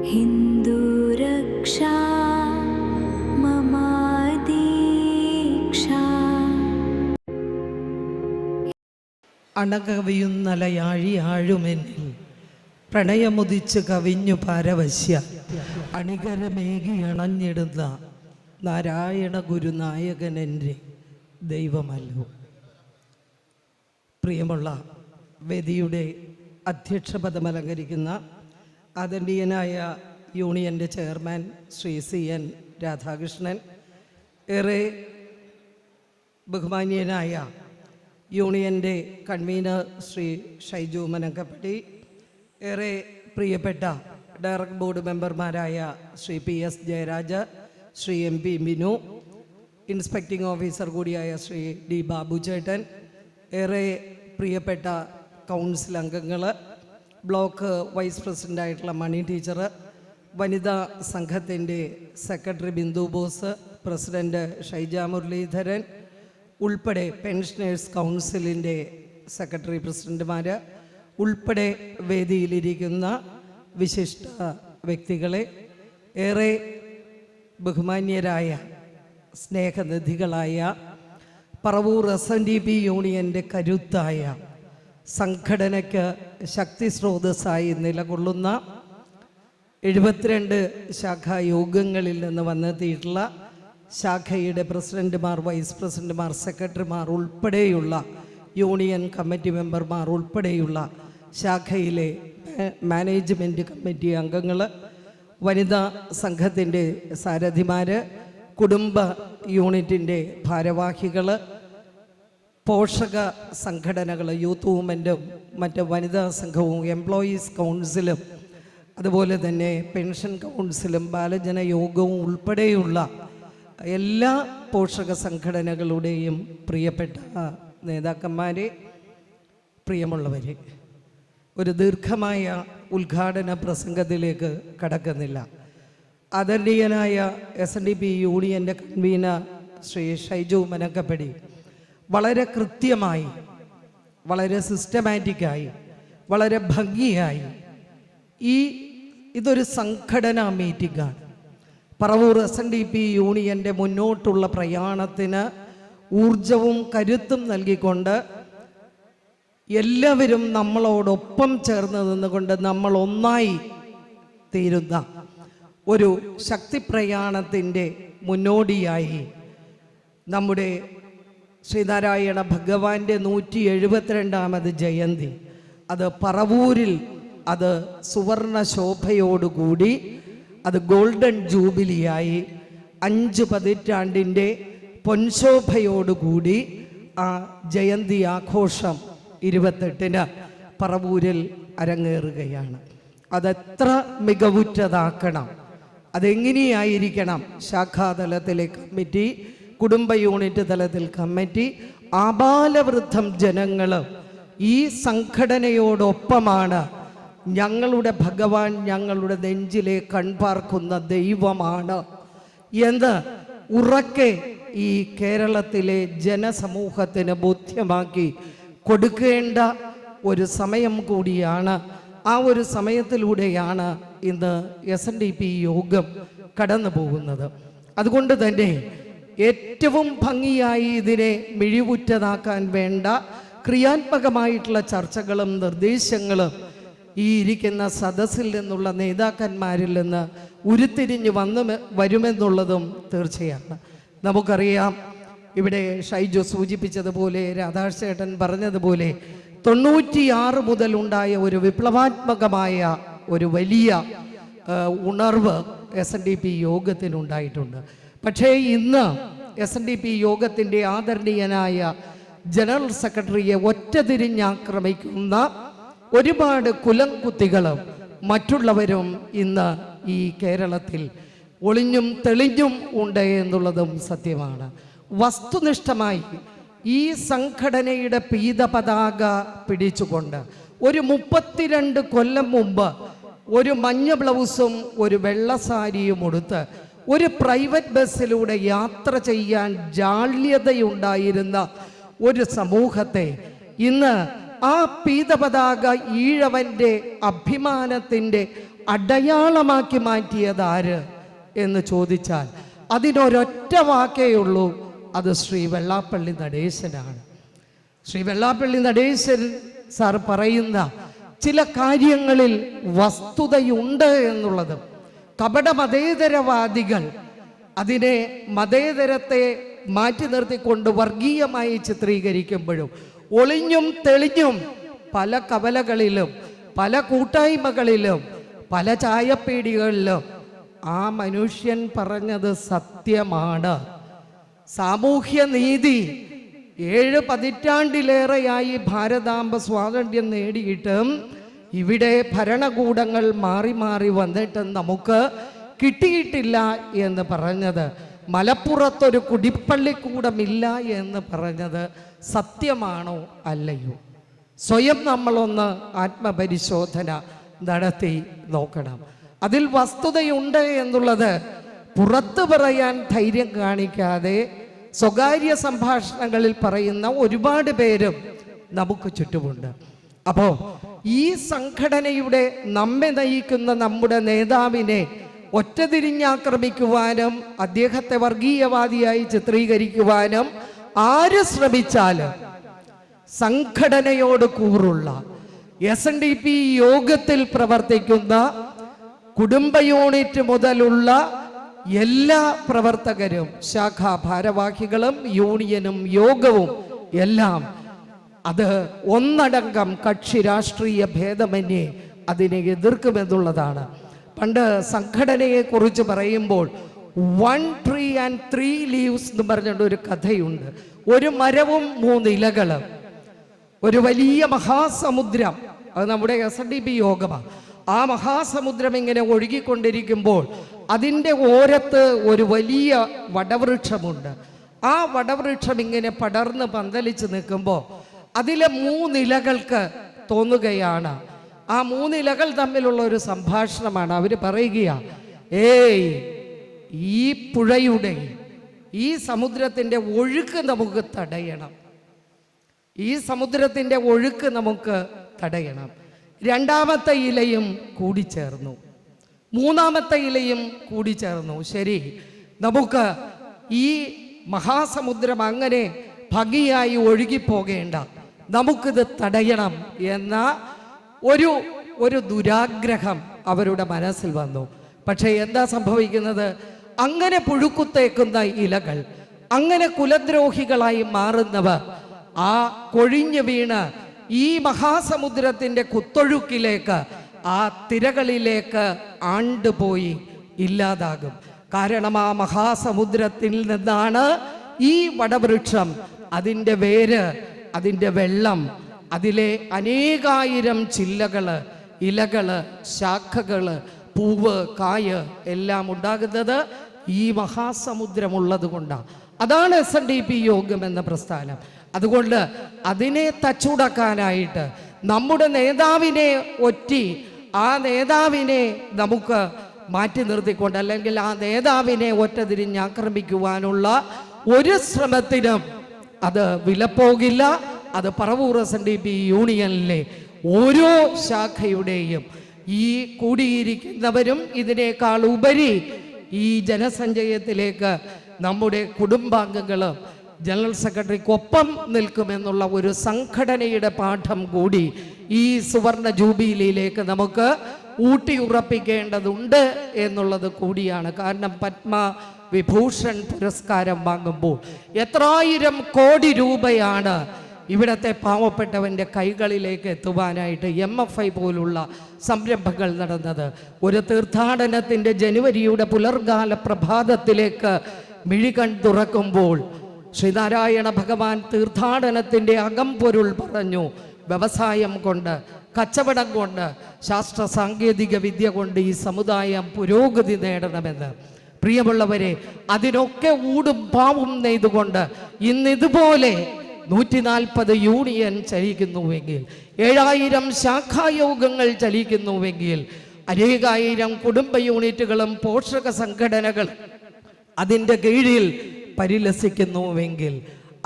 ഹിന്ദുരക്ഷാ മമാദീക്ഷാ. അണകവിയുന്നലയാഴിയാഴുമെന്നിൽ പ്രണയമുദിച്ച് കവിഞ്ഞു പാരവശ്യ അണികരമേകി അണഞ്ഞിടുന്ന നാരായണ ഗുരുനായകൻ എൻ്റെ ദൈവമല്ലോ. പ്രിയമുള്ള വേദിയുടെ അധ്യക്ഷപദം അലങ്കരിക്കുന്ന ആദരണീയനായ യൂണിയൻ്റെ ചെയർമാൻ ശ്രീ CN രാധാകൃഷ്ണൻ, ഏറെ ബഹുമാനീയനായ യൂണിയൻ്റെ കൺവീനർ ശ്രീ ഷൈജു മനക്കപ്പടി, ഏറെ പ്രിയപ്പെട്ട ഡയറക്ടർ ബോർഡ് മെമ്പർമാരായ Shri PS Jayaraja, Shri MP Binu, inspecting officer കൂടിയായ ശ്രീ D ബാബു ചേട്ടൻ, ഏറെ പ്രിയപ്പെട്ട കൗൺസിൽ അംഗങ്ങൾ, ബ്ലോക്ക് വൈസ് പ്രസിഡൻ്റായിട്ടുള്ള മണി ടീച്ചർ, വനിതാ സംഘത്തിൻ്റെ സെക്രട്ടറി ബിന്ദു ബോസ്, പ്രസിഡൻറ്റ് ഷൈജ മുരളീധരൻ ഉൾപ്പെടെ പെൻഷനേഴ്സ് കൗൺസിലിൻ്റെ സെക്രട്ടറി പ്രസിഡൻറ്റുമാർ ഉൾപ്പെടെ വേദിയിലിരിക്കുന്ന വിശിഷ്ട വ്യക്തികളെ, ഏറെ ബഹുമാന്യരായ സ്നേഹനിധികളായ പറവൂർ SNDP യൂണിയൻ്റെ കരുത്തായ സംഘടനയ്ക്ക് ശക്തി സ്രോതസ്സായി നിലകൊള്ളുന്ന 72 ശാഖായോഗങ്ങളിൽ നിന്ന് വന്നെത്തിയിട്ടുള്ള ശാഖയുടെ പ്രസിഡന്റുമാർ, വൈസ് പ്രസിഡന്റുമാർ, സെക്രട്ടറിമാർ ഉൾപ്പെടെയുള്ള യൂണിയൻ കമ്മിറ്റി മെമ്പർമാർ ഉൾപ്പെടെയുള്ള ശാഖയിലെ മാനേജ്മെൻറ്റ് കമ്മിറ്റി അംഗങ്ങൾ, വനിതാ സംഘത്തിൻ്റെ സാരഥിമാർ, കുടുംബ യൂണിറ്റിൻ്റെ ഭാരവാഹികൾ, പോഷക സംഘടനകൾ, യൂത്ത് മൂവ്മെൻറ്റും മറ്റ് വനിതാ സംഘവും, എംപ്ലോയീസ് കൗൺസിലും, അതുപോലെ തന്നെ പെൻഷൻ കൗൺസിലും ബാലജന യോഗവും ഉൾപ്പെടെയുള്ള എല്ലാ പോഷക സംഘടനകളുടെയും പ്രിയപ്പെട്ട നേതാക്കന്മാരെ, പ്രിയമുള്ളവരെ, ഒരു ദീർഘമായ ഉദ്ഘാടന പ്രസംഗത്തിലേക്ക് കടക്കുന്നില്ല. ആദരണീയനായ SNDP യൂണിയൻ്റെ കൺവീനർ ശ്രീ ഷൈജു മനക്കപ്പടി വളരെ കൃത്യമായി, വളരെ സിസ്റ്റമാറ്റിക്കായി, വളരെ ഭംഗിയായി ഇതൊരു സംഘടനാ മീറ്റിംഗാണ്. പറവൂർ SNDP യൂണിയൻ്റെ മുന്നോട്ടുള്ള പ്രയാണത്തിന് ഊർജവും കരുത്തും നൽകിക്കൊണ്ട് എല്ലാവരും നമ്മളോടൊപ്പം ചേർന്ന് നിന്നുകൊണ്ട് നമ്മൾ ഒന്നായി തീരുന്ന ഒരു ശക്തിപ്രയാണത്തിൻ്റെ മുന്നോടിയായി നമ്മുടെ ശ്രീനാരായണ ഭഗവാന്റെ 172ാമത് ജയന്തി, അത് പറവൂരിൽ അത് സുവർണ ശോഭയോടുകൂടി, അത് ഗോൾഡൻ ജൂബിലിയായി 5 പതിറ്റാണ്ടിൻ്റെ പൊൻശോഭയോടുകൂടി ആ ജയന്തി ആഘോഷം 28-ന് പറവൂരിൽ അരങ്ങേറുകയാണ്. അതെത്ര മികവുറ്റതാക്കണം, അതെങ്ങനെയായിരിക്കണം? ശാഖാതലത്തിലെ കമ്മിറ്റി, കുടുംബ യൂണിറ്റ് തലത്തിൽ കമ്മിറ്റി, ആബാലവൃദ്ധം ജനങ്ങൾ ഈ സംഘടനയോടൊപ്പമാണ്. ഞങ്ങളുടെ ഭഗവാൻ ഞങ്ങളുടെ നെഞ്ചിലെ കൺപാർക്കുന്ന ദൈവമാണ് എന്ന് ഉറക്കെ ഈ കേരളത്തിലെ ജനസമൂഹത്തിന് ബോധ്യമാക്കി കൊടുക്കേണ്ട ഒരു സമയം കൂടിയാണ്. ആ ഒരു സമയത്തിലൂടെയാണ് ഇന്ന് SNDP യോഗം കടന്നു പോകുന്നത്. അതുകൊണ്ട് തന്നെ ഏറ്റവും ഭംഗിയായി ഇതിനെ മിഴിവുറ്റതാക്കാൻ വേണ്ട ക്രിയാത്മകമായിട്ടുള്ള ചർച്ചകളും നിർദ്ദേശങ്ങളും ഈ ഇരിക്കുന്ന സദസ്സിൽ നിന്നുള്ള നേതാക്കന്മാരിൽ നിന്ന് ഉരുത്തിരിഞ്ഞ് വരുമെന്നുള്ളതും തീർച്ചയാണ്. നമുക്കറിയാം, ഇവിടെ ഷൈജു സൂചിപ്പിച്ചതുപോലെ, രാധാകൃഷ്ണൻ പറഞ്ഞതുപോലെ 96 മുതൽ ഉണ്ടായ ഒരു വിപ്ലവാത്മകമായ ഒരു വലിയ ഉണർവ് SNDP യോഗത്തിനുണ്ടായിട്ടുണ്ട്. പക്ഷേ ഇന്ന് SNDP യോഗത്തിൻ്റെ ആദരണീയനായ ജനറൽ സെക്രട്ടറിയെ ഒറ്റതിരിഞ്ഞാക്രമിക്കുന്ന ഒരുപാട് കുലംകുത്തികളും മറ്റുള്ളവരും ഇന്ന് ഈ കേരളത്തിൽ ഒളിഞ്ഞും തെളിഞ്ഞും ഉണ്ട് എന്നുള്ളതും സത്യമാണ്. വസ്തുനിഷ്ഠമായി ഈ സംഘടനയുടെ പീതപതാക പിടിച്ചുകൊണ്ട് ഒരു 32 കൊല്ലം മുമ്പ് ഒരു മഞ്ഞ ബ്ലൗസും ഒരു വെള്ള സാരിയും ഉടുത്ത് ഒരു പ്രൈവറ്റ് ബസ്സിലൂടെ യാത്ര ചെയ്യാൻ ജാള്യതയുണ്ടായിരുന്ന ഒരു സമൂഹത്തെ ഇന്ന് ആ പീതപതാക ഈഴവൻ്റെ അഭിമാനത്തിൻ്റെ അടയാളമാക്കി മാറ്റിയത് ആര് എന്ന് ചോദിച്ചാൽ അതിനൊരൊറ്റ വാക്കേ ഉള്ളൂ, അത് ശ്രീ വെള്ളാപ്പള്ളി നടേശനാണ്. ശ്രീ വെള്ളാപ്പള്ളി നടേശൻ സാർ പറയുന്ന ചില കാര്യങ്ങളിൽ വസ്തുതയുണ്ട് എന്നുള്ളത്. കപട മതേതരവാദികൾ അതിനെ മതേതരത്തെ മാറ്റി നിർത്തിക്കൊണ്ട് വർഗീയമായി ചിത്രീകരിക്കുമ്പോഴും ഒളിഞ്ഞും തെളിഞ്ഞും പല കവലകളിലും പല കൂട്ടായ്മകളിലും പല ചായപ്പീടികളിലും ആ മനുഷ്യൻ പറഞ്ഞത് സത്യമാണ്. സാമൂഹ്യ നീതി 7 പതിറ്റാണ്ടിലേറെയായി ഭാരതാംബ സ്വാതന്ത്ര്യം നേടിയിട്ടും ഇവിടെ ഭരണകൂടങ്ങൾ മാറി മാറി വന്നിട്ടും നമുക്ക് കിട്ടിയിട്ടില്ല എന്ന് പറഞ്ഞത്, മലപ്പുറത്തൊരു കുടിപ്പള്ളിക്കൂടമില്ല എന്ന് പറഞ്ഞത് സത്യമാണോ അല്ലയോ? സ്വയം നമ്മളൊന്ന് ആത്മപരിശോധന നടത്തി നോക്കണം. അതിൽ വസ്തുതയുണ്ട് എന്നുള്ളത് പുറത്തു പറയാൻ ധൈര്യം കാണിക്കാതെ സ്വകാര്യ സംഭാഷണങ്ങളിൽ പറയുന്ന ഒരുപാട് പേരും നമുക്ക് ചുറ്റുമുണ്ട്. അപ്പോൾ ഈ സംഘടനയുടെ നമ്മെ നയിക്കുന്ന നമ്മുടെ നേതാവിനെ ഒറ്റതിരിഞ്ഞാക്രമിക്കുവാനും അദ്ദേഹത്തെ വർഗീയവാദിയായി ചിത്രീകരിക്കുവാനും ആര് ശ്രമിച്ചാലും സംഘടനയോട് കൂറുള്ള SNDP യോഗത്തിൽ പ്രവർത്തിക്കുന്ന കുടുംബ യൂണിറ്റ് മുതലുള്ള എല്ലാ പ്രവർത്തകരും, ശാഖാ ഭാരവാഹികളും യൂണിയനും യോഗവും എല്ലാം അത് ഒന്നടങ്കം കക്ഷി രാഷ്ട്രീയ ഭേദമന്യേ അതിനെ എതിർക്കുമെന്നുള്ളതാണ്. പണ്ട് സംഘടനയെ കുറിച്ച് പറയുമ്പോൾ 1 tree and 3 leaves എന്ന് പറഞ്ഞിട്ട് ഒരു കഥയുണ്ട്. ഒരു മരവും 3 ഇലകളും, ഒരു വലിയ മഹാസമുദ്രം, അത് നമ്മുടെ SNDP യോഗമാണ്. ആ മഹാസമുദ്രം ഇങ്ങനെ ഒഴുകിക്കൊണ്ടിരിക്കുമ്പോൾ അതിൻ്റെ ഓരത്ത് ഒരു വലിയ വടവൃക്ഷമുണ്ട്. ആ വടവൃക്ഷം ഇങ്ങനെ പടർന്ന് പന്തലിച്ച് നിൽക്കുമ്പോൾ അതിലെ 3 ഇലകൾക്ക് തോന്നുകയാണ്, ആ 3 ഇലകൾ തമ്മിലുള്ള ഒരു സംഭാഷണമാണ്. അവർ പറയുക, ഏയ് ഈ പുഴയുടെ ഈ സമുദ്രത്തിൻ്റെ ഒഴുക്ക് നമുക്ക് തടയണം, ഈ സമുദ്രത്തിൻ്റെ ഒഴുക്ക് നമുക്ക് തടയണം. രണ്ടാമത്തെ ഇലയും കൂടിച്ചേർന്നു, മൂന്നാമത്തെ ഇലയും കൂടിച്ചേർന്നു. ശരി, നമുക്ക് ഈ മഹാസമുദ്രം അങ്ങനെ ഭംഗിയായി ഒഴുകിപ്പോകേണ്ട, നമുക്കിത് തടയണം എന്ന ഒരു ദുരാഗ്രഹം അവരുടെ മനസ്സിൽ വന്നു. പക്ഷേ എന്താ സംഭവിക്കുന്നത്? അങ്ങനെ പുഴുക്കുത്തേക്കുന്ന ഇലകൾ, അങ്ങനെ കുലദ്രോഹികളായി മാറുന്നവർ ആ കൊഴിഞ്ഞു വീണ് ഈ മഹാസമുദ്രത്തിൻ്റെ കുത്തൊഴുക്കിലേക്ക്, ആ തിരകളിലേക്ക് ആണ്ടുപോയി ഇല്ലാതാകും. കാരണം ആ മഹാസമുദ്രത്തിൽ നിന്നാണ് ഈ വടവൃക്ഷം, അതിൻ്റെ വേര്, അതിൻ്റെ വെള്ളം, അതിലെ അനേകായിരം ചില്ലകള്, ഇലകള്, ശാഖകള്, പൂവ്, കായ് എല്ലാം ഉണ്ടാകുന്നത് ഈ മഹാസമുദ്രമുള്ളത് കൊണ്ടാണ്. അതാണ് SNDP യോഗം എന്ന പ്രസ്ഥാനം. അതുകൊണ്ട് അതിനെ തച്ചുടക്കാനായിട്ട് നമ്മുടെ നേതാവിനെ ഒറ്റി, ആ നേതാവിനെ നമുക്ക് മാറ്റി നിർത്തിക്കൊണ്ട്, അല്ലെങ്കിൽ ആ നേതാവിനെ ഒറ്റതിരിഞ്ഞാക്രമിക്കുവാനുള്ള ഒരു ശ്രമത്തിനും അത് വിലപ്പോകില്ല. അത് പറവൂർ SNDP യൂണിയനിലെ ഓരോ ശാഖയുടെയും ഈ കൂടിയിരിക്കുന്നവരും ഇതിനേക്കാൾ ഉപരി ഈ ജനസഞ്ചയത്തിലേക്ക് നമ്മുടെ കുടുംബാംഗങ്ങളും ജനറൽ സെക്രട്ടറിക്കൊപ്പം നിൽക്കുമെന്നുള്ള ഒരു സംഘടനയുടെ പാഠം കൂടി ഈ സുവർണ ജൂബിലിയിലേക്ക് നമുക്ക് ഊട്ടിയുറപ്പിക്കേണ്ടതുണ്ട് എന്നുള്ളത് കൂടിയാണ്. കാരണം പത്മവിഭൂഷൺ പുരസ്കാരം വാങ്ങുമ്പോൾ എത്രായിരം കോടി രൂപയാണ് ഇവിടത്തെ പാവപ്പെട്ടവൻ്റെ കൈകളിലേക്ക് എത്തുവാനായിട്ട് MFI പോലുള്ള സംരംഭങ്ങൾ നടന്നത്. ഒരു തീർത്ഥാടനത്തിൻ്റെ ജനുവരിയുടെ പുലർകാല പ്രഭാതത്തിലേക്ക് മിഴികൺ തുറക്കുമ്പോൾ ശ്രീനാരായണ ഭഗവാൻ തീർത്ഥാടനത്തിൻ്റെ അകംപൊരുൾ പറഞ്ഞു. വ്യവസായം കൊണ്ട്, കച്ചവടം കൊണ്ട്, ശാസ്ത്ര സാങ്കേതിക വിദ്യ കൊണ്ട് ഈ സമുദായം പുരോഗതി നേടണമെന്ന്. പ്രിയമുള്ളവരെ, അതിനൊക്കെ ഊടും പാവും നെയ്തുകൊണ്ട് ഇന്നിതുപോലെ 140 യൂണിയൻ ചലിക്കുന്നുവെങ്കിൽ, 7000 ശാഖായോഗങ്ങൾ ചലിക്കുന്നുവെങ്കിൽ, അനേകായിരം കുടുംബ യൂണിറ്റുകളും പോഷക സംഘടനകൾ അതിൻ്റെ കീഴിൽ പരിലസിക്കുന്നുവെങ്കിൽ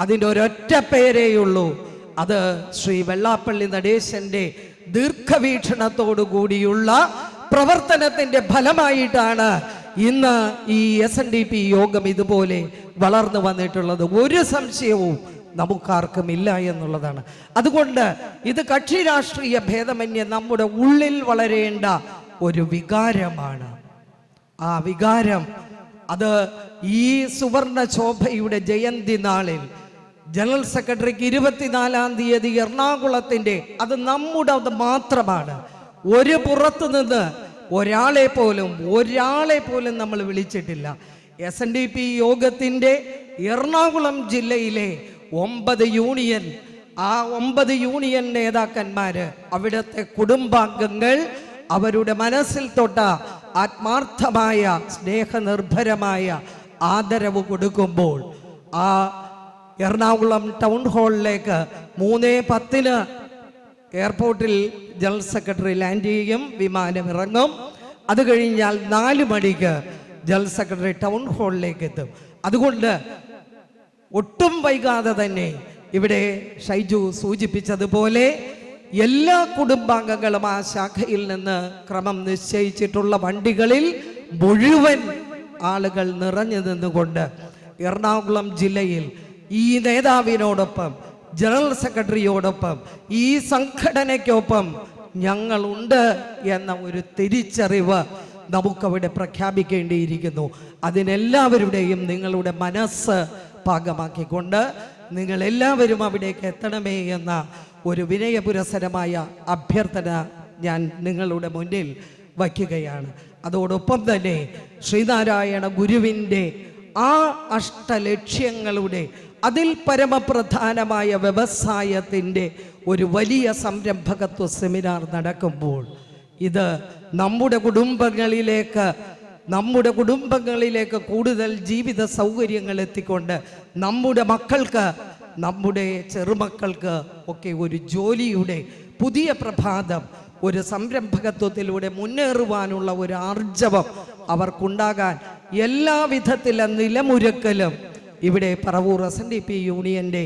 അതിനൊരൊറ്റ പേരേയുള്ളൂ, അത് ശ്രീ വെള്ളാപ്പള്ളി നടേശൻ്റെ ദീർഘവീക്ഷണത്തോടു കൂടിയുള്ള പ്രവർത്തനത്തിൻ്റെ ഫലമായിട്ടാണ് ഇന്ന് ഈ SNDP യോഗം ഇതുപോലെ വളർന്നു വന്നിട്ടുള്ളത്. ഒരു സംശയവും നമുക്കാർക്കും ഇല്ല എന്നുള്ളതാണ്. അതുകൊണ്ട് ഇത് കക്ഷി രാഷ്ട്രീയ ഭേദമന്യേ നമ്മുടെ ഉള്ളിൽ വളരേണ്ട ഒരു വികാരമാണ്. ആ വികാരം അത് ഈ സുവർണ ശോഭയുടെ ജയന്തി നാളിൽ ജനറൽ സെക്രട്ടറിക്ക് 24-ാം തീയതി എറണാകുളത്തിൻ്റെ അത് നമ്മുടെ മാത്രമാണ്. ഒരു പുറത്തു നിന്ന് ഒരാളെ പോലും നമ്മൾ വിളിച്ചിട്ടില്ല. SNDP യോഗത്തിൻ്റെ എറണാകുളം ജില്ലയിലെ 9 യൂണിയൻ, ആ 9 യൂണിയൻ നേതാക്കന്മാര്, അവിടുത്തെ കുടുംബാംഗങ്ങൾ അവരുടെ മനസ്സിൽ തൊട്ട ആത്മാർത്ഥമായ സ്നേഹനിർഭരമായ ആദരവ് കൊടുക്കുമ്പോൾ ആ എറണാകുളം ടൗൺ ഹാളിലേക്ക് 3:10 എയർപോർട്ടിൽ ജനറൽ സെക്രട്ടറി ലാൻഡ് ചെയ്യും, വിമാനം ഇറങ്ങും. അത് കഴിഞ്ഞാൽ 4 മണിക്ക് ജനറൽ സെക്രട്ടറി ടൗൺ ഹാളിലേക്ക് എത്തും. അതുകൊണ്ട് ഒട്ടും വൈകാതെ തന്നെ ഇവിടെ ഷൈജു സൂചിപ്പിച്ചതുപോലെ എല്ലാ കുടുംബാംഗങ്ങളും ആ ശാഖയിൽ നിന്ന് ക്രമം നിശ്ചയിച്ചിട്ടുള്ള വണ്ടികളിൽ മുഴുവൻ ആളുകൾ നിറഞ്ഞു നിന്നുകൊണ്ട് എറണാകുളം ജില്ലയിൽ ഈ നേതാവിനോടൊപ്പം, ജനറൽ സെക്രട്ടറിയോടൊപ്പം, ഈ സംഘടനയ്ക്കൊപ്പം ഞങ്ങളുണ്ട് എന്ന ഒരു തിരിച്ചറിവ് നമുക്കവിടെ പ്രഖ്യാപിക്കേണ്ടിയിരിക്കുന്നു. അതിനെല്ലാവരുടെയും നിങ്ങളുടെ മനസ്സ് പാകമാക്കിക്കൊണ്ട് നിങ്ങളെല്ലാവരും അവിടേക്ക് എത്തണമേ എന്ന ഒരു വിനയപുരസരമായ അഭ്യർത്ഥന ഞാൻ നിങ്ങളുടെ മുന്നിൽ വയ്ക്കുകയാണ്. അതോടൊപ്പം തന്നെ ശ്രീനാരായണ ഗുരുവിൻ്റെ ആ അഷ്ടലക്ഷ്യങ്ങളുടെ അതിൽ പരമപ്രധാനമായ വ്യവസായത്തിൻ്റെ ഒരു വലിയ സംരംഭകത്വ സെമിനാർ നടക്കുമ്പോൾ ഇത് നമ്മുടെ കുടുംബങ്ങളിലേക്ക് കൂടുതൽ ജീവിത സൗകര്യങ്ങൾ എത്തിക്കൊണ്ട് നമ്മുടെ മക്കൾക്ക്, നമ്മുടെ ചെറുമക്കൾക്ക് ഒക്കെ ഒരു ജോലിയുടെ പുതിയ പ്രഭാതം, ഒരു സംരംഭകത്വത്തിലൂടെ മുന്നേറുവാനുള്ള ഒരു ആർജവം അവർക്കുണ്ടാകാൻ എല്ലാവിധത്തിലെ നിലമുരക്കലും ഇവിടെ പറവൂർ SNDP യൂണിയൻ്റെ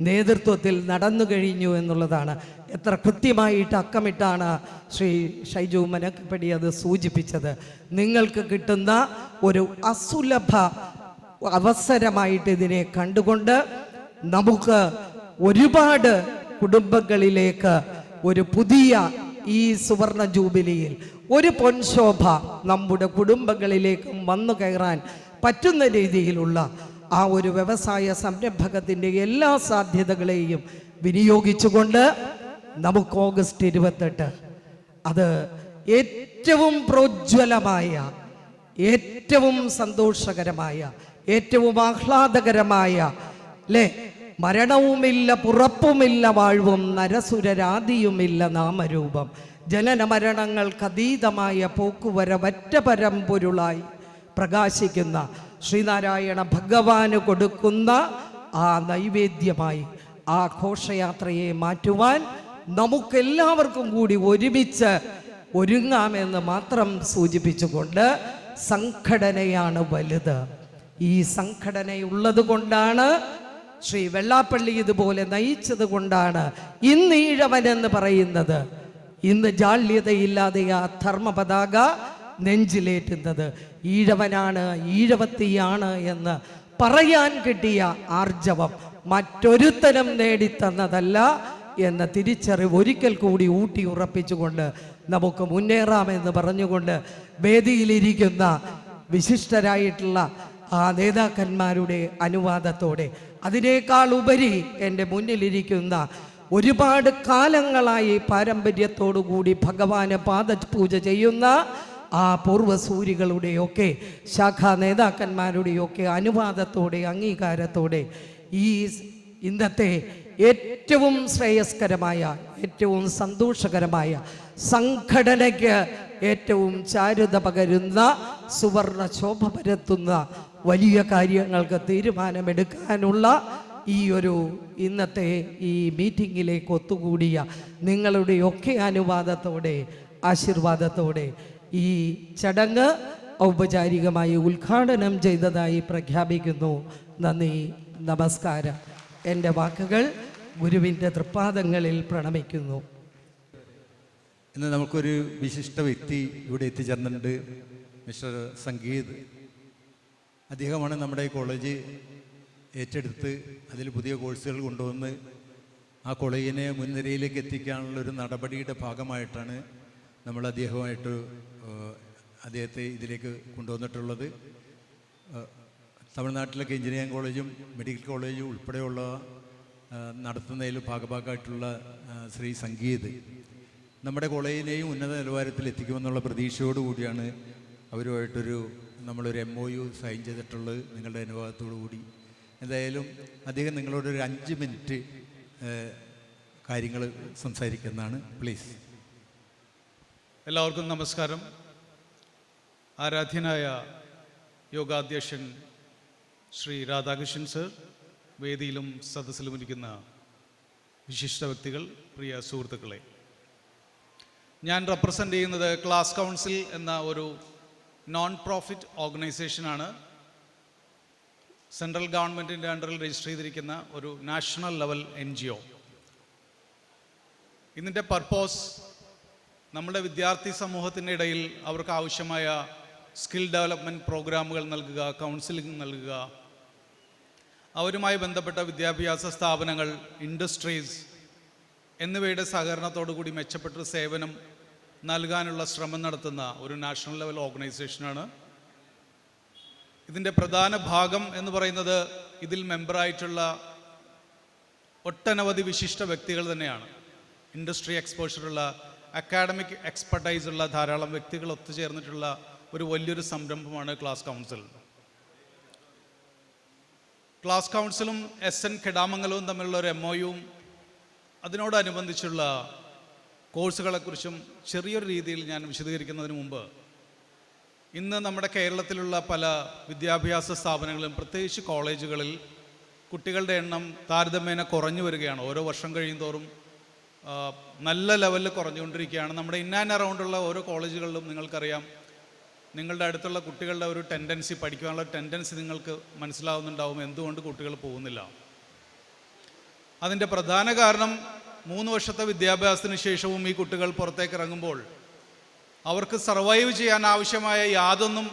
നേതൃത്വത്തിൽ നടന്നു കഴിഞ്ഞു എന്നുള്ളതാണ്. എത്ര കൃത്യമായിട്ട് അക്കമിട്ടാണ് ശ്രീ ഷൈജു മനക്കപ്പടി അത് സൂചിപ്പിച്ചത്. നിങ്ങൾക്ക് കിട്ടുന്ന ഒരു അസുലഭ അവസരമായിട്ട് ഇതിനെ കണ്ടുകൊണ്ട് നമുക്ക് ഒരുപാട് കുടുംബങ്ങളിലേക്ക് ഒരു പുതിയ ഈ സുവർണ ജൂബിലിയിൽ ഒരു പൊൻശോഭ നമ്മുടെ കുടുംബങ്ങളിലേക്കും വന്നു കയറാൻ പറ്റുന്ന രീതിയിലുള്ള ആ ഒരു വ്യവസായ സംരംഭകത്തിൻ്റെ എല്ലാ സാധ്യതകളെയും വിനിയോഗിച്ചുകൊണ്ട് നമുക്ക് ഓഗസ്റ്റ് 28 അത് ഏറ്റവും പ്രോജ്വലമായ, ഏറ്റവും സന്തോഷകരമായ, ഏറ്റവും ആഹ്ലാദകരമായ മരണവുമില്ല, പുറപ്പുമില്ല, വാഴ്വും നരസുരരാതിയുമില്ല നാമരൂപം, ജനന മരണങ്ങൾക്കതീതമായ പോക്കുവരവറ്റ പരമ്പൊരുളായി പ്രകാശിക്കുന്ന ശ്രീനാരായണ ഭഗവാന് കൊടുക്കുന്ന ആ നൈവേദ്യമായി ആ ഘോഷയാത്രയെ മാറ്റുവാൻ നമുക്കെല്ലാവർക്കും കൂടി ഒരുമിച്ച് ഒരുങ്ങാമെന്ന് മാത്രം സൂചിപ്പിച്ചുകൊണ്ട് സംഘടനയാണ് വലുത്. ഈ സംഘടനയുള്ളത് കൊണ്ടാണ്, ശ്രീ വെള്ളാപ്പള്ളി ഇതുപോലെ നയിച്ചത് കൊണ്ടാണ് ഇന്ന് ഈഴവൻ എന്ന് പറയുന്നത്, ഇന്ന് ജാള്യതയില്ലാതെ ആ ധർമ്മ പതാക നെഞ്ചിലേറ്റുന്നത്. ഈഴവനാണ്, ഈഴവത്തിയാണ് എന്ന് പറയാൻ കിട്ടിയ ആർജവം മറ്റൊരുത്തരം നേടിത്തന്നതല്ല എന്ന തിരിച്ചറിവ് ഒരിക്കൽ കൂടി ഊട്ടി ഉറപ്പിച്ചുകൊണ്ട് നമുക്ക് മുന്നേറാമെന്ന് പറഞ്ഞുകൊണ്ട് വേദിയിലിരിക്കുന്ന വിശിഷ്ടരായിട്ടുള്ള ആ നേതാക്കന്മാരുടെ അനുവാദത്തോടെ, അതിനേക്കാൾ ഉപരി എൻ്റെ മുന്നിലിരിക്കുന്ന ഒരുപാട് കാലങ്ങളായി പാരമ്പര്യത്തോടുകൂടി ഭഗവാന് പാദപൂജ ചെയ്യുന്ന ആ പൂർവ്വസൂരികളുടെയൊക്കെ ശാഖാ നേതാക്കന്മാരുടെയൊക്കെ അനുവാദത്തോടെ, അംഗീകാരത്തോടെ ഈ ഇന്നത്തെ ഏറ്റവും ശ്രേയസ്കരമായ, ഏറ്റവും സന്തോഷകരമായ, സംഘടനയ്ക്ക് ഏറ്റവും ചാരുത പകരുന്ന, സുവർണ ശോഭ പരത്തുന്ന വലിയ കാര്യങ്ങൾക്ക് തീരുമാനമെടുക്കാനുള്ള ഈ ഒരു ഇന്നത്തെ ഈ മീറ്റിങ്ങിലേക്ക് ഒത്തുകൂടിയ നിങ്ങളുടെയൊക്കെ അനുവാദത്തോടെ, ആശീർവാദത്തോടെ ഈ ചടങ്ങ് ഔപചാരികമായി ഉദ്ഘാടനം ചെയ്തതായി പ്രഖ്യാപിക്കുന്നു. നന്ദി, നമസ്കാരം. എൻ്റെ വാക്കുകൾ ഗുരുവിൻ്റെ തൃപ്പാദങ്ങളിൽ പ്രണമിക്കുന്നു. ഇന്ന് നമുക്കൊരു വിശിഷ്ട വ്യക്തി ഇവിടെ എത്തിച്ചേർന്നിട്ടുണ്ട്. മിസ്റ്റർ സംഗീത്. അദ്ദേഹമാണ് നമ്മുടെ കോളേജ് ഏറ്റെടുത്ത് അതിൽ പുതിയ കോഴ്സുകൾ കൊണ്ടുവന്ന് ആ കോളേജിനെ മുൻനിരയിലേക്ക് എത്തിക്കാനുള്ളൊരു നടപടിയുടെ ഭാഗമായിട്ടാണ് നമ്മൾ അദ്ദേഹത്തെ ഇതിലേക്ക് കൊണ്ടുവന്നിട്ടുള്ളത്. തമിഴ്നാട്ടിലൊക്കെ എഞ്ചിനീയറിംഗ് കോളേജും മെഡിക്കൽ കോളേജും ഉൾപ്പെടെയുള്ള നടത്തുന്നതിൽ ഭാഗമായിട്ടുള്ള ശ്രീ സംഗീത് നമ്മുടെ കോളേജിനെയും ഉന്നത നിലവാരത്തിൽ എത്തിക്കുമെന്നുള്ള പ്രതീക്ഷയോടുകൂടിയാണ് നമ്മളൊരു MOU സൈൻ ചെയ്തിട്ടുള്ളത്, നിങ്ങളുടെ അനുവാദത്തോടു കൂടി. എന്തായാലും അദ്ദേഹം നിങ്ങളോടൊരു 5 മിനിറ്റ് കാര്യങ്ങൾ സംസാരിക്കുന്നതാണ്. പ്ലീസ്. എല്ലാവർക്കും നമസ്കാരം. ആരാധ്യനായ യോഗാധ്യക്ഷൻ ശ്രീ രാധാകൃഷ്ണൻ സർ, വേദിയിലും സദസ്സിലും ഇരിക്കുന്ന വിശിഷ്ട വ്യക്തികൾ, പ്രിയ സുഹൃത്തുക്കളെ, ഞാൻ റെപ്രസെൻ്റ് ചെയ്യുന്നത് ക്ലാസ് കൗൺസിൽ എന്ന ഒരു നോൺ പ്രോഫിറ്റ് ഓർഗനൈസേഷനാണ്. സെൻട്രൽ ഗവൺമെൻറ്റിൻ്റെ അണ്ടറിൽ രജിസ്റ്റർ ചെയ്തിരിക്കുന്ന ഒരു നാഷണൽ ലെവൽ NGO. ഇതിൻ്റെ പർപ്പോസ് നമ്മുടെ വിദ്യാർത്ഥി സമൂഹത്തിൻ്റെ ഇടയിൽ അവർക്ക് ആവശ്യമായ സ്കിൽ ഡെവലപ്മെൻറ്റ് പ്രോഗ്രാമുകൾ നൽകുക, കൗൺസിലിംഗ് നൽകുക, അവരുമായി ബന്ധപ്പെട്ട വിദ്യാഭ്യാസ സ്ഥാപനങ്ങൾ, ഇൻഡസ്ട്രീസ് എന്നിവയുടെ സഹകരണത്തോടു കൂടി മെച്ചപ്പെട്ട സേവനം നൽകാനുള്ള ശ്രമം നടത്തുന്ന ഒരു നാഷണൽ ലെവൽ ഓർഗനൈസേഷനാണ്. ഇതിൻ്റെ പ്രധാന ഭാഗം എന്ന് പറയുന്നത് ഇതിൽ മെമ്പറായിട്ടുള്ള ഒട്ടനവധി വിശിഷ്ട വ്യക്തികൾ തന്നെയാണ്. ഇൻഡസ്ട്രി എക്സ്പോഷറുള്ള, അക്കാഡമിക് എക്സ്പെർട്ടൈസ് ഉള്ള ധാരാളം വ്യക്തികൾ ഒത്തുചേർന്നിട്ടുള്ള ഒരു വലിയൊരു സംരംഭമാണ് ക്ലാസ് കൗൺസിൽ. ക്ലാസ് കൗൺസിലും SN കെടാമംഗലവും തമ്മിലുള്ള ഒരു MOUവും അതിനോടനുബന്ധിച്ചുള്ള കോഴ്സുകളെക്കുറിച്ചും ചെറിയൊരു രീതിയിൽ ഞാൻ വിശദീകരിക്കുന്നതിന് മുമ്പ്, ഇന്ന് നമ്മുടെ കേരളത്തിലുള്ള പല വിദ്യാഭ്യാസ സ്ഥാപനങ്ങളിലും, പ്രത്യേകിച്ച് കോളേജുകളിൽ, കുട്ടികളുടെ എണ്ണം താരതമ്യേന കുറഞ്ഞു വരികയാണ്. ഓരോ വർഷം കഴിയുന്തോറും നല്ല ലെവലിൽ കുറഞ്ഞുകൊണ്ടിരിക്കുകയാണ്. നമ്മുടെ ഇൻ ആൻഡ് അറൗണ്ടുള്ള ഓരോ കോളേജുകളിലും നിങ്ങൾക്കറിയാം, നിങ്ങളുടെ അടുത്തുള്ള കുട്ടികളുടെ ഒരു ടെൻഡൻസി, പഠിക്കാനുള്ള ടെൻഡൻസി നിങ്ങൾക്ക് മനസ്സിലാവുന്നുണ്ടാവും എന്തുകൊണ്ട് കുട്ടികൾ പോകുന്നില്ല. അതിൻ്റെ പ്രധാന കാരണം 3 വർഷത്തെ വിദ്യാഭ്യാസത്തിന് ശേഷവും ഈ കുട്ടികൾ പുറത്തേക്ക് ഇറങ്ങുമ്പോൾ അവർക്ക് സർവൈവ് ചെയ്യാൻ ആവശ്യമായ യാതൊന്നും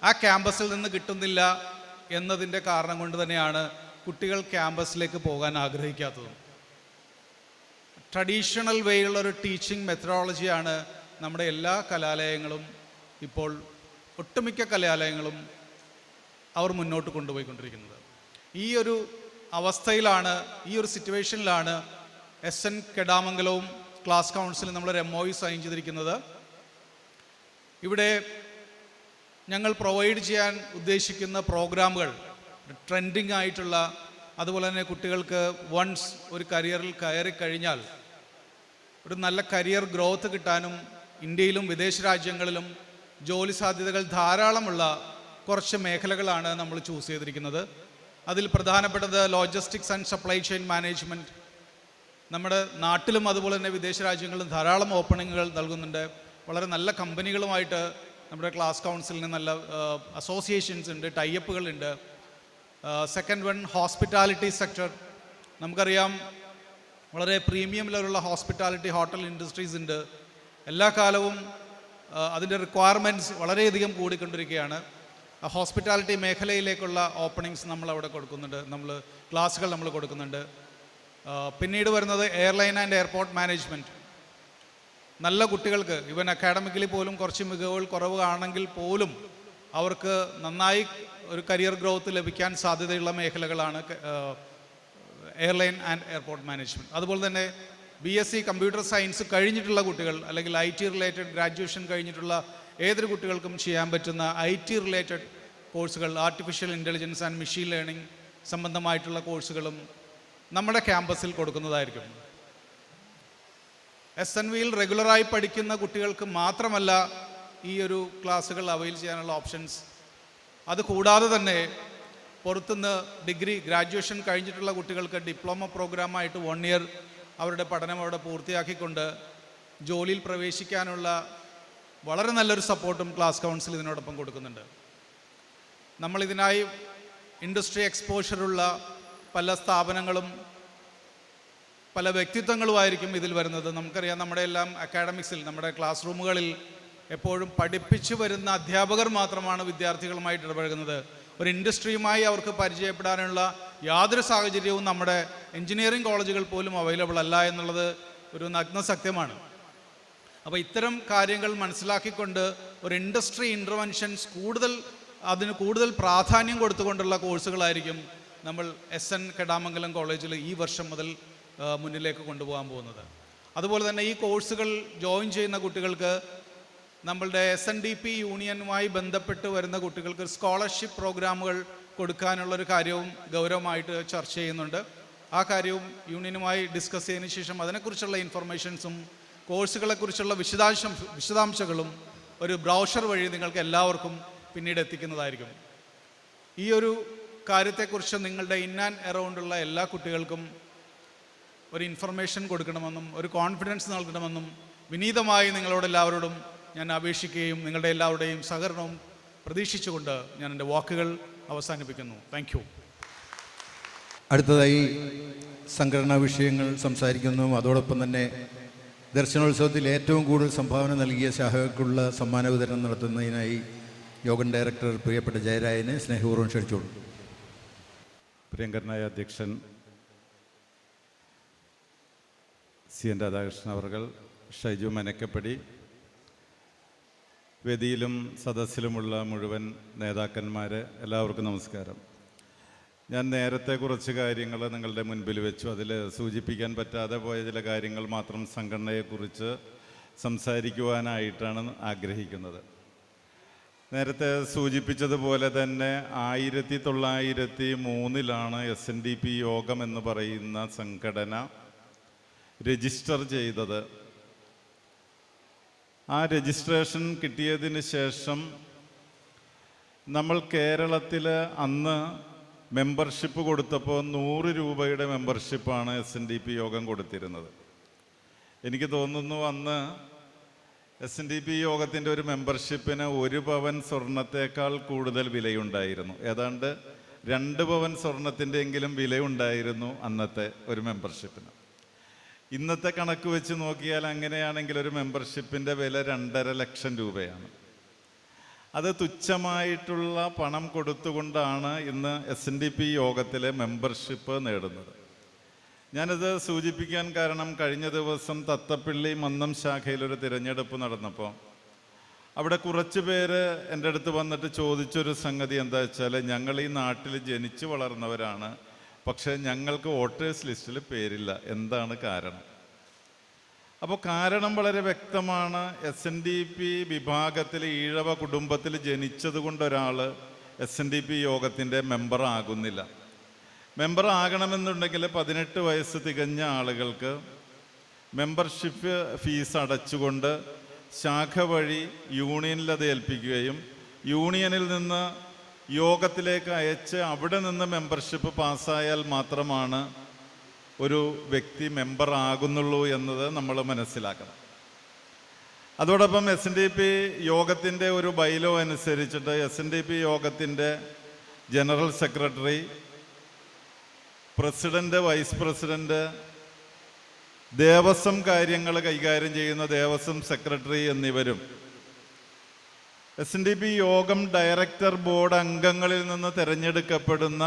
ആ ക്യാമ്പസിൽ നിന്ന് കിട്ടുന്നില്ല എന്നതിൻ്റെ കാരണം കൊണ്ട് തന്നെയാണ് കുട്ടികൾ ക്യാമ്പസിലേക്ക് പോകാൻ ആഗ്രഹിക്കാത്തതും. ട്രഡീഷണൽ വേയുള്ളൊരു ടീച്ചിങ് മെത്തഡോളജിയാണ് നമ്മുടെ എല്ലാ കലാലയങ്ങളും, ഇപ്പോൾ ഒട്ടുമിക്ക കലാലയങ്ങളും അവർ മുന്നോട്ട് കൊണ്ടുപോയിക്കൊണ്ടിരിക്കുന്നത്. ഈ ഒരു അവസ്ഥയിലാണ്, ഈ ഒരു സിറ്റുവേഷനിലാണ് SN കെടാമംഗലവും ക്ലാസ് കൗൺസിലും നമ്മളൊരു MOU സൈൻ ചെയ്തിരിക്കുന്നത്. ഇവിടെ ഞങ്ങൾ പ്രൊവൈഡ് ചെയ്യാൻ ഉദ്ദേശിക്കുന്ന പ്രോഗ്രാമുകൾ ട്രെൻഡിങ് ആയിട്ടുള്ള, അതുപോലെ തന്നെ കുട്ടികൾക്ക് വൺസ് ഒരു കരിയറിൽ കയറി കഴിഞ്ഞാൽ ഒരു നല്ല കരിയർ ഗ്രോത്ത് കിട്ടാനും ഇന്ത്യയിലും വിദേശ രാജ്യങ്ങളിലും ജോലി സാധ്യതകൾ ധാരാളമുള്ള കുറച്ച് മേഖലകളാണ് നമ്മൾ ചൂസ് ചെയ്തിരിക്കുന്നത്. അതിൽ പ്രധാനപ്പെട്ടത് logistics and supply chain management. നമ്മുടെ നാട്ടിലും അതുപോലെ തന്നെ വിദേശ രാജ്യങ്ങളിലും ധാരാളം ഓപ്പണിങ്ങുകൾ നൽകുന്നുണ്ട്. വളരെ നല്ല കമ്പനികളുമായിട്ട് നമ്മുടെ ക്ലാസ് കൗൺസിലിന് നല്ല അസോസിയേഷൻസ് ഉണ്ട്, ടൈഅപ്പുകളുണ്ട്. Second one, hospitality sector. നമുക്കറിയാം, വളരെ പ്രീമിയം ലെവലുള്ള ഹോസ്പിറ്റാലിറ്റി ഹോട്ടൽ ഇൻഡസ്ട്രീസ് ഉണ്ട്. എല്ലാ കാലവും അതിൻ്റെ റിക്വയർമെൻറ്റ്സ് വളരെയധികം കൂടിക്കൊണ്ടിരിക്കുകയാണ്. ഹോസ്പിറ്റാലിറ്റി മേഖലയിലേക്കുള്ള ഓപ്പണിങ്സ് നമ്മളവിടെ കൊടുക്കുന്നുണ്ട്, ക്ലാസ്സുകൾ നമ്മൾ കൊടുക്കുന്നുണ്ട്. പിന്നീട് വരുന്നത് എയർലൈൻ ആൻഡ് എയർപോർട്ട് മാനേജ്മെൻറ്റ്. നല്ല കുട്ടികൾക്ക് ഈവൻ അക്കാഡമിക്കലി പോലും കുറച്ച് മികവുകൾ കുറവാണെങ്കിൽ പോലും അവർക്ക് നന്നായി ഒരു കരിയർ ഗ്രോത്ത് ലഭിക്കാൻ സാധ്യതയുള്ള മേഖലകളാണ് എയർലൈൻ ആൻഡ് എയർപോർട്ട് മാനേജ്മെൻറ്റ്. അതുപോലെ തന്നെ BSc കമ്പ്യൂട്ടർ സയൻസ് കഴിഞ്ഞിട്ടുള്ള കുട്ടികൾ, അല്ലെങ്കിൽ IT റിലേറ്റഡ് ഗ്രാജുവേഷൻ കഴിഞ്ഞിട്ടുള്ള ഏതൊരു കുട്ടികൾക്കും ചെയ്യാൻ പറ്റുന്ന IT റിലേറ്റഡ് കോഴ്സുകൾ, artificial intelligence and machine learning സംബന്ധമായിട്ടുള്ള കോഴ്സുകളും നമ്മുടെ ക്യാമ്പസിൽ കൊടുക്കുന്നതായിരിക്കും. SNVയിൽ റെഗുലറായി പഠിക്കുന്ന കുട്ടികൾക്ക് മാത്രമല്ല ഈ ഒരു ക്ലാസ്സുകൾ അവൈൽ ചെയ്യാനുള്ള ഓപ്ഷൻസ്. അതുകൂടാതെ തന്നെ പുറത്തുനിന്ന് ഡിഗ്രി, ഗ്രാജുവേഷൻ കഴിഞ്ഞിട്ടുള്ള കുട്ടികൾക്ക് ഡിപ്ലോമ പ്രോഗ്രാമായിട്ട് 1 ഇയർ അവരുടെ പഠനം അവിടെ പൂർത്തിയാക്കിക്കൊണ്ട് ജോലിയിൽ പ്രവേശിക്കാനുള്ള വളരെ നല്ലൊരു സപ്പോർട്ടും ക്ലാസ് കൗൺസിൽ ഇതിനോടൊപ്പം കൊടുക്കുന്നുണ്ട്. നമ്മളിതിനായി ഇൻഡസ്ട്രി എക്സ്പോഷറുള്ള പല സ്ഥാപനങ്ങളും പല വ്യക്തിത്വങ്ങളുമായിരിക്കും ഇതിൽ വരുന്നത്. നമുക്കറിയാം, നമ്മുടെ എല്ലാം അക്കാഡമിക്സിൽ, നമ്മുടെ ക്ലാസ് റൂമുകളിൽ എപ്പോഴും പഠിപ്പിച്ചു വരുന്ന അധ്യാപകർ മാത്രമാണ് വിദ്യാർത്ഥികളുമായിട്ട് ഇടപഴകുന്നത്. ഒരു ഇൻഡസ്ട്രിയുമായി അവർക്ക് പരിചയപ്പെടാനുള്ള യാതൊരു സാഹചര്യവും നമ്മുടെ എഞ്ചിനീയറിംഗ് കോളേജുകൾ പോലും അവൈലബിൾ അല്ല എന്നുള്ളത് ഒരു നഗ്ന സത്യമാണ്. അപ്പോൾ ഇത്തരം കാര്യങ്ങൾ മനസ്സിലാക്കിക്കൊണ്ട് ഒരു ഇൻഡസ്ട്രി ഇൻ്റർവെൻഷൻസ് അതിന് കൂടുതൽ പ്രാധാന്യം കൊടുത്തുകൊണ്ടുള്ള കോഴ്സുകളായിരിക്കും നമ്മൾ SN കെടാമംഗലം കോളേജിൽ ഈ വർഷം മുതൽ മുന്നിലേക്ക് കൊണ്ടുപോകാൻ പോകുന്നത്. അതുപോലെ തന്നെ ഈ കോഴ്സുകൾ ജോയിൻ ചെയ്യുന്ന കുട്ടികൾക്ക് നമ്മളുടെ SNDP യൂണിയനുമായി ബന്ധപ്പെട്ട് വരുന്ന കുട്ടികൾക്ക് സ്കോളർഷിപ്പ് പ്രോഗ്രാമുകൾ കൊടുക്കാനുള്ളൊരു കാര്യവും ഗൗരവമായിട്ട് ചർച്ച ചെയ്യുന്നുണ്ട്. ആ കാര്യവും യൂണിയനുമായി ഡിസ്കസ് ചെയ്തതിന് ശേഷം അതിനെക്കുറിച്ചുള്ള ഇൻഫർമേഷൻസും കോഴ്സുകളെക്കുറിച്ചുള്ള വിശദാംശങ്ങളും ഒരു ബ്രൗഷർ വഴി നിങ്ങൾക്ക് എല്ലാവർക്കും പിന്നീട് എത്തിക്കുന്നതായിരിക്കും. ഈ ഒരു കാര്യത്തെക്കുറിച്ച് നിങ്ങളുടെ ഇൻ ആൻഡ് അറൗണ്ടുള്ള എല്ലാ കുട്ടികൾക്കും ഒരു ഇൻഫർമേഷൻ കൊടുക്കണമെന്നും ഒരു കോൺഫിഡൻസ് നൽകണമെന്നും വിനീതമായി നിങ്ങളോടെല്ലാവരോടും ഞാൻ അപേക്ഷിക്കുകയും നിങ്ങളുടെ എല്ലാവരുടെയും സഹകരണവും പ്രതീക്ഷിച്ചുകൊണ്ട് ഞാൻ എൻ്റെ വാക്കുകൾ അവസാനിപ്പിക്കുന്നു. Thank you. അടുത്തതായി സംഘടനാ വിഷയങ്ങൾ സംസാരിക്കുന്നു. അതോടൊപ്പം തന്നെ ദർശനോത്സവത്തിൽ ഏറ്റവും കൂടുതൽ സംഭാവന നൽകിയ ശാഖകൾക്കുള്ള സമ്മാന വിതരണം നടത്തുന്നതിനായി യോഗം ഡയറക്ടർ പ്രിയപ്പെട്ട ജയരായനെ സ്നേഹപൂർവ്വം ക്ഷണിച്ചോളൂ. പ്രിയങ്കരനായ അധ്യക്ഷൻ CN രാധാകൃഷ്ണൻ അവർകൾ, ഷൈജു മനക്കപ്പടി, വേദിയിലും സദസ്സിലുമുള്ള മുഴുവൻ നേതാക്കന്മാർ, എല്ലാവർക്കും നമസ്കാരം. ഞാൻ നേരത്തെ കുറച്ച് കാര്യങ്ങൾ നിങ്ങളുടെ മുൻപിൽ വെച്ചു. അതിൽ സൂചിപ്പിക്കാൻ പറ്റാതെ പോയ ചില കാര്യങ്ങൾ മാത്രം സംഘടനയെക്കുറിച്ച് സംസാരിക്കുവാനായിട്ടാണ് ആഗ്രഹിക്കുന്നത്. നേരത്തെ സൂചിപ്പിച്ചതുപോലെ തന്നെ 1903 SNDP യോഗം എന്ന് പറയുന്ന സംഘടന രജിസ്റ്റർ ചെയ്തത്. ആ രജിസ്ട്രേഷൻ കിട്ടിയതിന് ശേഷം നമ്മൾ കേരളത്തിൽ അന്ന് മെമ്പർഷിപ്പ് കൊടുത്തപ്പോൾ 100 രൂപയുടെ മെമ്പർഷിപ്പാണ് SNDP യോഗം കൊടുത്തിരുന്നത്. എനിക്ക് തോന്നുന്നു അന്ന് SNDP യോഗത്തിൻ്റെ ഒരു മെമ്പർഷിപ്പിന് 1 പവൻ സ്വർണത്തേക്കാൾ കൂടുതൽ വിലയുണ്ടായിരുന്നു. ഏതാണ്ട് 2 പവൻ സ്വർണത്തിൻ്റെ എങ്കിലും വിലയുണ്ടായിരുന്നു അന്നത്തെ ഒരു മെമ്പർഷിപ്പിന്. ഇന്നത്തെ കണക്ക് വെച്ച് നോക്കിയാൽ അങ്ങനെയാണെങ്കിൽ ഒരു മെമ്പർഷിപ്പിൻ്റെ വില 2.5 ലക്ഷം രൂപയാണ്. അത് തുച്ഛമായിട്ടുള്ള പണം കൊടുത്തുകൊണ്ടാണ് ഇന്ന് SNDP യോഗത്തിലെ മെമ്പർഷിപ്പ് നേടുന്നത്. ഞാനത് സൂചിപ്പിക്കാൻ കാരണം, കഴിഞ്ഞ ദിവസം തത്തപ്പിള്ളി മന്നം ശാഖയിലൊരു തിരഞ്ഞെടുപ്പ് നടന്നപ്പോൾ അവിടെ കുറച്ച് പേര് എൻ്റെ അടുത്ത് വന്നിട്ട് ചോദിച്ചൊരു സംഗതി എന്താ വെച്ചാൽ, ഞങ്ങൾ ഈ നാട്ടിൽ ജനിച്ചു വളർന്നവരാണ്, പക്ഷേ ഞങ്ങൾക്ക് വോട്ടേഴ്സ് ലിസ്റ്റിൽ പേരില്ല, എന്താണ് കാരണം? അപ്പോൾ കാരണം വളരെ വ്യക്തമാണ്. SNDP വിഭാഗത്തിൽ ഈഴവ കുടുംബത്തിൽ ജനിച്ചതുകൊണ്ട് ഒരാൾ SNDP യോഗത്തിൻ്റെ മെമ്പർ ആകുന്നില്ല. മെമ്പർ ആകണമെന്നുണ്ടെങ്കിൽ 18 വയസ്സ് തികഞ്ഞ ആളുകൾക്ക് മെമ്പർഷിപ്പ് ഫീസ് അടച്ചുകൊണ്ട് ശാഖ വഴി യൂണിയനിൽ അത് ഏൽപ്പിക്കുകയും യൂണിയനിൽ നിന്ന് യോഗത്തിലേക്ക് അയച്ച് അവിടെ നിന്ന് മെമ്പർഷിപ്പ് പാസ്സായാൽ മാത്രമാണ് ഒരു വ്യക്തി മെമ്പർ ആകുന്നുള്ളൂ എന്നത് നമ്മൾ മനസ്സിലാക്കണം. അതോടൊപ്പം SNDP യോഗത്തിൻ്റെ ഒരു ബൈലോ അനുസരിച്ചിട്ട് SNDP യോഗത്തിൻ്റെ general secretary, president, vice president, Devaswom കാര്യങ്ങൾ കൈകാര്യം ചെയ്യുന്ന ദേവസ്വം സെക്രട്ടറി എന്നിവരും SNDP യോഗം ഡയറക്ടർ ബോർഡ് അംഗങ്ങളിൽ നിന്ന് തിരഞ്ഞെടുക്കപ്പെടുന്ന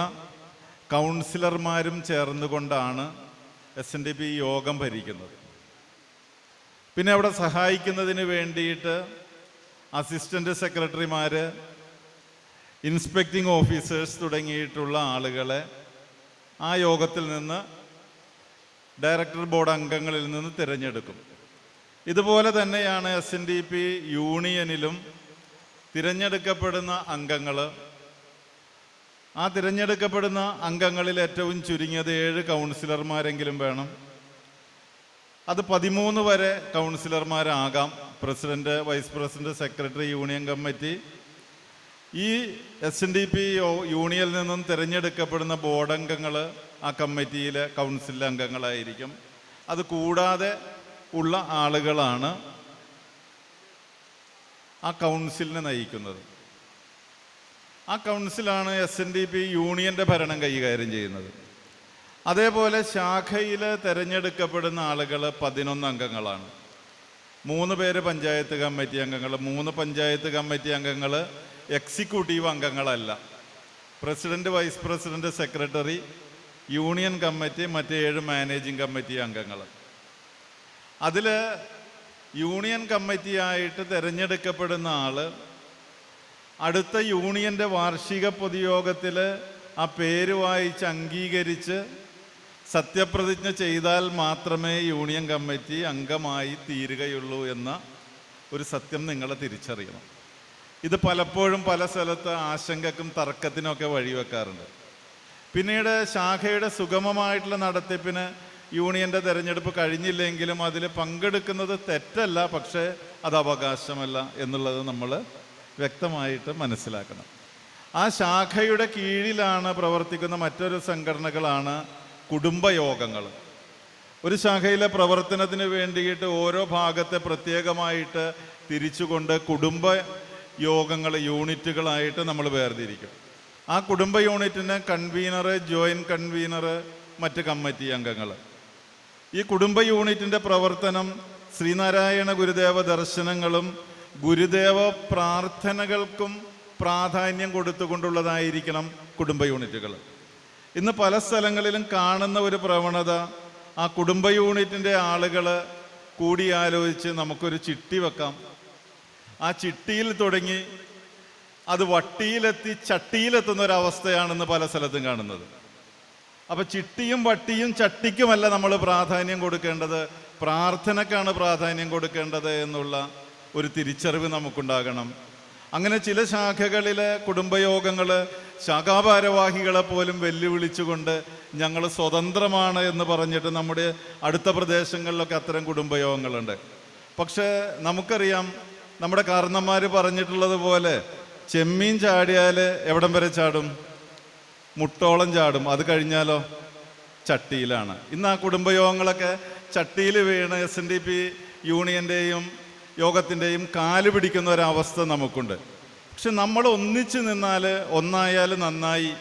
കൗൺസിലർമാരും ചേർന്നുകൊണ്ടാണ് SNDP യോഗം ഭരിക്കുന്നത്. പിന്നെ അവിടെ സഹായിക്കുന്നതിന് വേണ്ടിയിട്ട് അസിസ്റ്റന്റ് സെക്രട്ടറിമാർ, ഇൻസ്പെക്ടിംഗ് ഓഫീസേഴ്സ് തുടങ്ങിയിട്ടുള്ള ആളുകളെ ആ യോഗത്തിൽ നിന്ന്, ഡയറക്ടർ ബോർഡ് അംഗങ്ങളിൽ നിന്ന് തിരഞ്ഞെടുക്കും. ഇതുപോലെ തന്നെയാണ് SNDP യൂണിയനിലും തിരഞ്ഞെടുക്കപ്പെടുന്ന അംഗങ്ങൾ. ആ തിരഞ്ഞെടുക്കപ്പെടുന്ന അംഗങ്ങളിൽ ഏറ്റവും ചുരുങ്ങിയത് 7 കൗൺസിലർമാരെങ്കിലും വേണം. അത് 13 വരെ കൗൺസിലർമാരാകാം. President, vice president, secretary, union committee. ഈ SNDP യൂണിയനിൽ നിന്നും തിരഞ്ഞെടുക്കപ്പെടുന്ന ബോർഡ് അംഗങ്ങൾ ആ കമ്മിറ്റിയിലെ കൗൺസിലിലെ അംഗങ്ങളായിരിക്കും. അത് കൂടാതെ ഉള്ള ആളുകളാണ് ആ കൗൺസിലിനെ നയിക്കുന്നത്. ആ കൗൺസിലാണ് SNDP യൂണിയൻ്റെ ഭരണം കൈകാര്യം ചെയ്യുന്നത്. അതേപോലെ ശാഖയിൽ തിരഞ്ഞെടുക്കപ്പെടുന്ന ആളുകൾ 11 അംഗങ്ങളാണ്. 3 പേര് പഞ്ചായത്ത് കമ്മിറ്റി അംഗങ്ങൾ, 3 പഞ്ചായത്ത് കമ്മിറ്റി അംഗങ്ങൾ എക്സിക്യൂട്ടീവ് അംഗങ്ങളല്ല. President, vice president, secretary, union committee, മറ്റ് 7 മാനേജിംഗ് കമ്മിറ്റി അംഗങ്ങൾ. അതിൽ യൂണിയൻ കമ്മിറ്റിയായിട്ട് തിരഞ്ഞെടുക്കപ്പെടുന്ന ആൾ അടുത്ത യൂണിയൻ്റെ വാർഷിക പൊതുയോഗത്തിൽ ആ പേര് വായിച്ച് അംഗീകരിച്ച് സത്യപ്രതിജ്ഞ ചെയ്താൽ മാത്രമേ യൂണിയൻ കമ്മിറ്റി അംഗമായി തീരുകയുള്ളൂ എന്ന ഒരു സത്യം നിങ്ങൾ തിരിച്ചറിയണം. ഇത് പലപ്പോഴും പല സ്ഥലത്ത് ആശങ്കക്കും തർക്കത്തിനൊക്കെ വഴിവെക്കാറുണ്ട്. പിന്നീട് ശാഖയുടെ സുഗമമായിട്ടുള്ള നടത്തിപ്പിന് യൂണിയൻ്റെ തിരഞ്ഞെടുപ്പ് കഴിഞ്ഞില്ലെങ്കിലും അതിൽ പങ്കെടുക്കുന്നത് തെറ്റല്ല, പക്ഷേ അത് അവകാശമല്ല എന്നുള്ളത് നമ്മൾ വ്യക്തമായിട്ട് മനസ്സിലാക്കണം. ആ ശാഖയുടെ കീഴിലാണ് പ്രവർത്തിക്കുന്ന മറ്റൊരു സംഘടനകളാണ് കുടുംബയോഗങ്ങൾ. ഒരു ശാഖയിലെ പ്രവർത്തനത്തിന് വേണ്ടിയിട്ട് ഓരോ ഭാഗത്തെ പ്രത്യേകമായിട്ട് തിരിച്ചുകൊണ്ട് കുടുംബ യോഗങ്ങൾ, യൂണിറ്റുകളായിട്ട് നമ്മൾ വേർതിരിക്കും. ആ കുടുംബ യൂണിറ്റിന് കൺവീനർ, ജോയിൻറ്റ് കൺവീനർ, മറ്റ് കമ്മിറ്റി അംഗങ്ങൾ. ഈ കുടുംബ യൂണിറ്റിൻ്റെ പ്രവർത്തനം ശ്രീനാരായണ ഗുരുദേവ ദർശനങ്ങളും ഗുരുദേവ പ്രാർത്ഥനകൾക്കും പ്രാധാന്യം കൊടുത്തുകൊണ്ടുള്ളതായിരിക്കണം കുടുംബ യൂണിറ്റുകൾ. ഇന്ന് പല സ്ഥലങ്ങളിലും കാണുന്ന ഒരു പ്രവണത, ആ കുടുംബ യൂണിറ്റിൻ്റെ ആളുകൾ കൂടിയാലോചിച്ച് നമുക്കൊരു ചിട്ടി വെക്കാം, ആ ചിട്ടിയിൽ തുടങ്ങി അത് വട്ടിയിലെത്തി ചട്ടിയിലെത്തുന്ന ഒരവസ്ഥയാണെന്ന് പല സ്ഥലത്തും കാണുന്നത്. അപ്പം ചിട്ടിയും വട്ടിയും ചട്ടിക്കുമല്ല നമ്മൾ പ്രാധാന്യം കൊടുക്കേണ്ടത്, പ്രാർത്ഥനക്കാണ് പ്രാധാന്യം കൊടുക്കേണ്ടത് എന്നുള്ള ഒരു തിരിച്ചറിവ് നമുക്കുണ്ടാകണം. അങ്ങനെ ചില ശാഖകളിലെ കുടുംബയോഗങ്ങൾ ശാഖാഭാരവാഹികളെ പോലും വെല്ലുവിളിച്ചുകൊണ്ട് ഞങ്ങൾ സ്വതന്ത്രമാണ് എന്ന് പറഞ്ഞിട്ട് നമ്മുടെ അടുത്ത പ്രദേശങ്ങളിലൊക്കെ അത്തരം കുടുംബയോഗങ്ങളുണ്ട്. പക്ഷേ നമുക്കറിയാം, നമ്മുടെ കാരണന്മാർ പറഞ്ഞിട്ടുള്ളത് പോലെ ചെമ്മീൻ ചാടിയാൽ എവിടം വരെ ചാടും? മുട്ടോളം ചാടും. അത് കഴിഞ്ഞാലോ ചട്ടിയിലാണ്. ഇന്ന് ആ കുടുംബയോഗങ്ങളൊക്കെ ചട്ടിയിൽ വീണ് SNDP യൂണിയൻ്റെയും യോഗത്തിൻ്റെയും കാല് പിടിക്കുന്ന ഒരവസ്ഥ നമുക്കുണ്ട്. പക്ഷെ നമ്മൾ ഒന്നിച്ച് നിന്നാൽ ഒന്നായാൽ നന്നായി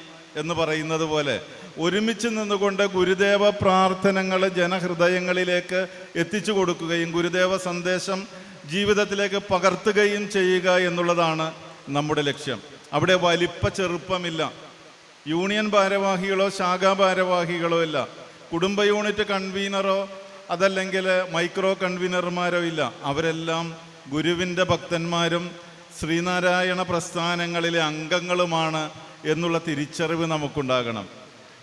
എന്ന് പറയുന്നത് പോലെ ഒരുമിച്ച് നിന്നുകൊണ്ട് ഗുരുദേവ പ്രാർത്ഥനകൾ ജനഹൃദയങ്ങളിലേക്ക് എത്തിച്ചു കൊടുക്കുകയും ഗുരുദേവ സന്ദേശം ജീവിതത്തിലേക്ക് പകർത്തുകയും ചെയ്യുക എന്നുള്ളതാണ് നമ്മുടെ ലക്ഷ്യം. അവിടെ വലിപ്പ ചെറുപ്പമില്ല. യൂണിയൻ ഭാരവാഹികളോ ശാഖാ ഭാരവാഹികളോ ഇല്ല. കുടുംബ യൂണിറ്റ് കൺവീനറോ അതല്ലെങ്കിൽ മൈക്രോ കൺവീനർമാരോ ഇല്ല. അവരെല്ലാം ഗുരുവിൻ്റെ ഭക്തന്മാരും ശ്രീനാരായണ പ്രസ്ഥാനങ്ങളിലെ അംഗങ്ങളുമാണ് എന്നുള്ള തിരിച്ചറിവ് നമുക്കുണ്ടാകണം.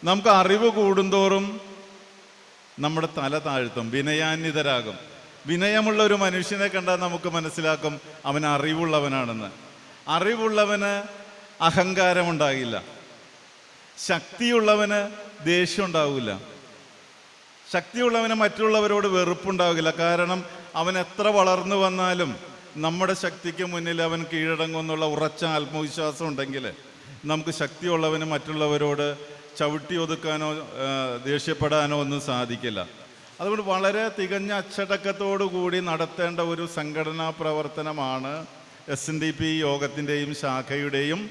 നമുക്ക് അറിവ് കൂടുന്തോറും നമ്മുടെ തല താഴ്ത്തും, വിനയാന്വിതരാകും. വിനയമുള്ള ഒരു മനുഷ്യനെ കണ്ടാൽ നമുക്ക് മനസ്സിലാക്കും അവൻ അറിവുള്ളവനാണെന്ന്. അറിവുള്ളവന് അഹങ്കാരമുണ്ടാകില്ല, ശക്തിയുള്ളവന് ദേഷ്യം ഉണ്ടാവില്ല, ശക്തിയുള്ളവന് മറ്റുള്ളവരോട് വെറുപ്പുണ്ടാവില്ല. കാരണം അവൻ എത്ര വളർന്നു വന്നാലും നമ്മുടെ ശക്തിക്ക് മുന്നിൽ അവൻ കീഴടങ്ങുമെന്നുള്ള ഉറച്ച ആത്മവിശ്വാസം ഉണ്ടെങ്കിൽ നമുക്ക് ശക്തിയുള്ളവന് മറ്റുള്ളവരോട് ചവിട്ടി ഒതുക്കാനോ ദേഷ്യപ്പെടാനോ ഒന്നും സാധിക്കില്ല. അതുകൊണ്ട് വളരെ തികഞ്ഞ അച്ചടക്കത്തോടു കൂടി നടത്തേണ്ട ഒരു സംഘടനാ പ്രവർത്തനമാണ് SNDP യോഗത്തിൻ്റെയും ശാഖയുടെയും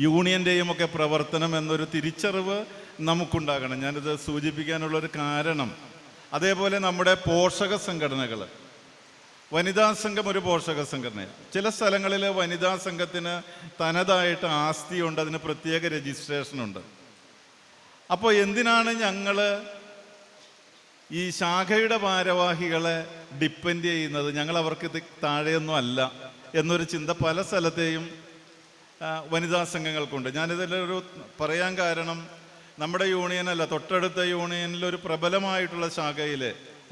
യൂണിയൻ്റെയും ഒക്കെ പ്രവർത്തനം എന്നൊരു തിരിച്ചറിവ് നമുക്കുണ്ടാകണം. ഞാനിത് സൂചിപ്പിക്കാനുള്ളൊരു കാരണം, അതേപോലെ നമ്മുടെ പോഷക സംഘടനകൾ, വനിതാ സംഘം ഒരു പോഷക സംഘടനയാണ്. ചില സ്ഥലങ്ങളിൽ വനിതാ സംഘത്തിന് തനതായിട്ട് ആസ്തിയുണ്ട്, അതിന് പ്രത്യേക രജിസ്ട്രേഷനുണ്ട്. അപ്പോൾ എന്തിനാണ് ഞങ്ങൾ ഈ ശാഖയുടെ ഭാരവാഹികളെ ഡിപ്പെൻഡ് ചെയ്യുന്നത്? ഞങ്ങൾ അവർക്ക് താഴെയൊന്നും അല്ല എന്നൊരു ചിന്ത പല സ്ഥലത്തെയും വനിതാ സംഘങ്ങൾക്കുണ്ട്. ഞാനിതിലൊരു പറയാൻ കാരണം, നമ്മുടെ യൂണിയനല്ല, തൊട്ടടുത്ത യൂണിയനിൽ ഒരു പ്രബലമായിട്ടുള്ള ശാഖയിൽ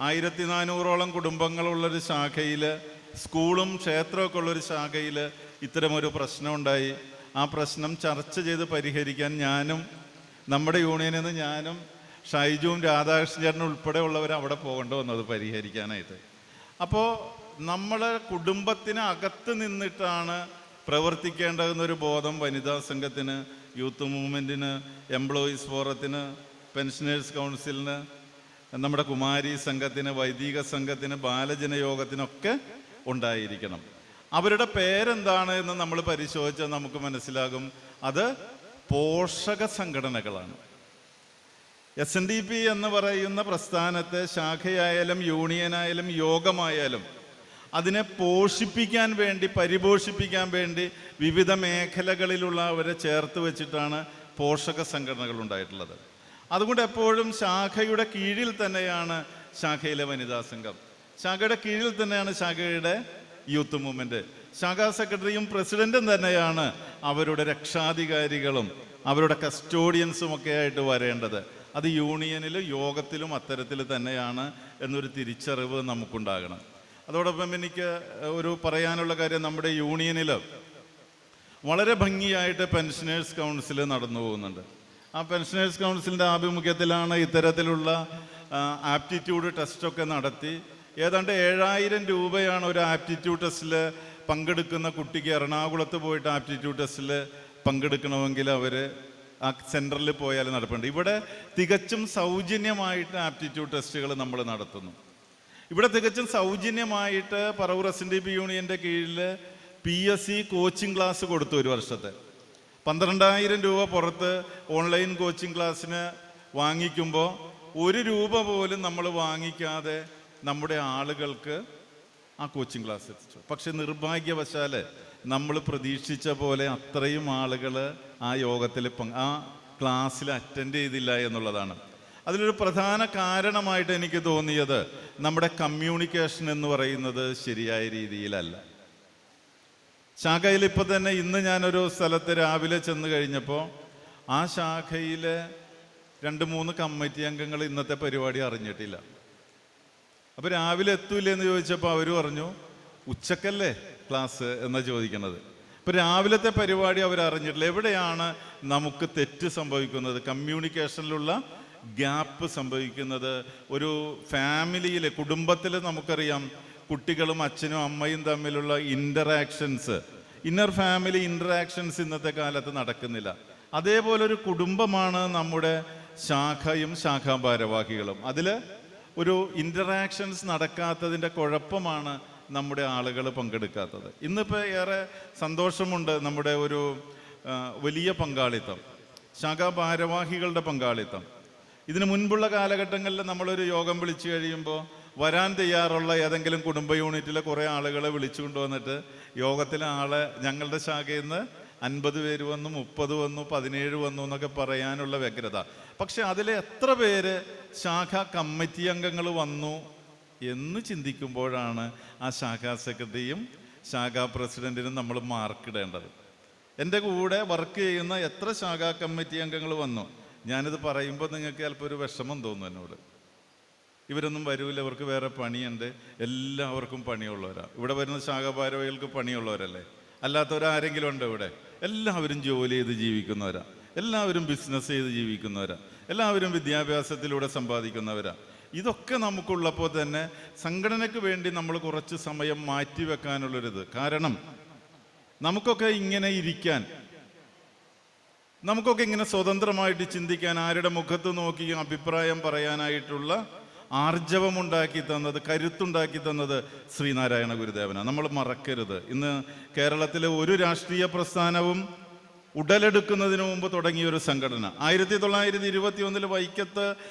1400ഓളം കുടുംബങ്ങളുള്ളൊരു ശാഖയിൽ, സ്കൂളും ക്ഷേത്രമൊക്കെ ഉള്ളൊരു ശാഖയിൽ ഇത്തരമൊരു പ്രശ്നം ഉണ്ടായി. ആ പ്രശ്നം ചർച്ച ചെയ്ത് പരിഹരിക്കാൻ ഞാനും നമ്മുടെ യൂണിയനിൽ നിന്ന് ഞാനും ഷൈജുവും രാധാകൃഷ്ണൻ ചേട്ടനും ഉൾപ്പെടെ ഉള്ളവർ അവിടെ പോകേണ്ടി വന്നത് പരിഹരിക്കാനായിട്ട്. അപ്പോൾ നമ്മൾ കുടുംബത്തിന് അകത്ത് നിന്നിട്ടാണ് പ്രവർത്തിക്കേണ്ടതെന്നൊരു ബോധം വനിതാ സംഘത്തിന്, യൂത്ത് മൂവ്മെൻറ്റിന്, എംപ്ലോയീസ് ഫോറത്തിന്, പെൻഷനേഴ്സ് കൗൺസിലിന്, നമ്മുടെ കുമാരി സംഘത്തിന്, വൈദിക സംഘത്തിന്, ബാലജനയോഗത്തിനൊക്കെ ഉണ്ടായിരിക്കണം. അവരുടെ പേരെന്താണ് എന്ന് നമ്മൾ പരിശോധിച്ചാൽ നമുക്ക് മനസ്സിലാകും, അത് പോഷക സംഘടനകളാണ്. SNDP എന്ന് പറയുന്ന പ്രസ്ഥാനത്തെ ശാഖയായാലും യൂണിയനായാലും യോഗമായാലും അതിനെ പോഷിപ്പിക്കാൻ വേണ്ടി, പരിപോഷിപ്പിക്കാൻ വേണ്ടി വിവിധ മേഖലകളിലുള്ളവരെ ചേർത്ത് വെച്ചിട്ടാണ് പോഷക സംഘടനകൾ ഉണ്ടായിട്ടുള്ളത്. അതുകൊണ്ട് എപ്പോഴും ശാഖയുടെ കീഴിൽ തന്നെയാണ് ശാഖയിലെ വനിതാ സംഘം, ശാഖയുടെ കീഴിൽ തന്നെയാണ് ശാഖയുടെ യൂത്ത് മൂവ്മെൻറ്റ്. ശാഖാ സെക്രട്ടറിയും പ്രസിഡൻറ്റും തന്നെയാണ് അവരുടെ രക്ഷാധികാരികളും അവരുടെ കസ്റ്റോഡിയൻസും ഒക്കെ ആയിട്ട് വരേണ്ടത്. അത് യൂണിയനിലും യോഗത്തിലും അത്തരത്തിൽ തന്നെയാണ് എന്നൊരു തിരിച്ചറിവ് നമുക്കുണ്ടാകണം. അതോടൊപ്പം എനിക്ക് ഒരു പറയാനുള്ള കാര്യം, നമ്മുടെ യൂണിയനിൽ വളരെ ഭംഗിയായിട്ട് പെൻഷനേഴ്സ് കൗൺസിൽ നടന്നു പോകുന്നുണ്ട്. ആ പെൻഷനേഴ്സ് കൗൺസിലിൻ്റെ ആഭിമുഖ്യത്തിലാണ് ഇത്തരത്തിലുള്ള ആപ്റ്റിറ്റ്യൂഡ് ടെസ്റ്റൊക്കെ നടത്തി ഏതാണ്ട് 7000 രൂപയാണ് ഒരു ആപ്റ്റിറ്റ്യൂഡ് ടെസ്റ്റിൽ പങ്കെടുക്കുന്ന കുട്ടിക്ക്. എറണാകുളത്ത് പോയിട്ട് ആപ്റ്റിറ്റ്യൂഡ് ടെസ്റ്റിൽ പങ്കെടുക്കണമെങ്കിൽ അവർ ആ സെൻറ്ററിൽ പോയാൽ നടപ്പുണ്ട്. ഇവിടെ തികച്ചും സൗജന്യമായിട്ട് ആപ്റ്റിറ്റ്യൂഡ് ടെസ്റ്റുകൾ നമ്മൾ നടത്തുന്നു. ഇവിടെ തികച്ചും സൗജന്യമായിട്ട് പറവൂർ SNDP യൂണിയൻ്റെ കീഴിൽ PSC കോച്ചിങ് ക്ലാസ് കൊടുത്തു. ഒരു വർഷത്തെ 12,000 രൂപ പുറത്ത് ഓൺലൈൻ കോച്ചിങ് ക്ലാസ്സിന് വാങ്ങിക്കുമ്പോൾ 1 രൂപ പോലും നമ്മൾ വാങ്ങിക്കാതെ നമ്മുടെ ആളുകൾക്ക് ആ കോച്ചിങ് ക്ലാസ് എത്തിച്ചു. പക്ഷെ നിർഭാഗ്യവശാൽ നമ്മൾ പ്രതീക്ഷിച്ച പോലെ അത്രയും ആളുകൾ ആ യോഗത്തിൽ ആ ക്ലാസ്സിൽ അറ്റൻഡ് ചെയ്തില്ല എന്നുള്ളതാണ്. അതിലൊരു പ്രധാന കാരണമായിട്ട് എനിക്ക് തോന്നിയത് നമ്മുടെ കമ്മ്യൂണിക്കേഷൻ എന്ന് പറയുന്നത് ശരിയായ രീതിയിലല്ല. ശാഖയിൽ ഇപ്പോൾ തന്നെ ഇന്ന് ഞാനൊരു സ്ഥലത്ത് രാവിലെ ചെന്ന് കഴിഞ്ഞപ്പോൾ ആ ശാഖയിലെ 2-3 കമ്മിറ്റി അംഗങ്ങൾ ഇന്നത്തെ പരിപാടി അറിഞ്ഞിട്ടില്ല. അപ്പോൾ രാവിലെ എത്തൂലേ എന്ന് ചോദിച്ചപ്പോൾ അവർ പറഞ്ഞു ഉച്ചക്കല്ലേ ക്ലാസ് എന്നാണ് ചോദിക്കുന്നത്. ഇപ്പോൾ രാവിലത്തെ പരിപാടി അവർ അറിഞ്ഞിട്ടില്ല. എവിടെയാണ് നമുക്ക് തെറ്റ് സംഭവിക്കുന്നത്? കമ്മ്യൂണിക്കേഷനിലുള്ള ഗ്യാപ്പ് സംഭവിക്കുന്നത്. ഒരു ഫാമിലിയിൽ, കുടുംബത്തിൽ നമുക്കറിയാം കുട്ടികളും അച്ഛനും അമ്മയും തമ്മിലുള്ള ഇൻ്ററാക്ഷൻസ്, ഇന്നർ ഫാമിലി ഇൻ്ററാക്ഷൻസ് ഇന്നത്തെ കാലത്ത് നടക്കുന്നില്ല. അതേപോലൊരു കുടുംബമാണ് നമ്മുടെ ശാഖയും ശാഖാ ഭാരവാഹികളും. അതിൽ ഒരു ഇൻ്ററാക്ഷൻസ് നടക്കാത്തതിൻ്റെ കുഴപ്പമാണ് നമ്മുടെ ആളുകൾ പങ്കെടുക്കാത്തത്. ഇന്നിപ്പോൾ ഏറെ സന്തോഷമുണ്ട്. നമ്മുടെ ഒരു വലിയ പങ്കാളിത്തം, ശാഖാ ഭാരവാഹികളുടെ പങ്കാളിത്തം. ഇതിന് മുൻപുള്ള കാലഘട്ടങ്ങളിൽ നമ്മളൊരു യോഗം വിളിച്ചു കഴിയുമ്പോൾ വരാൻ തയ്യാറുള്ള ഏതെങ്കിലും കുടുംബ യൂണിറ്റിലെ കുറേ ആളുകളെ വിളിച്ചു കൊണ്ടുവന്നിട്ട് യോഗത്തിലെ ആളെ ഞങ്ങളുടെ ശാഖയിൽ നിന്ന് 50 പേര് വന്നു, 30 വന്നു, 17 വന്നു എന്നൊക്കെ പറയാനുള്ള വ്യഗ്രത. പക്ഷെ അതിലെ എത്ര പേര് ശാഖാ കമ്മിറ്റി അംഗങ്ങൾ വന്നു എന്ന് ചിന്തിക്കുമ്പോഴാണ് ആ ശാഖാ സെക്രട്ടറിയും ശാഖാ പ്രസിഡൻറ്റിനും നമ്മൾ മാർക്കിടേണ്ടത്. എൻ്റെ കൂടെ വർക്ക് ചെയ്യുന്ന എത്ര ശാഖാ കമ്മിറ്റി അംഗങ്ങൾ വന്നു? ഞാനിത് പറയുമ്പോൾ നിങ്ങൾക്ക് ചിലപ്പോൾ ഒരു വിഷമം തോന്നും എന്നോട്. ഇവരൊന്നും വരൂല, അവർക്ക് വേറെ പണിയുണ്ട്. എല്ലാവർക്കും പണിയുള്ളവരാണ്. ഇവിടെ വരുന്ന ശാഖാ ഭാരവാഹികൾക്ക് പണിയുള്ളവരല്ലേ? അല്ലാത്തവരാരെങ്കിലും ഉണ്ടോ ഇവിടെ? എല്ലാവരും ജോലി ചെയ്ത് ജീവിക്കുന്നവരാണ്, എല്ലാവരും ബിസിനസ് ചെയ്ത് ജീവിക്കുന്നവരാണ്, എല്ലാവരും വിദ്യാഭ്യാസത്തിലൂടെ സമ്പാദിക്കുന്നവരാണ്. ഇതൊക്കെ നമുക്കുള്ളപ്പോൾ തന്നെ സംഘടനയ്ക്ക് വേണ്ടി നമ്മൾ കുറച്ച് സമയം മാറ്റിവെക്കാനുള്ളൊരിത്. കാരണം നമുക്കൊക്കെ ഇങ്ങനെ ഇരിക്കാൻ, നമുക്കൊക്കെ ഇങ്ങനെ സ്വതന്ത്രമായിട്ട് ചിന്തിക്കാൻ, ആരുടെ മുഖത്ത് നോക്കി അഭിപ്രായം പറയാനായിട്ടുള്ള ആർജവമുണ്ടാക്കി തന്നത്, കരുത്തുണ്ടാക്കി തന്നത് ശ്രീനാരായണ ഗുരുദേവനാണ്. നമ്മൾ മറക്കരുത്. ഇന്ന് കേരളത്തിലെ ഒരു രാഷ്ട്രീയ പ്രസ്ഥാനവും ഉടലെടുക്കുന്നതിന് മുമ്പ് തുടങ്ങിയൊരു സംഘടന 1921 വൈക്കത്ത്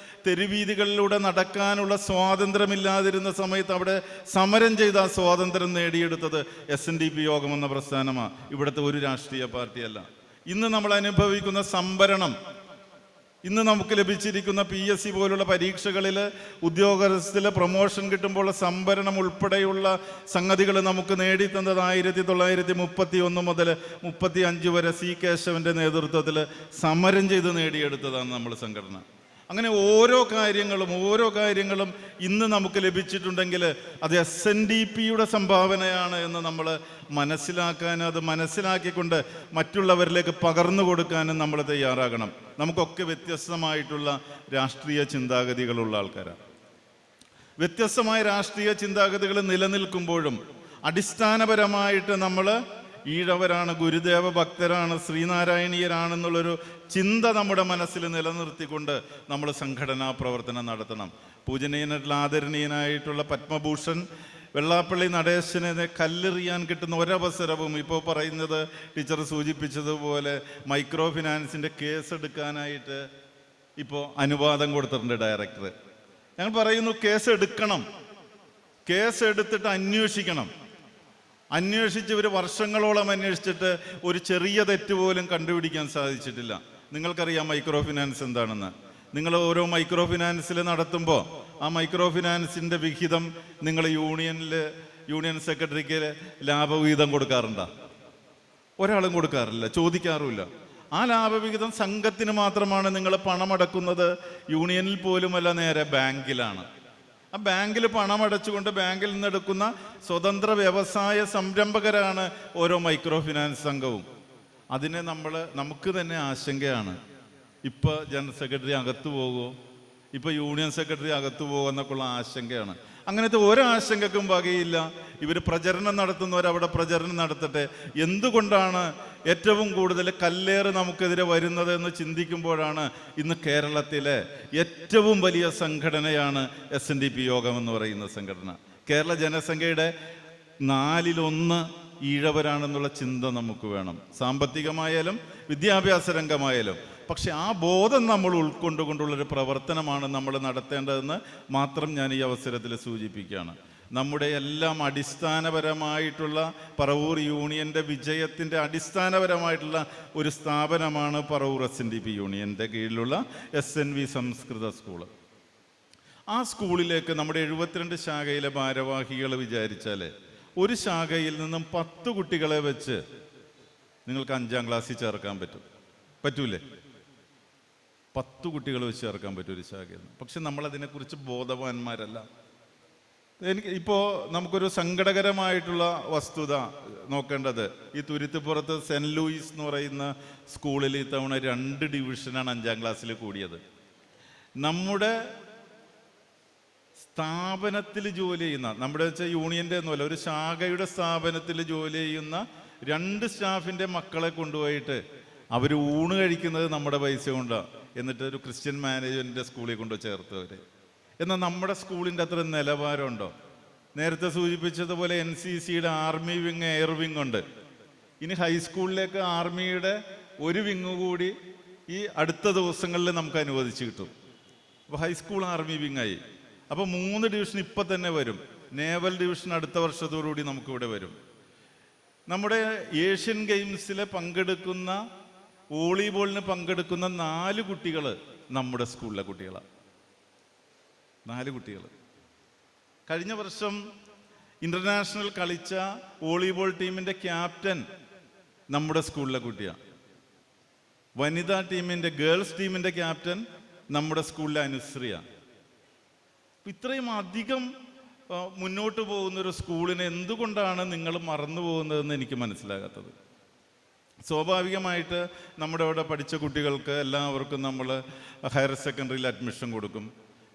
തെരുവീതികളിലൂടെ നടക്കാനുള്ള സ്വാതന്ത്ര്യമില്ലാതിരുന്ന സമയത്ത് അവിടെ സമരം ചെയ്ത ആ സ്വാതന്ത്ര്യം നേടിയെടുത്തത് SNDP യോഗം എന്ന പ്രസ്ഥാനമാണ്. ഇവിടുത്തെ ഒരു രാഷ്ട്രീയ പാർട്ടിയല്ല. ഇന്ന് നമ്മൾ അനുഭവിക്കുന്ന സംവരണം, ഇന്ന് നമുക്ക് ലഭിച്ചിരിക്കുന്ന PSC പോലുള്ള പരീക്ഷകളിൽ ഉദ്യോഗസ്ഥത്തിലെ പ്രൊമോഷൻ കിട്ടുമ്പോൾ സംവരണം ഉൾപ്പെടെയുള്ള സംഗതികൾ നമുക്ക് നേടിത്തന്നത് 1931 മുതൽ 35 വരെ C കേശവൻ്റെ നേതൃത്വത്തിൽ സമരം ചെയ്ത് നേടിയെടുത്തതാണ് നമ്മൾ സംഘടന. അങ്ങനെ ഓരോ കാര്യങ്ങളും ഇന്ന് നമുക്ക് ലഭിച്ചിട്ടുണ്ടെങ്കിൽ അത് SNDPയുടെ സംഭാവനയാണ് എന്ന് നമ്മൾ മനസ്സിലാക്കാൻ, അത് മനസ്സിലാക്കിക്കൊണ്ട് മറ്റുള്ളവരിലേക്ക് പകർന്നു കൊടുക്കാനും നമ്മൾ തയ്യാറാകണം. നമുക്കൊക്കെ വ്യത്യസ്തമായിട്ടുള്ള രാഷ്ട്രീയ ചിന്താഗതികളുള്ള ആൾക്കാരാണ്. വ്യത്യസ്തമായ രാഷ്ട്രീയ ചിന്താഗതികൾ നിലനിൽക്കുമ്പോഴും അടിസ്ഥാനപരമായിട്ട് നമ്മൾ ഈഴവരാണ്, ഗുരുദേവ ഭക്തരാണ്, ശ്രീനാരായണീയരാണെന്നുള്ളൊരു ചിന്ത നമ്മുടെ മനസ്സിൽ നിലനിർത്തിക്കൊണ്ട് നമ്മൾ സംഘടനാ പ്രവർത്തനം നടത്തണം. പൂജനീയനായിട്ടുള്ള ആദരണീയനായിട്ടുള്ള പത്മഭൂഷൺ വെള്ളാപ്പള്ളി നടേശനെ കല്ലെറിയാൻ കിട്ടുന്ന ഒരവസരവും, ഇപ്പോൾ പറയുന്നത് ടീച്ചർ സൂചിപ്പിച്ചതുപോലെ മൈക്രോ ഫിനാൻസിൻ്റെ കേസ് എടുക്കാനായിട്ട് ഇപ്പോൾ അനുവാദം കൊടുത്തിട്ടുണ്ട് ഡയറക്ടർ. ഞങ്ങൾ പറയുന്നു കേസ് എടുക്കണം, കേസ് എടുത്തിട്ട് അന്വേഷിക്കണം. അന്വേഷിച്ച് ഇവർ വർഷങ്ങളോളം അന്വേഷിച്ചിട്ട് ഒരു ചെറിയ തെറ്റ് പോലും കണ്ടുപിടിക്കാൻ സാധിച്ചിട്ടില്ല. നിങ്ങൾക്കറിയാം മൈക്രോ ഫിനാൻസ് എന്താണെന്ന്. നിങ്ങൾ ഓരോ മൈക്രോ ഫിനാൻസിൽ നടത്തുമ്പോൾ ആ മൈക്രോ ഫിനാൻസിൻ്റെ വിഹിതം നിങ്ങൾ യൂണിയൻ സെക്രട്ടറിക്ക് ലാഭവിഹിതം കൊടുക്കാറുണ്ടോ? ഒരാളും കൊടുക്കാറില്ല, ചോദിക്കാറുമില്ല. ആ ലാഭവിഹിതം സംഘത്തിന് മാത്രമാണ് നിങ്ങൾ പണമടക്കുന്നത്. യൂണിയനിൽ പോലുമല്ല, നേരെ ബാങ്കിലാണ്. ആ ബാങ്കിൽ പണമടച്ചുകൊണ്ട് ബാങ്കിൽ നിന്ന് എടുക്കുന്ന സ്വതന്ത്ര വ്യവസായ സംരംഭകരാണ് ഓരോ മൈക്രോ ഫിനാൻസ് സംഘവും. അതിനെ നമുക്ക് തന്നെ ആശങ്കയാണ്. ഇപ്പോൾ ജനറൽ സെക്രട്ടറി അകത്തു പോകുമോ, ഇപ്പോൾ യൂണിയൻ സെക്രട്ടറി അകത്തു പോകുമോ എന്നൊക്കെയുള്ള ആശങ്കയാണ്. അങ്ങനത്തെ ഒരാശങ്കക്കും വകയില്ല. ഇവർ പ്രചരണം നടത്തുന്നവരവിടെ പ്രചരണം നടത്തട്ടെ. എന്തുകൊണ്ടാണ് ഏറ്റവും കൂടുതൽ കല്ലേറ് നമുക്കെതിരെ വരുന്നത് എന്ന് ചിന്തിക്കുമ്പോഴാണ് ഇന്ന് കേരളത്തിലെ ഏറ്റവും വലിയ സംഘടനയാണ് SNDP യോഗം എന്ന് പറയുന്ന സംഘടന. കേരള ജനസംഖ്യയുടെ 1/4 ഈഴവരാണെന്നുള്ള ചിന്ത നമുക്ക് വേണം, സാമ്പത്തികമായാലും വിദ്യാഭ്യാസ രംഗമായാലും. പക്ഷെ ആ ബോധം നമ്മൾ ഉൾക്കൊണ്ടുകൊണ്ടുള്ളൊരു പ്രവർത്തനമാണ് നമ്മൾ നടത്തേണ്ടതെന്ന് മാത്രം ഞാൻ ഈ അവസരത്തിൽ സൂചിപ്പിക്കുകയാണ്. നമ്മുടെ എല്ലാം അടിസ്ഥാനപരമായിട്ടുള്ള പറവൂർ യൂണിയൻ്റെ വിജയത്തിൻ്റെ അടിസ്ഥാനപരമായിട്ടുള്ള ഒരു സ്ഥാപനമാണ് പറവൂർ SNDP യൂണിയൻ്റെ കീഴിലുള്ള SNV സംസ്കൃത സ്കൂള്. ആ സ്കൂളിലേക്ക് നമ്മുടെ 72 ശാഖയിലെ ഭാരവാഹികൾ വിചാരിച്ചാൽ ഒരു ശാഖയിൽ നിന്നും 10 കുട്ടികളെ വെച്ച് നിങ്ങൾക്ക് 5ാം ക്ലാസ്സിൽ ചേർക്കാൻ പറ്റൂലേ? 10 കുട്ടികൾ വെച്ച് ചേർക്കാൻ പറ്റും ഒരു ശാഖയിൽ നിന്ന്. പക്ഷെ നമ്മളതിനെക്കുറിച്ച് ബോധവാന്മാരല്ല. ഇപ്പോൾ നമുക്കൊരു സങ്കടകരമായിട്ടുള്ള വസ്തുത നോക്കേണ്ടത്, ഈ തുരുത്തിപ്പുറത്ത് സെൻറ്റ് ലൂയിസ് എന്ന് പറയുന്ന സ്കൂളിൽ ഇത്തവണ 2 ഡിവിഷനാണ് 5ാം ക്ലാസ്സിൽ കൂടിയത്. നമ്മുടെ സ്ഥാപനത്തിൽ ജോലി ചെയ്യുന്ന, നമ്മുടെ വെച്ചാൽ യൂണിയൻ്റെ ഒന്നുമല്ല, ഒരു ശാഖയുടെ സ്ഥാപനത്തിൽ ജോലി ചെയ്യുന്ന 2 സ്റ്റാഫിൻ്റെ മക്കളെ കൊണ്ടുപോയിട്ട് അവർ ഊണ് കഴിക്കുന്നത് നമ്മുടെ പൈസ കൊണ്ടാണ്. എന്നിട്ട് ഒരു ക്രിസ്ത്യൻ മാനേജ്മെൻറ്റിൻ്റെ സ്കൂളിൽ കൊണ്ട് ചേർത്തവർ. എന്നാൽ നമ്മുടെ സ്കൂളിൻ്റെ അത്ര നിലവാരമുണ്ടോ? നേരത്തെ സൂചിപ്പിച്ചതുപോലെ NCCയുടെ ആർമി വിങ്, എയർ വിങ് ഉണ്ട്. ഇനി ഹൈസ്കൂളിലേക്ക് ആർമിയുടെ ഒരു വിങ് കൂടി ഈ അടുത്ത ദിവസങ്ങളിൽ നമുക്ക് അനുവദിച്ച് കിട്ടും. അപ്പോൾ ഹൈസ്കൂൾ ആർമി വിങ്ങായി. അപ്പോൾ 3 ഡിവിഷൻ ഇപ്പം തന്നെ വരും. നേവൽ ഡിവിഷൻ അടുത്ത വർഷത്തോടുകൂടി നമുക്കിവിടെ വരും. നമ്മുടെ ഏഷ്യൻ ഗെയിംസിൽ പങ്കെടുക്കുന്ന, വോളിബോളിന് പങ്കെടുക്കുന്ന 4 കുട്ടികൾ നമ്മുടെ സ്കൂളിലെ കുട്ടികളാണ്. 4 കുട്ടികൾ. കഴിഞ്ഞ വർഷം ഇൻ്റർനാഷണൽ കളിച്ച വോളിബോൾ ടീമിൻ്റെ ക്യാപ്റ്റൻ നമ്മുടെ സ്കൂളിലെ കുട്ടിയാണ്. വനിതാ ടീമിൻ്റെ, ഗേൾസ് ടീമിൻ്റെ ക്യാപ്റ്റൻ നമ്മുടെ സ്കൂളിലെ അനുശ്രീയാണ്. ഇത്രയും അധികം മുന്നോട്ട് പോകുന്നൊരു സ്കൂളിനെ എന്തുകൊണ്ടാണ് നിങ്ങൾ മറന്നു പോകുന്നതെന്ന് എനിക്ക് മനസ്സിലാകാത്തത്. സ്വാഭാവികമായിട്ട് നമ്മുടെ അവിടെ പഠിച്ച കുട്ടികൾക്ക് എല്ലാവർക്കും നമ്മൾ ഹയർ സെക്കൻഡറിയിൽ അഡ്മിഷൻ കൊടുക്കും.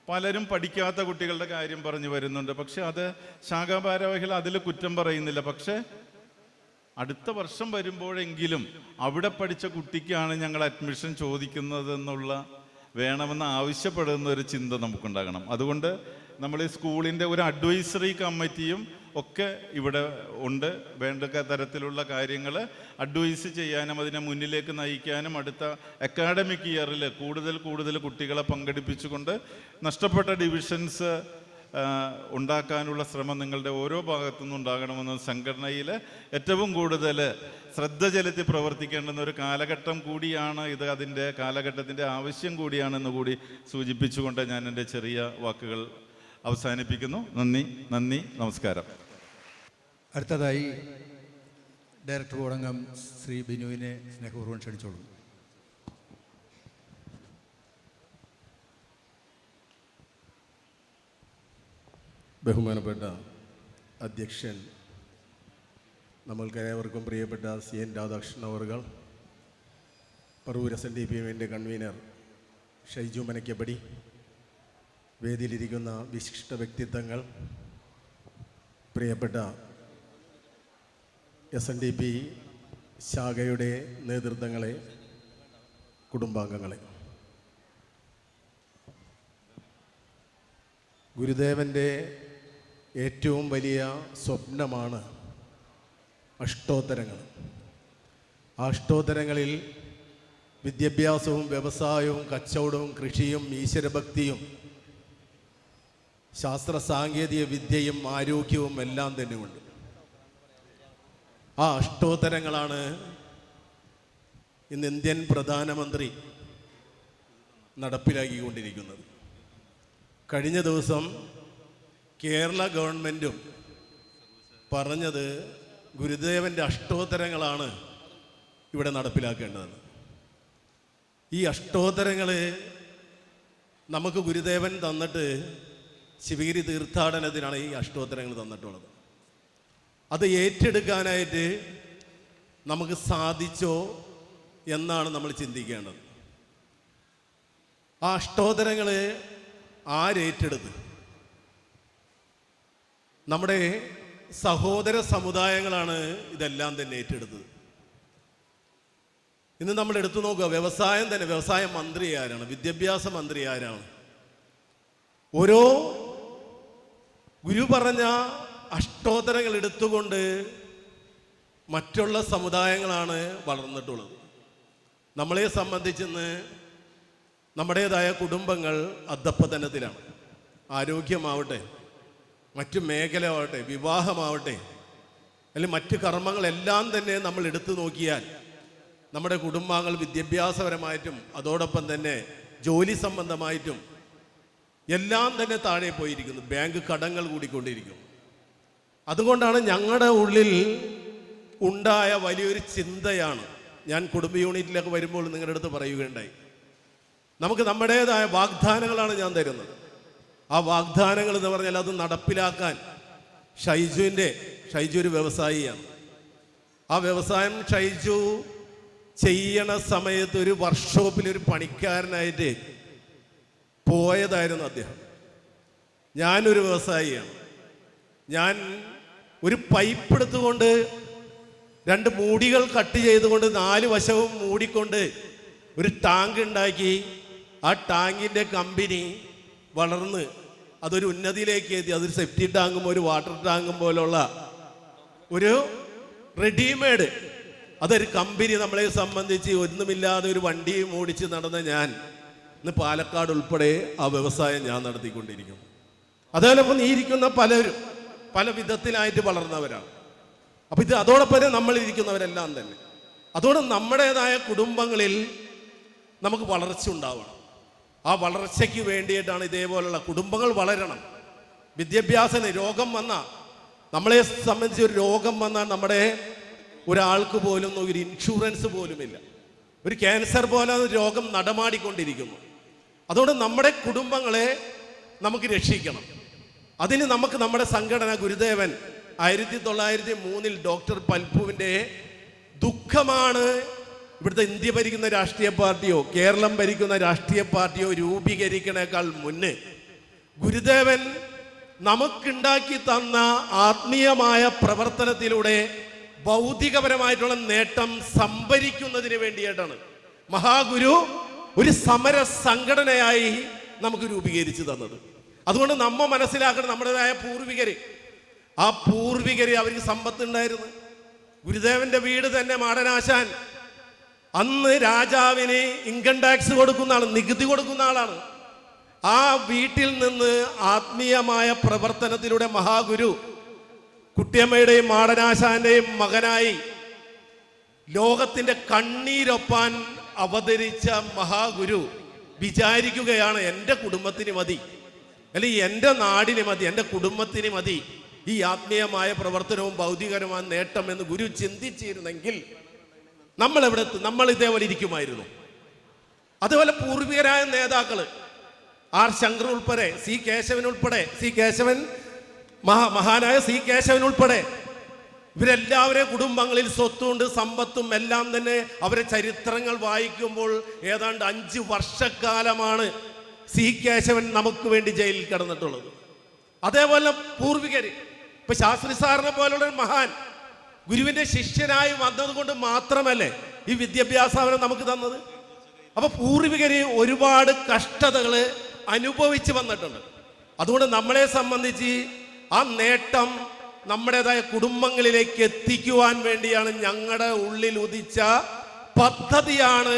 പലരും പഠിക്കാത്ത കുട്ടികളുടെ കാര്യം പറഞ്ഞു വരുന്നുണ്ട്. പക്ഷെ അത് ശാഖാഭാരവാഹികൾ അതിൽ കുറ്റം പറയുന്നില്ല. പക്ഷേ അടുത്ത വർഷം വരുമ്പോഴെങ്കിലും അവിടെ പഠിച്ച കുട്ടിക്കാണ് ഞങ്ങൾ അഡ്മിഷൻ ചോദിക്കുന്നതെന്നുള്ള വേണമെന്ന് ആവശ്യപ്പെടുന്ന ഒരു ചിന്ത നമുക്കുണ്ടാകണം. അതുകൊണ്ട് നമ്മൾ ഈ സ്കൂളിൻ്റെ ഒരു അഡ്വൈസറി കമ്മിറ്റിയും ഒക്കെ ഇവിടെ ഉണ്ട്. വേണ്ട തരത്തിലുള്ള കാര്യങ്ങൾ അഡ്വൈസ് ചെയ്യാനും അതിനെ മുന്നിലേക്ക് നയിക്കാനും അടുത്ത അക്കാഡമിക് ഇയറിൽ കൂടുതൽ കുട്ടികളെ പങ്കെടുപ്പിച്ചുകൊണ്ട് നഷ്ടപ്പെട്ട ഡിവിഷൻസ് ഉണ്ടാക്കാനുള്ള ശ്രമം നിങ്ങളുടെ ഓരോ ഭാഗത്തുനിന്നും ഉണ്ടാകണമെന്ന് സംഘടനയിൽ ഏറ്റവും കൂടുതൽ ശ്രദ്ധ ചെലുത്തി പ്രവർത്തിക്കേണ്ടുന്ന ഒരു കാലഘട്ടം കൂടിയാണ് ഇത്. അതിൻ്റെ കാലഘട്ടത്തിൻ്റെ ആവശ്യം കൂടിയാണെന്ന് കൂടി സൂചിപ്പിച്ചുകൊണ്ട് ഞാൻ എൻ്റെ ചെറിയ വാക്കുകൾ അവസാനിപ്പിക്കുന്നു. നന്ദി, നമസ്കാരം. അടുത്തതായി ഡയറക്ടർ ബോർഡംഗം ശ്രീ ബിനുവിനെ സ്നേഹപൂർവ്വം ക്ഷണിച്ചോളൂ. ബഹുമാനപ്പെട്ട അധ്യക്ഷൻ, നമ്മൾക്കേവർക്കും പ്രിയപ്പെട്ട CN രാധാകൃഷ്ണൻ അവർകൾ, പറവൂർ SNDP കൺവീനർ ഷൈജു മനക്കപ്പടി, വേദിയിലിരിക്കുന്ന വിശിഷ്ട വ്യക്തിത്വങ്ങൾ, പ്രിയപ്പെട്ട SNDP ശാഖയുടെ നേതൃത്വങ്ങളെ, കുടുംബാംഗങ്ങളെ, ഗുരുദേവൻ്റെ ഏറ്റവും വലിയ സ്വപ്നമാണ് അഷ്ടോത്തരങ്ങൾ. ആ അഷ്ടോത്തരങ്ങളിൽ വിദ്യാഭ്യാസവും വ്യവസായവും കച്ചവടവും കൃഷിയും ഈശ്വരഭക്തിയും ശാസ്ത്ര സാങ്കേതിക വിദ്യയും ആരോഗ്യവും എല്ലാം തന്നെയുണ്ട്. ആ അഷ്ടോത്തരങ്ങളാണ് ഇന്ന് ഇന്ത്യൻ പ്രധാനമന്ത്രി നടപ്പിലാക്കിക്കൊണ്ടിരിക്കുന്നത്. കഴിഞ്ഞ ദിവസം കേരള ഗവൺമെൻറ്റും പറഞ്ഞത് ഗുരുദേവൻ്റെ അഷ്ടോത്തരങ്ങളാണ് ഇവിടെ നടപ്പിലാക്കേണ്ടതെന്ന്. ഈ അഷ്ടോത്തരങ്ങൾ നമുക്ക് ഗുരുദേവൻ തന്നിട്ട് ശിവഗിരി തീർത്ഥാടനത്തിനാണ് ഈ അഷ്ടോത്തരങ്ങൾ തന്നിട്ടുള്ളത്. അത് ഏറ്റെടുക്കാനായിട്ട് നമുക്ക് സാധിച്ചോ എന്നാണ് നമ്മൾ ചിന്തിക്കേണ്ടത്. ആ അഷ്ടോത്തരങ്ങൾ ആരേറ്റെടുത്ത്? നമ്മുടെ സഹോദര സമുദായങ്ങളാണ് ഇതെല്ലാം തന്നെ ഏറ്റെടുത്തത്. ഇന്ന് നമ്മൾ എടുത്തു നോക്കുക, വ്യവസായം തന്നെ. വ്യവസായ മന്ത്രി ആരാണ്? വിദ്യാഭ്യാസ മന്ത്രി ആരാണ്? ഓരോ ഗുരു പറഞ്ഞ അഷ്ടോത്തരങ്ങൾ എടുത്തുകൊണ്ട് മറ്റുള്ള സമുദായങ്ങളാണ് വളർന്നിട്ടുള്ളത്. നമ്മളെ സംബന്ധിച്ചിന്ന് നമ്മുടേതായ കുടുംബങ്ങൾ അധപ്പതനത്തിലാണ്. ആരോഗ്യമാവട്ടെ, മറ്റു മേഖലയാവട്ടെ, വിവാഹമാവട്ടെ, അല്ലെങ്കിൽ മറ്റു കർമ്മങ്ങളെല്ലാം തന്നെ നമ്മൾ എടുത്തു നോക്കിയാൽ നമ്മുടെ കുടുംബാംഗങ്ങൾ വിദ്യാഭ്യാസപരമായിട്ടും അതോടൊപ്പം തന്നെ ജോലി സംബന്ധമായിട്ടും എല്ലാം തന്നെ താഴെ പോയിരിക്കുന്നു. ബാങ്ക് കടങ്ങൾ കൂടിക്കൊണ്ടിരിക്കും. അതുകൊണ്ടാണ് ഞങ്ങളുടെ ഉള്ളിൽ ഉണ്ടായ വലിയൊരു ചിന്തയാണ്. ഞാൻ കുടുംബ യൂണിറ്റിലൊക്കെ വരുമ്പോൾ നിങ്ങളുടെ അടുത്ത് പറയുകയുണ്ടായി, നമുക്ക് നമ്മുടേതായ വാഗ്ദാനങ്ങളാണ് ഞാൻ തരുന്നത്. ആ വാഗ്ദാനങ്ങൾ എന്ന് പറഞ്ഞാൽ അത് നടപ്പിലാക്കാൻ ഷൈജു ഒരു വ്യവസായിയാണ്. ആ വ്യവസായം ഷൈജു ചെയ്യണ സമയത്ത് ഒരു വർക്ക്ഷോപ്പിൽ ഒരു പണിക്കാരനായിട്ട് പോയതായിരുന്നു അദ്ദേഹം. ഞാനൊരു വ്യവസായിയാണ്. ഞാൻ ഒരു പൈപ്പ് എടുത്തുകൊണ്ട് 2 മൂടികൾ കട്ട് ചെയ്തുകൊണ്ട് 4 വശവും മൂടിക്കൊണ്ട് ഒരു ടാങ്ക് ഉണ്ടാക്കി. ആ ടാങ്കിൻ്റെ കമ്പനി വളർന്ന് അതൊരു ഉന്നതിയിലേക്ക് എത്തി. അതൊരു സെപ്റ്റി ടാങ്കും ഒരു വാട്ടർ ടാങ്കും പോലുള്ള ഒരു റെഡിമെയ്ഡ് അതൊരു കമ്പനി. നമ്മളെ സംബന്ധിച്ച് ഒന്നുമില്ലാതെ ഒരു വണ്ടിയും ഓടിച്ച് നടന്ന ഞാൻ ഇന്ന് പാലക്കാട് ഉൾപ്പെടെ ആ വ്യവസായം ഞാൻ നടത്തിക്കൊണ്ടിരിക്കുന്നു. അതേപോലെ ഈ ഇരിക്കുന്ന പലരും പല വിധത്തിലായിട്ട് വളർന്നവരാണ്. അപ്പം ഇത് അതോടൊപ്പം തന്നെ നമ്മളിരിക്കുന്നവരെല്ലാം തന്നെ. അതോടെ നമ്മുടേതായ കുടുംബങ്ങളിൽ നമുക്ക് വളർച്ച ഉണ്ടാവണം. ആ വളർച്ചയ്ക്ക് വേണ്ടിയിട്ടാണ് ഇതേപോലുള്ള കുടുംബങ്ങൾ വളരണം. വിദ്യാഭ്യാസം, രോഗം വന്നാൽ, നമ്മളെ സംബന്ധിച്ച് ഒരു രോഗം വന്നാൽ നമ്മുടെ ഒരാൾക്ക് പോലും ഒരു ഇൻഷുറൻസ് പോലുമില്ല. ഒരു ക്യാൻസർ പോലെ രോഗം നടമാടിക്കൊണ്ടിരിക്കുന്നു. അതുകൊണ്ട് നമ്മുടെ കുടുംബങ്ങളെ നമുക്ക് രക്ഷിക്കണം. അതിന് നമുക്ക് നമ്മുടെ സംഘടന ഗുരുദേവൻ 1903 ഡോക്ടർ പൽപുവിൻ്റെ ദുഃഖമാണ് ഇവിടുത്തെ ഇന്ത്യ ഭരിക്കുന്ന രാഷ്ട്രീയ പാർട്ടിയോ കേരളം ഭരിക്കുന്ന രാഷ്ട്രീയ പാർട്ടിയോ രൂപീകരിക്കണേക്കാൾ മുന്നേ ഗുരുദേവൻ നമുക്കുണ്ടാക്കി തന്ന ആത്മീയമായ പ്രവർത്തനത്തിലൂടെ ഭൗതികപരമായിട്ടുള്ള നേട്ടം സംഭരിക്കുന്നതിന് വേണ്ടിയിട്ടാണ് മഹാഗുരു ഒരു സമര സംഘടനയായി നമുക്ക് രൂപീകരിച്ചു തന്നത്. അതുകൊണ്ട് നമ്മ മനസ്സിലാക്കണം, നമ്മുടേതായ പൂർവികര്, ആ പൂർവികര് അവർക്ക് സമ്പത്തുണ്ടായിരുന്നു. ഗുരുദേവന്റെ വീട് തന്നെ മാടനാശാൻ അന്ന് രാജാവിന് ഇൻകം ടാക്സ് കൊടുക്കുന്ന ആളാണ്, നികുതി കൊടുക്കുന്ന ആളാണ്. ആ വീട്ടിൽ നിന്ന് ആത്മീയമായ പ്രവർത്തനത്തിലൂടെ മഹാഗുരു കുട്ടിയമ്മയുടെയും മാടനാശാന്റെയും മകനായി ലോകത്തിന്റെ കണ്ണീരൊപ്പാൻ അവതരിച്ച മഹാഗുരു വിചാരിക്കുകയാണ്, എൻ്റെ കുടുംബത്തിന് മതി, അല്ലെങ്കിൽ എൻ്റെ നാടിന് മതി, എൻ്റെ കുടുംബത്തിന് മതി ഈ ആത്മീയമായ പ്രവർത്തനവും ഭൗതികരമായ നേട്ടം എന്ന് ഗുരു ചിന്തിച്ചിരുന്നെങ്കിൽ നമ്മൾ ഇതേപോലെ ഇരിക്കുമായിരുന്നു. അതുപോലെ പൂർവികരായ നേതാക്കള് ആർ ശങ്കർ ഉൾപ്പെടെ, സി കേശവൻ ഉൾപ്പെടെ, മഹാനായ സി കേശവൻ ഉൾപ്പെടെ ഇവരെല്ലാവരെയും കുടുംബങ്ങളിൽ സ്വത്തുണ്ട്, സമ്പത്തും എല്ലാം തന്നെ. അവരെ ചരിത്രങ്ങൾ വായിക്കുമ്പോൾ ഏതാണ്ട് 5 വർഷക്കാലമാണ് സി കേശവൻ നമുക്ക് വേണ്ടി ജയിലിൽ കിടന്നിട്ടുള്ളത്. അതേപോലെ പൂർവികര്, ഇപ്പൊ ശാസ്ത്രി സാറിനെ പോലുള്ള ഒരു മഹാൻ ഗുരുവിന്റെ ശിഷ്യനായി വന്നതുകൊണ്ട് മാത്രമല്ലേ ഈ വിദ്യാഭ്യാസം നമുക്ക് തന്നത്. അപ്പൊ പൂർവികര് ഒരുപാട് കഷ്ടതകള് അനുഭവിച്ച് വന്നിട്ടുണ്ട്. അതുകൊണ്ട് നമ്മളെ സംബന്ധിച്ച് ആ നേട്ടം നമ്മുടേതായ കുടുംബങ്ങളിലേക്ക് എത്തിക്കുവാൻ വേണ്ടിയാണ് ഞങ്ങളുടെ ഉള്ളിൽ ഉദിച്ച പദ്ധതിയാണ്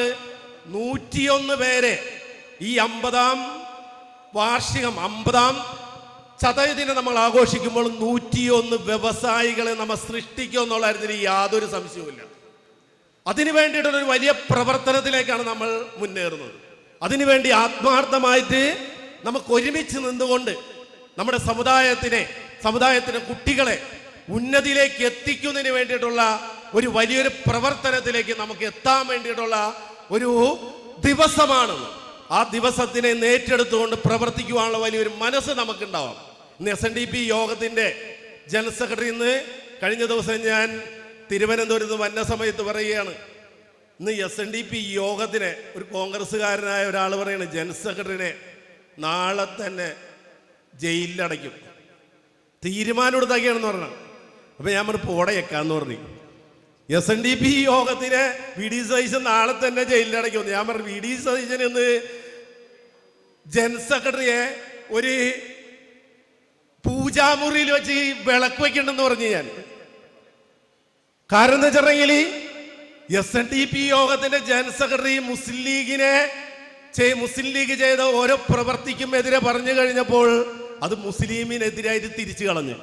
101 പേരെ ഈ 50-ാം വാർഷികം 50-ാം ചതയദിനം നമ്മൾ ആഘോഷിക്കുമ്പോൾ 101 വ്യവസായികളെ നമ്മൾ സൃഷ്ടിക്കുക എന്നുള്ള കാര്യത്തിൽ യാതൊരു സംശയവുമില്ല. അതിനു വേണ്ടിയിട്ടുള്ളൊരു വലിയ പ്രവർത്തനത്തിലേക്കാണ് നമ്മൾ മുന്നേറുന്നത്. അതിനുവേണ്ടി ആത്മാർത്ഥമായിട്ട് നമുക്ക് ഒരുമിച്ച് നിന്നുകൊണ്ട് നമ്മുടെ സമുദായത്തിലെ കുട്ടികളെ ഉന്നതിയിലേക്ക് എത്തിക്കുന്നതിന് വേണ്ടിയിട്ടുള്ള ഒരു വലിയൊരു പ്രവർത്തനത്തിലേക്ക് നമുക്ക് എത്താൻ വേണ്ടിയിട്ടുള്ള ഒരു ദിവസമാണ്. ആ ദിവസത്തിനെ നേറ്റെടുത്തുകൊണ്ട് പ്രവർത്തിക്കുവാനുള്ള വലിയൊരു മനസ്സ് നമുക്കുണ്ടാവാം. ഇന്ന് SNDP യോഗത്തിൻ്റെ ജനറൽ സെക്രട്ടറി ഇന്ന് കഴിഞ്ഞ ദിവസം ഞാൻ തിരുവനന്തപുരത്ത് വന്ന സമയത്ത് പറയുകയാണ്, ഇന്ന് SNDP യോഗത്തിന് ഒരു കോൺഗ്രസ്സുകാരനായ ഒരാൾ പറയുന്നത് ജനറൽ സെക്രട്ടറിനെ നാളെ തന്നെ ജയിലിലടയ്ക്കും, തീരുമാനം എടുത്താക്കിയാണെന്ന് പറഞ്ഞു. അപ്പം ഞാൻ പറഞ്ഞു പോടയേക്കാന്ന് പറഞ്ഞു. SNDP യോഗത്തിന് VD സതീശൻ നാളെ തന്നെ ജയിലിലടയ്ക്കുമെന്ന്. ഞാൻ പറഞ്ഞു VD സതീശൻ എന്ന് ജനറൽ സെക്രട്ടറിയെ ഒരു പൂജാമുറിയിൽ വെച്ച് വിളക്ക് വയ്ക്കണ്ടെന്ന് പറഞ്ഞു ഞാൻ. കാരണം എന്താ വെച്ചിട്ടുണ്ടെങ്കിൽ SNDP യോഗത്തിന്റെ ജനറൽ സെക്രട്ടറി മുസ്ലിം ലീഗ് ചെയ്ത ഓരോ പ്രവർത്തിക്കും എതിരെ പറഞ്ഞു കഴിഞ്ഞപ്പോൾ അത് മുസ്ലിമിനെതിരായിട്ട് തിരിച്ചു കളഞ്ഞു.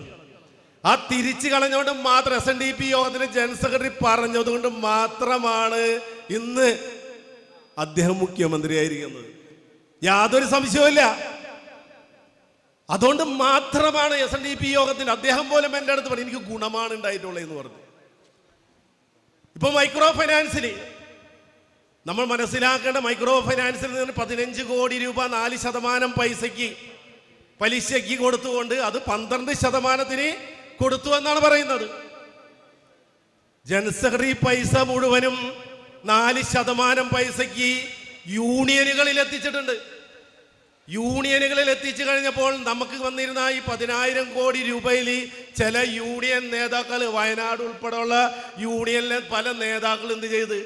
ആ തിരിച്ചു കളഞ്ഞുകൊണ്ട് മാത്രം SNDP യോഗത്തിന്റെ ജനറൽ സെക്രട്ടറി പറഞ്ഞതുകൊണ്ട് മാത്രമാണ് ഇന്ന് അദ്ദേഹം മുഖ്യമന്ത്രിയായിരിക്കുന്നത്. യാതൊരു സംശയവുമില്ല. അതുകൊണ്ട് മാത്രമാണ് SNDP യോഗത്തിൽ അദ്ദേഹം പോലും എൻ്റെ അടുത്ത് പറഞ്ഞു എനിക്ക് ഗുണമാണ് ഉണ്ടായിട്ടുള്ളത് എന്ന് പറഞ്ഞു. ഇപ്പൊ മൈക്രോ ഫൈനാൻസിൽ നമ്മൾ മനസ്സിലാക്കേണ്ട, മൈക്രോ ഫൈനാൻസിൽ നിന്ന് 15 കോടി രൂപ 4% പലിശയ്ക്ക് കൊടുത്തുകൊണ്ട് അത് 12% കൊടുത്തു എന്നാണ് പറയുന്നത്. ജനറൽ സെക്രട്ടറി പൈസ മുഴുവനും 4% പൈസയ്ക്ക് യൂണിയനുകളിൽ എത്തിച്ചിട്ടുണ്ട്. യൂണിയനുകളിൽ എത്തിച്ചു കഴിഞ്ഞപ്പോൾ നമുക്ക് വന്നിരുന്ന ഈ 10,000 കോടി രൂപയിൽ ചില യൂണിയൻ നേതാക്കൾ, വയനാട് ഉൾപ്പെടെയുള്ള യൂണിയനിലെ പല നേതാക്കളും എന്ത് ചെയ്ത്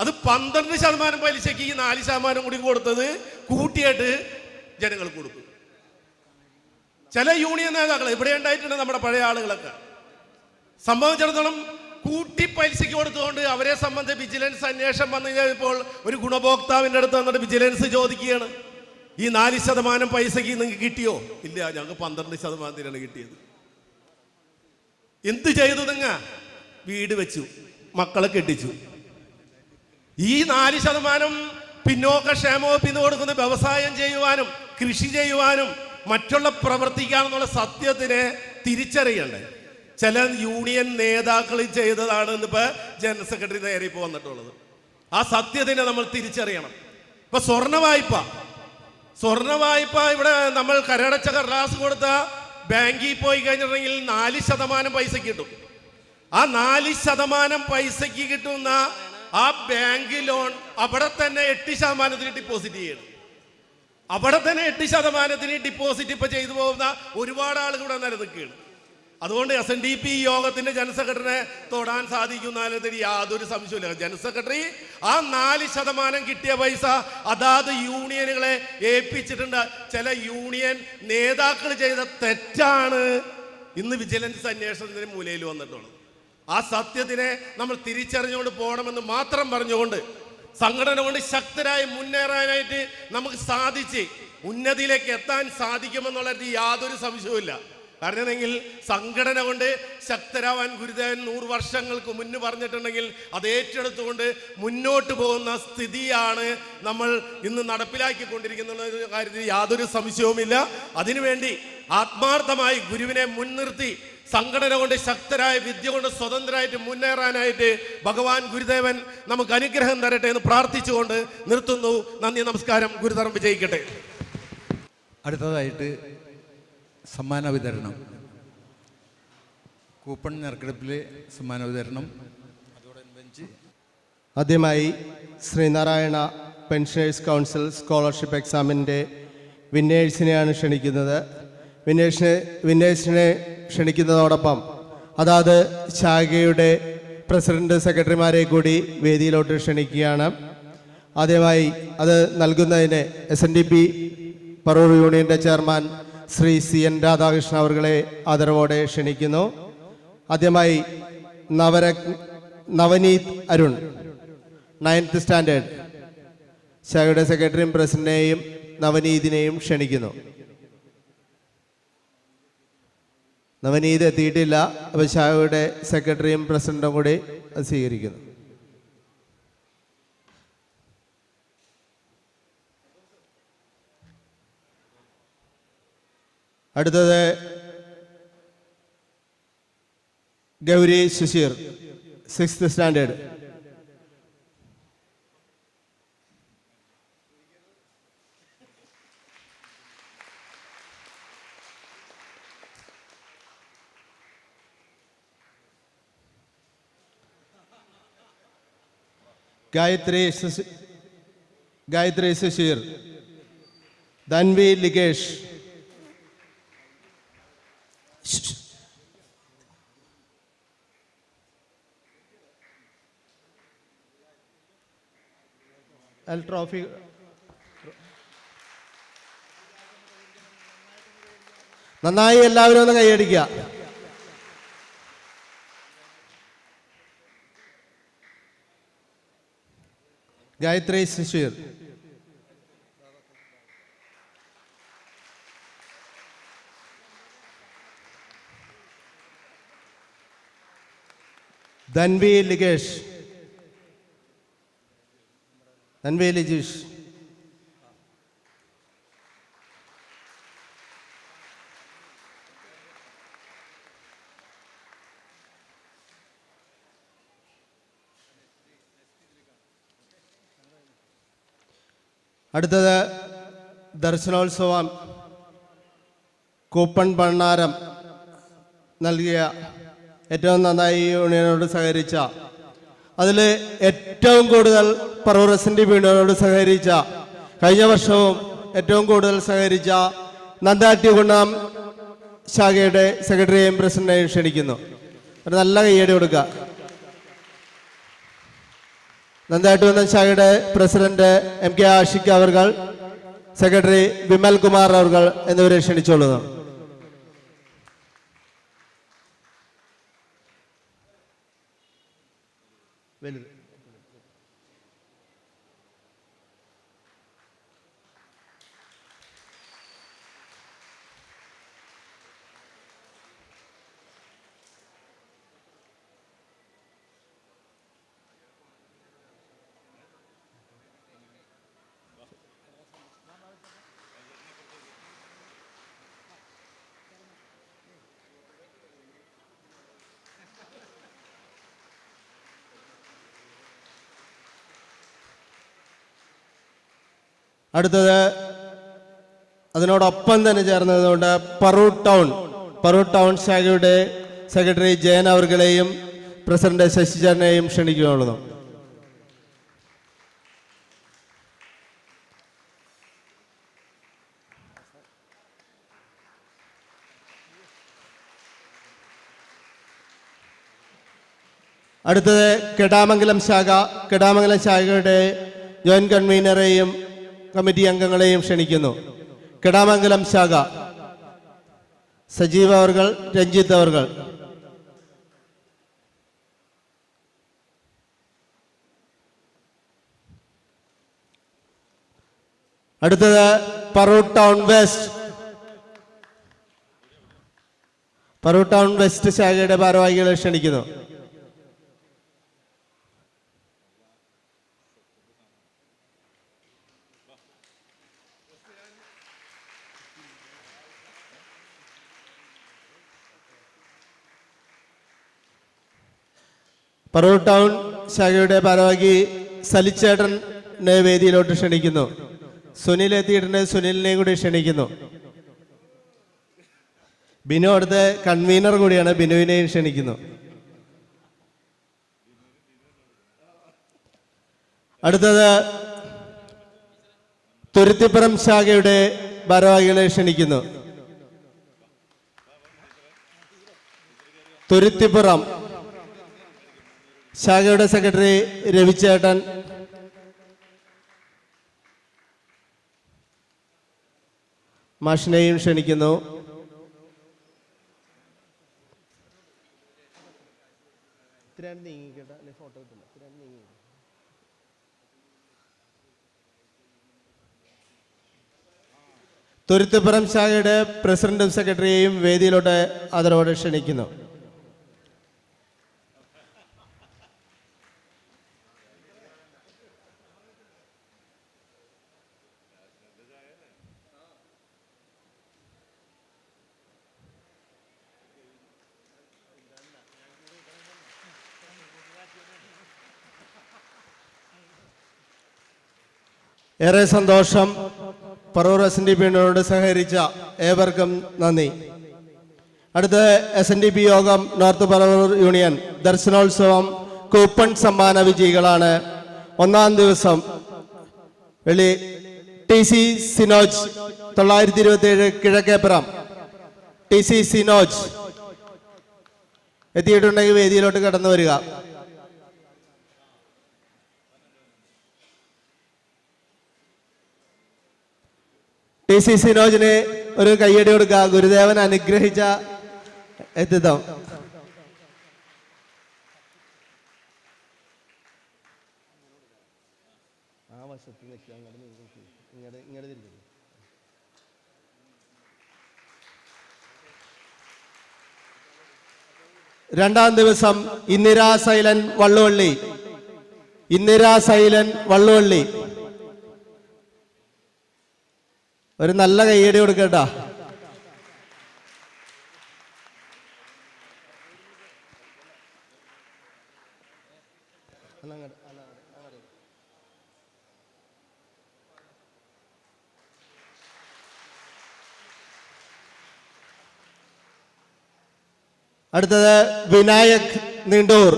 അത് 12% പലിശയ്ക്ക് ഈ 4% കൂടി കൊടുത്തത് കൂട്ടിയിട്ട് ജനങ്ങൾ കൊടുത്തു. ചില യൂണിയൻ നേതാക്കൾ ഇവിടെ ഉണ്ടായിട്ടുണ്ട്, നമ്മുടെ പഴയ ആളുകളൊക്കെ സംഭവിച്ചിടത്തോളം കൂട്ടി പലിശയ്ക്ക് കൊടുത്തുകൊണ്ട് അവരെ സംബന്ധിച്ച് വിജിലൻസ് അന്വേഷണം വന്നു കഴിഞ്ഞപ്പോൾ ഒരു ഗുണഭോക്താവിൻ്റെ അടുത്ത് വന്നിട്ട് വിജിലൻസ് ചോദിക്കുകയാണ്, ഈ 4% പൈസയ്ക്ക് നിങ്ങൾക്ക് കിട്ടിയോ? ഇല്ല, ഞങ്ങൾക്ക് 12%-ാണ് കിട്ടിയത്. എന്ത് ചെയ്തു? വീട് വെച്ചു, മക്കളെ കെട്ടിച്ചു. ഈ 4% പിന്നോക്ക ക്ഷേമവകുപ്പിന് കൊടുക്കുന്ന വ്യവസായം ചെയ്യുവാനും കൃഷി ചെയ്യുവാനും മറ്റുള്ള പ്രവർത്തിക്കാനെന്നുള്ള സത്യത്തിനെ തിരിച്ചറിയണ്ടേ? ചില യൂണിയൻ നേതാക്കൾ ചെയ്തതാണ് ഇന്നിപ്പോ ജനറൽ സെക്രട്ടറി നേരെ ഇപ്പോൾ വന്നിട്ടുള്ളത്. ആ സത്യത്തിനെ നമ്മൾ തിരിച്ചറിയണം. ഇപ്പൊ സ്വർണ്ണ വായ്പ ഇവിടെ നമ്മൾ കരടച്ച കടലാസ് കൊടുത്ത ബാങ്കിൽ പോയി കഴിഞ്ഞിട്ടുണ്ടെങ്കിൽ 4% പൈസക്ക് കിട്ടും. ആ 4% പൈസക്ക് കിട്ടുന്ന ആ ബാങ്ക് ലോൺ അവിടെ തന്നെ 8% ഡിപ്പോസിറ്റ് ചെയ്യണം. അവിടെ തന്നെ 8% ഡിപ്പോസിറ്റ് ഇപ്പൊ ചെയ്തു പോകുന്ന ഒരുപാട് ആളുകൾ ഇവിടെ നിലനിൽക്കുകയാണ്. അതുകൊണ്ട് SNDP യോഗത്തിന്റെ ജനറൽ സെക്രട്ടറിനെ തൊടാൻ സാധിക്കുന്നതിൽ യാതൊരു സംശയമില്ല. ജനറൽ സെക്രട്ടറി ആ 4% കിട്ടിയ പൈസ അതാത് യൂണിയനുകളെ ഏൽപ്പിച്ചിട്ടുണ്ട്. ചില യൂണിയൻ നേതാക്കൾ ചെയ്ത തെറ്റാണ് ഇന്ന് വിജിലൻസ് അന്വേഷണത്തിന് മൂലയിൽ വന്നിട്ടുള്ളത്. ആ സത്യത്തിനെ നമ്മൾ തിരിച്ചറിഞ്ഞുകൊണ്ട് പോകണമെന്ന് മാത്രം പറഞ്ഞുകൊണ്ട് സംഘടന കൊണ്ട് ശക്തരായി മുന്നേറാനായിട്ട് നമുക്ക് സാധിച്ച് ഉന്നതിയിലേക്ക് എത്താൻ സാധിക്കുമെന്നുള്ളത് യാതൊരു സംശയവുമില്ല. കാരണം എങ്കിൽ സംഘടന കൊണ്ട് ശക്തരാവാൻ ഗുരുദേവൻ 100 വർഷങ്ങൾക്ക് മുന്ന് പറഞ്ഞിട്ടുണ്ടെങ്കിൽ അത് ഏറ്റെടുത്തുകൊണ്ട് മുന്നോട്ട് പോകുന്ന സ്ഥിതിയാണ് നമ്മൾ ഇന്ന് നടപ്പിലാക്കിക്കൊണ്ടിരിക്കുന്ന കാര്യത്തിൽ യാതൊരു സംശയവുമില്ല. അതിനുവേണ്ടി ആത്മാർത്ഥമായി ഗുരുവിനെ മുൻനിർത്തി സംഘടന കൊണ്ട് ശക്തരായ വിദ്യ കൊണ്ട് സ്വതന്ത്രമായിട്ട് മുന്നേറാനായിട്ട് ഭഗവാൻ ഗുരുദേവൻ നമുക്ക് അനുഗ്രഹം തരട്ടെ എന്ന് പ്രാർത്ഥിച്ചുകൊണ്ട് നിർത്തുന്നു. നന്ദി, നമസ്കാരം. ഗുരുതരം വിജയിക്കട്ടെ. അടുത്തതായിട്ട് സമ്മാന വിതരണം, കൂപ്പൺ നറുക്കെടുപ്പിലെ സമ്മാന വിതരണം. അതോടനുബന്ധിച്ച് ആദ്യമായി ശ്രീനാരായണ പെൻഷനേഴ്സ് കൗൺസിൽ സ്കോളർഷിപ്പ് എക്സാമിൻ്റെ വിന്നേഴ്സിനെയാണ് ക്ഷണിക്കുന്നത്. വിന്നേഴ്സിനെ ക്ഷണിക്കുന്നതോടൊപ്പം അതാത് ശാഖയുടെ പ്രസിഡന്റ് സെക്രട്ടറിമാരെ കൂടി വേദിയിലോട്ട് ക്ഷണിക്കുകയാണ്. ആദ്യമായി അത് നൽകുന്നതിന് SNDP പറവൂർ യൂണിയൻ്റെ ചെയർമാൻ ശ്രീ CN രാധാകൃഷ്ണൻ അവർകളെ ആദരവോടെ ക്ഷണിക്കുന്നു. ആദ്യമായി നവനീത് അരുൺ 9th സ്റ്റാൻഡേർഡ് ശാഖയുടെ സെക്രട്ടറിയും പ്രസിഡന്റിനെയും നവനീതിനെയും ക്ഷണിക്കുന്നു. നവനീത് എത്തിയിട്ടില്ല. അപ്പോൾ ശാഖയുടെ സെക്രട്ടറിയും പ്രസിഡന്റും കൂടി അത് സ്വീകരിക്കുന്നു. അടുത്തത് Gauri Susheer, 6th standard. Gayathri Susheer, Dhanvi Likesh, trophy നന്നായി എല്ലാവരും ഒന്ന് കൈയടിക്കുക. ഗായത്രി സുശീർ. ധൻവി ലികേഷ്, ധൻവി ലിജീഷ്, അടുത്തത് ദർശനോത്സവം കൂപ്പൺ ഭണ്ണാരം നൽകിയ ഏറ്റവും നന്നായി ഈ യൂണിയനോട് സഹകരിച്ച, അതിൽ ഏറ്റവും കൂടുതൽ പറവൂർ SNDP യൂണിയനോട് സഹകരിച്ച, കഴിഞ്ഞ വർഷവും ഏറ്റവും കൂടുതൽ സഹകരിച്ച നന്ദാട്ടികുന്നം ശാഖയുടെ സെക്രട്ടറിയെയും പ്രസിഡന്റിനെയും ക്ഷണിക്കുന്നു. ഒരു നല്ല കയ്യടി കൊടുക്കുക. നന്ദാട്ടികുന്നം ശാഖയുടെ പ്രസിഡന്റ് MK ആഷിഖ് അവർ, സെക്രട്ടറി വിമൽ കുമാർ അവർ എന്നിവരെ ക്ഷണിച്ചോളുന്നു. വലുത് അടുത്തത് അതിനോടൊപ്പം തന്നെ ചേർന്നതുകൊണ്ട് പറവൂർ ടൗൺ ശാഖയുടെ സെക്രട്ടറി ജയൻ അവർകളെയും പ്രസിഡന്റ് ശശിചരനെയും ക്ഷണിക്കുകയുള്ളൂ. അടുത്തത് കെടാമംഗലം ശാഖയുടെ ജോയിന്റ് കൺവീനറെയും കമ്മിറ്റി അംഗങ്ങളെയും ക്ഷണിക്കുന്നു. കെടാമംഗലം ശാഖ സജീവ് അവർ, രഞ്ജിത്ത് അവർ. അടുത്തത് പറവൂർ ടൗൺ വെസ്റ്റ് ശാഖയുടെ ഭാരവാഹികളെ ക്ഷണിക്കുന്നു. പറവൂർ ടൗൺ ശാഖയുടെ ഭാരവാഹി സലിച്ചേട്ടനെ വേദിയിലോട്ട് ക്ഷണിക്കുന്നു. സുനിൽ എത്തിയിട്ടുണ്ട്, സുനിലിനെയും കൂടി ക്ഷണിക്കുന്നു. ബിനു അടുത്ത കൺവീനർ കൂടിയാണ്, ബിനുവിനെയും ക്ഷണിക്കുന്നു. അടുത്തത് തുരുത്തിപ്പുറം ശാഖയുടെ ഭാരവാഹികളെ ക്ഷണിക്കുന്നു. തുരുത്തിപ്പുറം ശാഖയുടെ സെക്രട്ടറി രവിചേട്ടൻ, മാഷിനെയും ക്ഷണിക്കുന്നു. തുരുത്തിപ്പുറം ശാഖയുടെ പ്രസിഡന്റും സെക്രട്ടറിയെയും വേദിയിലോട്ട് ആദരവോടെ ക്ഷണിക്കുന്നു. ഏറെ സന്തോഷം. പറവൂർ SNDP-യോട് സഹകരിച്ച ഏവർക്കും നന്ദി. അടുത്ത SNDP യോഗം നോർത്ത് പറവൂർ യൂണിയൻ ദർശനോത്സവം കൂപ്പൺ സമ്മാന വിജയികളാണ്. ഒന്നാം ദിവസം വെള്ളി TC സിനോജ് 927 കിഴക്കേപ്പുറം TC സിനോജ് എത്തിയിട്ടുണ്ടെങ്കിൽ വേദിയിലോട്ട് കടന്നു വരിക. TC സിനോജിന് ഒരു കയ്യടി കൊടുക്കുക. ഗുരുദേവൻ അനുഗ്രഹിച്ച എത്തിത്തം. രണ്ടാം ദിവസം ഇന്ദിരാ സൈലൻ വള്ളുവള്ളി. ഇന്ദിരാ സൈലൻ വള്ളുവള്ളി ഒരു നല്ല കയ്യടി കൊടുക്കട്ടാ. അടുത്തത് വിനായക് നീണ്ടൂർ.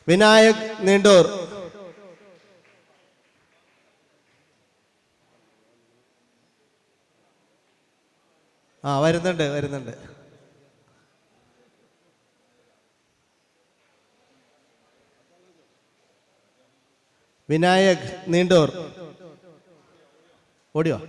വിനായക് നീണ്ടൂർ വരുന്നുണ്ട്. വിനായക് നീണ്ടൂർ ഓടിയോ?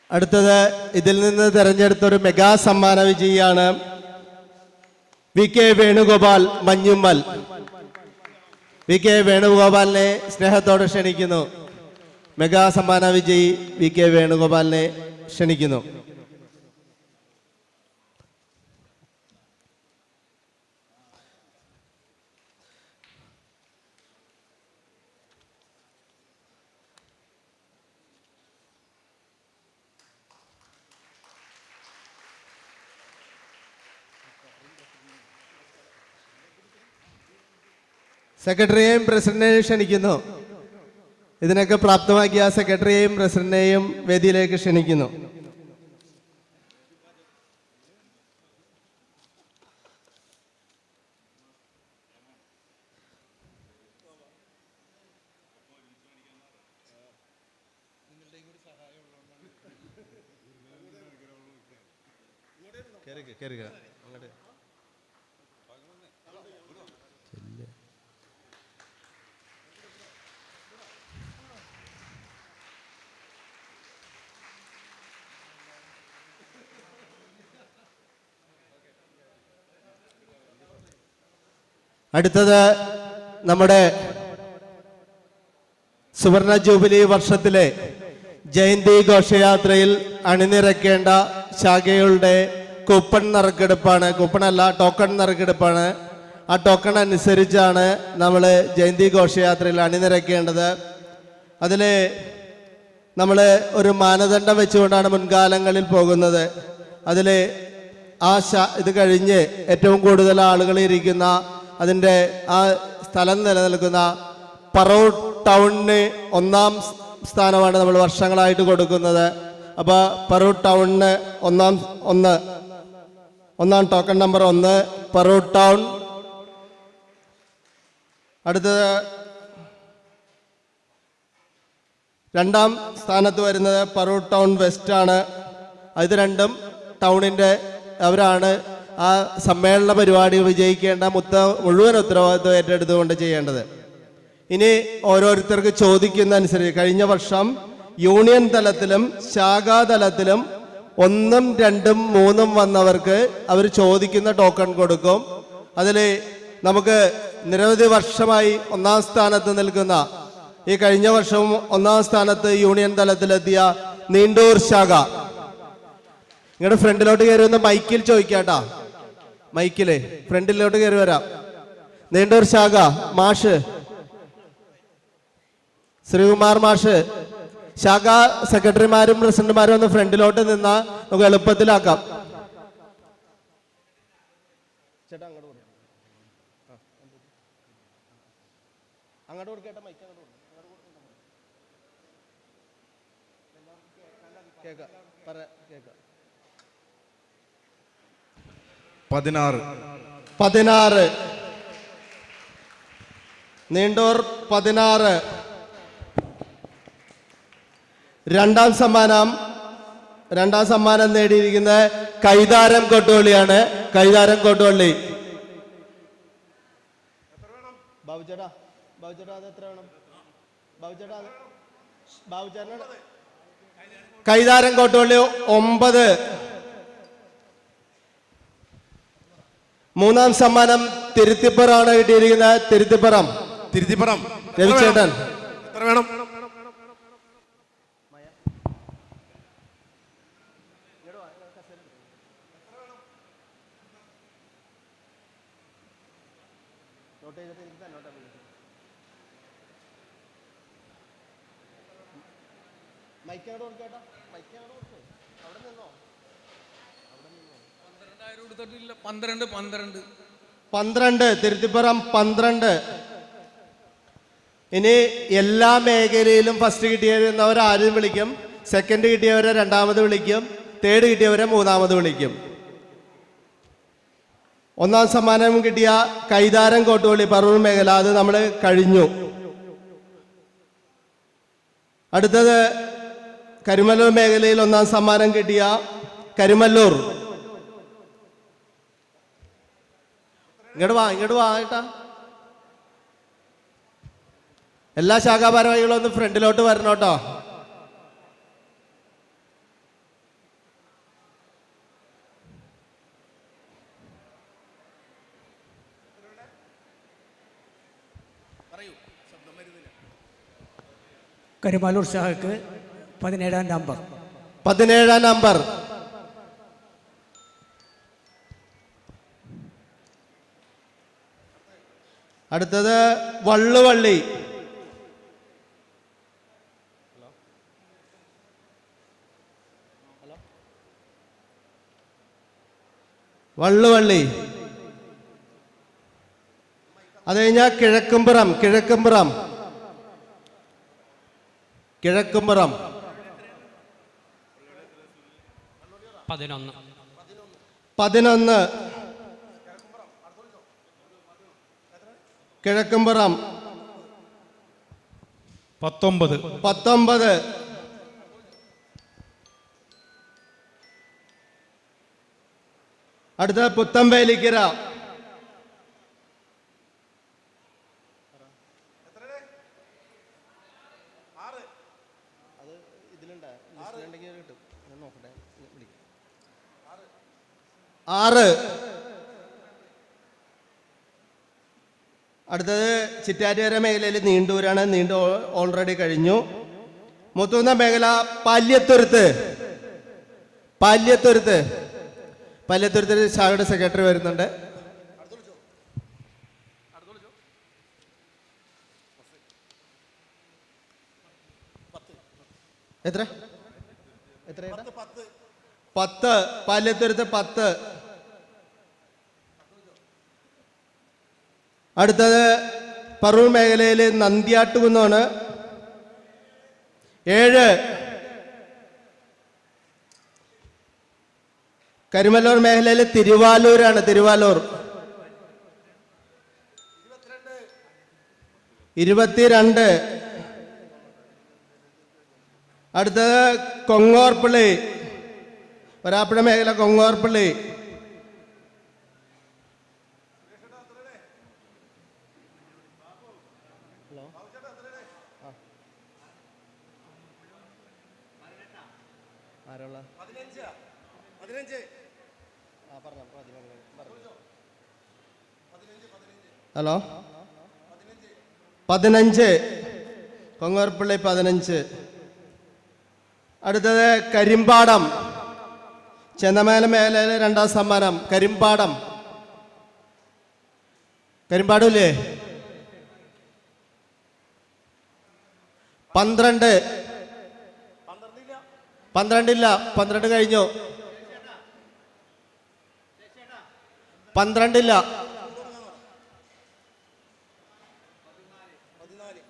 അടുത്തത് ഇതിൽ നിന്ന് തെരഞ്ഞെടുത്ത ഒരു മെഗാ സമ്മാന വിജയിയാണ് VK വേണുഗോപാൽ മഞ്ഞുമ്മൽ. VK വേണുഗോപാലിനെ സ്നേഹത്തോടെ ക്ഷണിക്കുന്നു. മെഗാ സമ്മാന വിജയി VK വേണുഗോപാലിനെ ക്ഷണിക്കുന്നു. സെക്രട്ടറിയെയും പ്രസിഡന്റിനെയും ക്ഷണിക്കുന്നു. ഇതിനൊക്കെ പ്രാപ്തമാക്കിയ സെക്രട്ടറിയെയും പ്രസിഡന്റിനെയും വേദിയിലേക്ക് ക്ഷണിക്കുന്നു. അടുത്തത് നമ്മുടെ സുവർണ ജൂബിലി വർഷത്തിലെ ജയന്തി ഘോഷയാത്രയിൽ അണിനിരക്കേണ്ട ശാഖകളുടെ കൂപ്പൺ നറുക്കെടുപ്പാണ്. കൂപ്പണല്ല, ടോക്കൺ നറുക്കെടുപ്പാണ്. ആ ടോക്കൺ അനുസരിച്ചാണ് നമ്മൾ ജയന്തി ഘോഷയാത്രയിൽ അണിനിരക്കേണ്ടത്. അതിൽ നമ്മൾ ഒരു മാനദണ്ഡം വെച്ചുകൊണ്ടാണ് മുൻകാലങ്ങളിൽ പോകുന്നത്. അതിൽ ഇത് കഴിഞ്ഞ് ഏറ്റവും കൂടുതൽ ആളുകൾ ഇരിക്കുന്ന അതിൻ്റെ ആ സ്ഥലം നിലനിൽക്കുന്ന പറവൂർ ടൗണിന് 1-ാം സ്ഥാനമാണ് നമ്മൾ വർഷങ്ങളായിട്ട് കൊടുക്കുന്നത്. അപ്പോൾ പറവൂർ ടൗണിന് 1-ാം ടോക്കൺ നമ്പർ 1 പറവൂർ ടൗൺ. അടുത്തത് 2-ാം സ്ഥാനത്ത് വരുന്നത് പറവൂർ ടൗൺ വെസ്റ്റ് ആണ്. ഇത് രണ്ടും ടൗണിൻ്റെ അവരാണ് ആ സമ്മേളന പരിപാടി വിജയിക്കേണ്ട മുഴുവൻ ഉത്തരവാദിത്വം ഏറ്റെടുത്തുകൊണ്ട് ചെയ്യേണ്ടത്. ഇനി ഓരോരുത്തർക്ക് ചോദിക്കുന്ന അനുസരിച്ച് കഴിഞ്ഞ വർഷം യൂണിയൻ തലത്തിലും ശാഖാതലത്തിലും 1, 2, 3 വന്നവർക്ക് അവർ ചോദിക്കുന്ന ടോക്കൺ കൊടുക്കും. അതിൽ നമുക്ക് നിരവധി വർഷമായി 1-ാം സ്ഥാനത്ത് നിൽക്കുന്ന ഈ കഴിഞ്ഞ വർഷവും 1-ാം സ്ഥാനത്ത് യൂണിയൻ തലത്തിലെത്തിയ നീണ്ടൂർ ശാഖ, നിങ്ങളുടെ ഫ്രണ്ടിലോട്ട് കയറി വന്ന് മൈക്കിൽ ചോദിക്കാട്ടാ, മൈക്കില് ഫ്രണ്ടിലോട്ട് കയറി വരാം. നീണ്ടൂർ ശാഖ മാഷ് ശ്രീകുമാർ മാഷ്, ശാഖാ സെക്രട്ടറിമാരും പ്രസിഡന്റുമാരും ഒന്ന് ഫ്രണ്ടിലോട്ട് നിന്നാ നമുക്ക് എളുപ്പത്തിലാക്കാം. പതിനാറ്. 16 നീണ്ടൂർ 16. രണ്ടാം സമ്മാനം നേടിയിരിക്കുന്നത് കൈതാരം കൊട്ടുവള്ളിയാണ്. കൈതാരം കൊട്ടുവള്ളി. കൈതാരം കൊട്ടുവള്ളി 9. മൂന്നാം സമ്മാനം തിരുത്തിപ്പുറമാണ് കിട്ടിയിരിക്കുന്നത്. തിരുത്തിപ്പുറം രവിചേട്ടൻ. എത്ര വേണം? പന്ത്രണ്ട്. തിരുത്തിപ്പുറം 12. ഇനി എല്ലാ മേഖലയിലും ഫസ്റ്റ് കിട്ടിയവരെ ആദ്യം വിളിക്കും, സെക്കൻഡ് കിട്ടിയവരെ രണ്ടാമത് വിളിക്കും, തേർഡ് കിട്ടിയവരെ മൂന്നാമത് വിളിക്കും. 1-ാം സമ്മാനം കിട്ടിയ കൈതാരം കോട്ടുവള്ളി പറവൂർ മേഖല, അത് നമ്മൾ കഴിഞ്ഞു. അടുത്തത് കരുമല്ലൂർ മേഖലയിൽ 1-ാം സമ്മാനം കിട്ടിയ കരുമല്ലൂർ. ഇങ്ങോട്ട് വാ ഏട്ടാ. എല്ലാ ശാഖാഭാരവാഹികളും ഒന്ന് ഫ്രണ്ടിലോട്ട് വരണം കേട്ടോ. കരുമാലൂർ ശാഖക്ക് 17-ാം നമ്പർ. 17-ാം നമ്പർ. അടുത്തത് വള്ളുവള്ളി. വള്ളുവള്ളി. അത് കഴിഞ്ഞാൽ കിഴക്കുംപുറം. 11. കിഴക്കുംപുറം 19. അടുത്ത പുത്തമ്പേലിക്കര. ആറ്. അടുത്തത് ചിറ്റാറ്റുകര മേഖലയിൽ നീണ്ടൂരാണ്. നീണ്ടൂർ ഓൾറെഡി കഴിഞ്ഞു. മുത്തുന്ന മേഖല പാല്യത്തുരുത്ത്. ശാഖയുടെ സെക്രട്ടറി വരുന്നുണ്ട്. എത്ര 10. പാല്യത്തുരുത്ത് 10. അടുത്തത് പറവൂർ മേഖലയിൽ നന്ദിയാട്ടുകുന്നാണ്. 7. കരുമല്ലൂർ മേഖലയിൽ തിരുവാലൂരാണ്. 22. അടുത്തത് കൊങ്ങോർപ്പള്ളി. വരാപ്പുഴ മേഖല കൊങ്ങോർപ്പള്ളി. 11. ഹലോ 15 കൊങ്ങോർപ്പള്ളി 15. അടുത്തത് കരിമ്പാടം, ചെന്നമേല മേഖലയിലെ 2ാം സമ്മാനം. കരിമ്പാടം, കരിമ്പാടമില്ലേ? 12. 12 കഴിഞ്ഞു. 12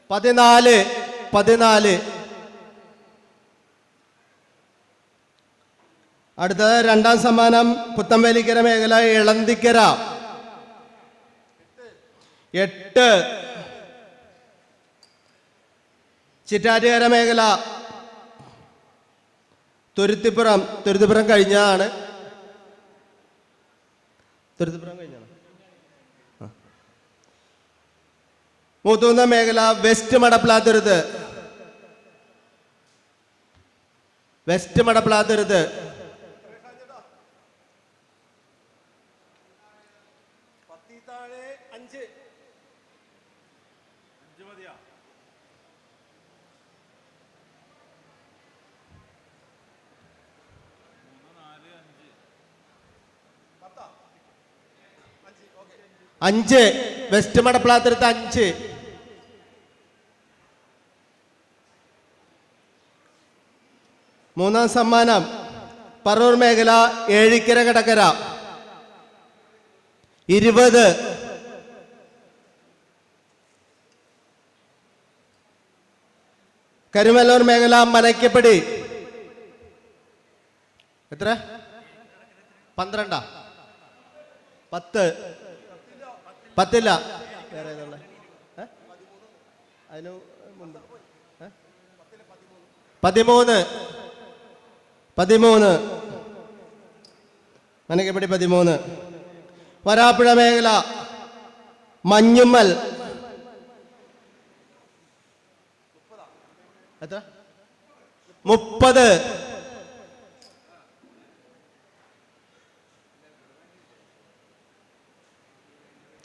14. അടുത്തത് 2ാം സമ്മാനം പുത്തമ്പേലിക്കര മേഖല ഇളന്തിക്കര 8. ചിറ്റാറ്റുകര മേഖല തുരുത്തിപ്പുറം കഴിഞ്ഞതാണ്. തുരുത്തിപ്പുറം കഴിഞ്ഞാണ്. മൂത്തൂന്ന മേഖല വെസ്റ്റ് മടപ്ലാത്തുരുത്ത്. വെസ്റ്റ് മടപ്ലാത്തുരുത്ത്. അഞ്ച് വെസ്റ്റ് മടപ്ലാത്തുരുത്ത് 5. മൂന്നാം സമ്മാനം പറവൂർ മേഖല ഏഴിക്കര കടക്കര 20. കരുമല്ലൂർ മേഖല മനയ്ക്കപ്പടി എത്ര? 12. 10. 10 വേറെ ഏതുള്ള? അതിന് മുമ്പ് 13. മനയ്ക്കപ്പടി 13. വരാപ്പുഴ മേഖല മഞ്ഞുമ്മൽ എത്ര? 30.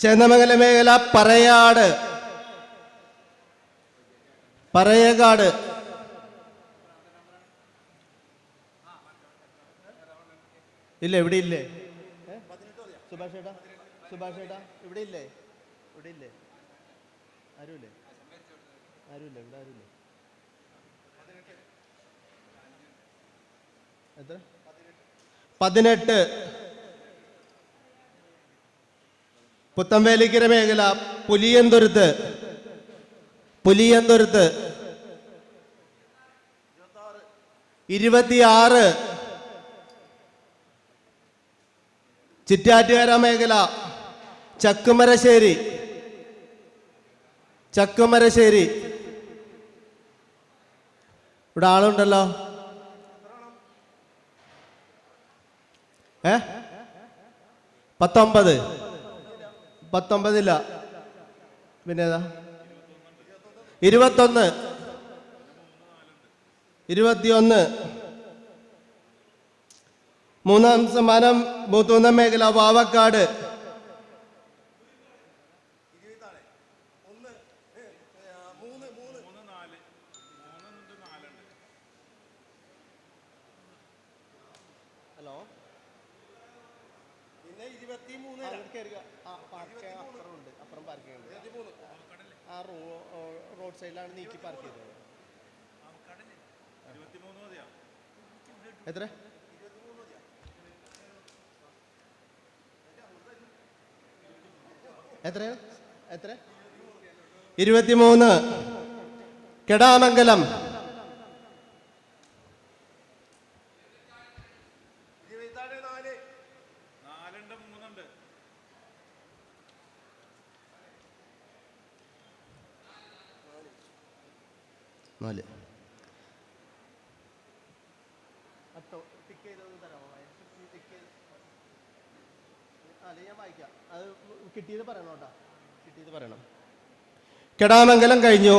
ചേന്നമംഗല മേഖല പറയകാട് ഇല്ല, ഇവിടെ ഇല്ലേ? സുഭാഷ് ഏട്ടാ ഇവിടെ ഇല്ലേ? ആരുമില്ലേ? ഇവിടെ ആരുമില്ലേ? എത്ര? 18. പുത്തമ്പേലിക്കര മേഖല പുലിയന്തുരുത്ത് 26. ചിറ്റാറ്റുകര മേഖല ചക്കുമരശ്ശേരി ഇവിടെ ആളുണ്ടല്ലോ. 19. 19 പിന്നേതാ? 21. 21. മൂന്നാം സമ്മാനം മൂത്തൂന്ന മേഖല വാവക്കാട് 23. റോഡ് സൈഡിലാണ് നീക്കി പാർക്ക് ചെയ്തത്. എത്ര? എത്ര? 23. കെടാമംഗലം 4. ഞാൻ വായിക്കാം. അത് കിട്ടിയത് പറയണം. കെടാമംഗലം കഴിഞ്ഞു,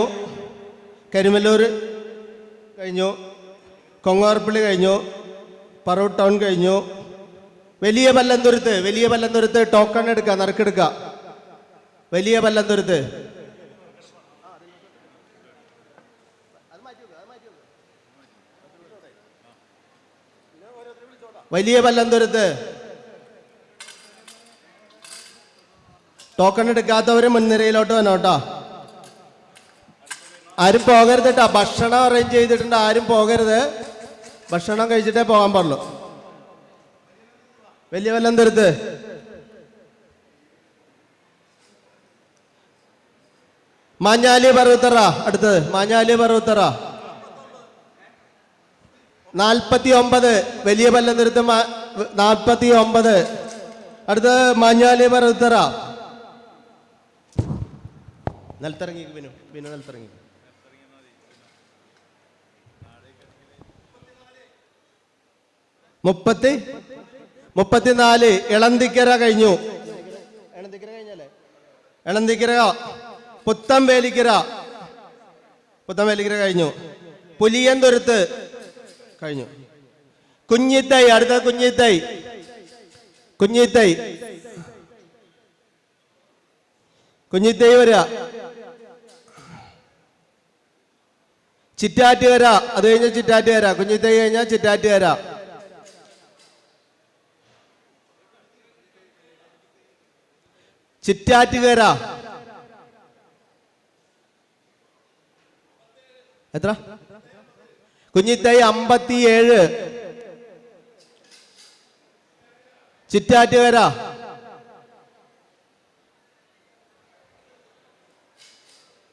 കരിമല്ലൂർ കഴിഞ്ഞു, കൊങ്ങോർപ്പള്ളി കഴിഞ്ഞു, പറവൂർ ടൗൺ കഴിഞ്ഞു. വലിയ പല്ലന്തുരുത്ത് ടോക്കൺ എടുക്കുക, നറുക്കെടുക്കുക. വലിയ പല്ലന്തുരുത്ത് ടോക്കൺ എടുക്കാത്തവര് മുൻനിരയിലോട്ട് വന്നോട്ടോ. ആരും പോകരുത് കേട്ടോ. ഭക്ഷണം അറേഞ്ച് ചെയ്തിട്ടുണ്ട്, ആരും പോകരുത്. ഭക്ഷണം കഴിച്ചിട്ടേ പോകാൻ പാടുള്ളൂ. വലിയ പല്ലന്തുരുത്ത് മാഞ്ഞാലി പർവ്വത്തറ. അടുത്തത് മാഞ്ഞാലി പർവ്വത്തറ 49. വലിയ പല്ലന്തുരുത്ത് 49. അടുത്തത് മാഞ്ഞാലി പർവ്വത്തറ. നിലത്തിറങ്ങി വിനു നിലത്തിറങ്ങി. 34. ഇളന്തിക്കര കഴിഞ്ഞു. ഇളന്തിക്കര പുത്തംവേലിക്കര കഴിഞ്ഞു. പുലിയന്തുരുത്ത് കഴിഞ്ഞു. കുഞ്ഞിത്തൈ. അടുത്ത കുഞ്ഞിത്തൈ വരിക. ചിറ്റാറ്റുകര. അത് കഴിഞ്ഞ ചിറ്റാറ്റുകര. കുഞ്ഞിത്തൈ കഴിഞ്ഞാൽ ചിറ്റാറ്റുകര. എത്ര? കുഞ്ഞിത്തൈ 57. ചിറ്റാറ്റുകര.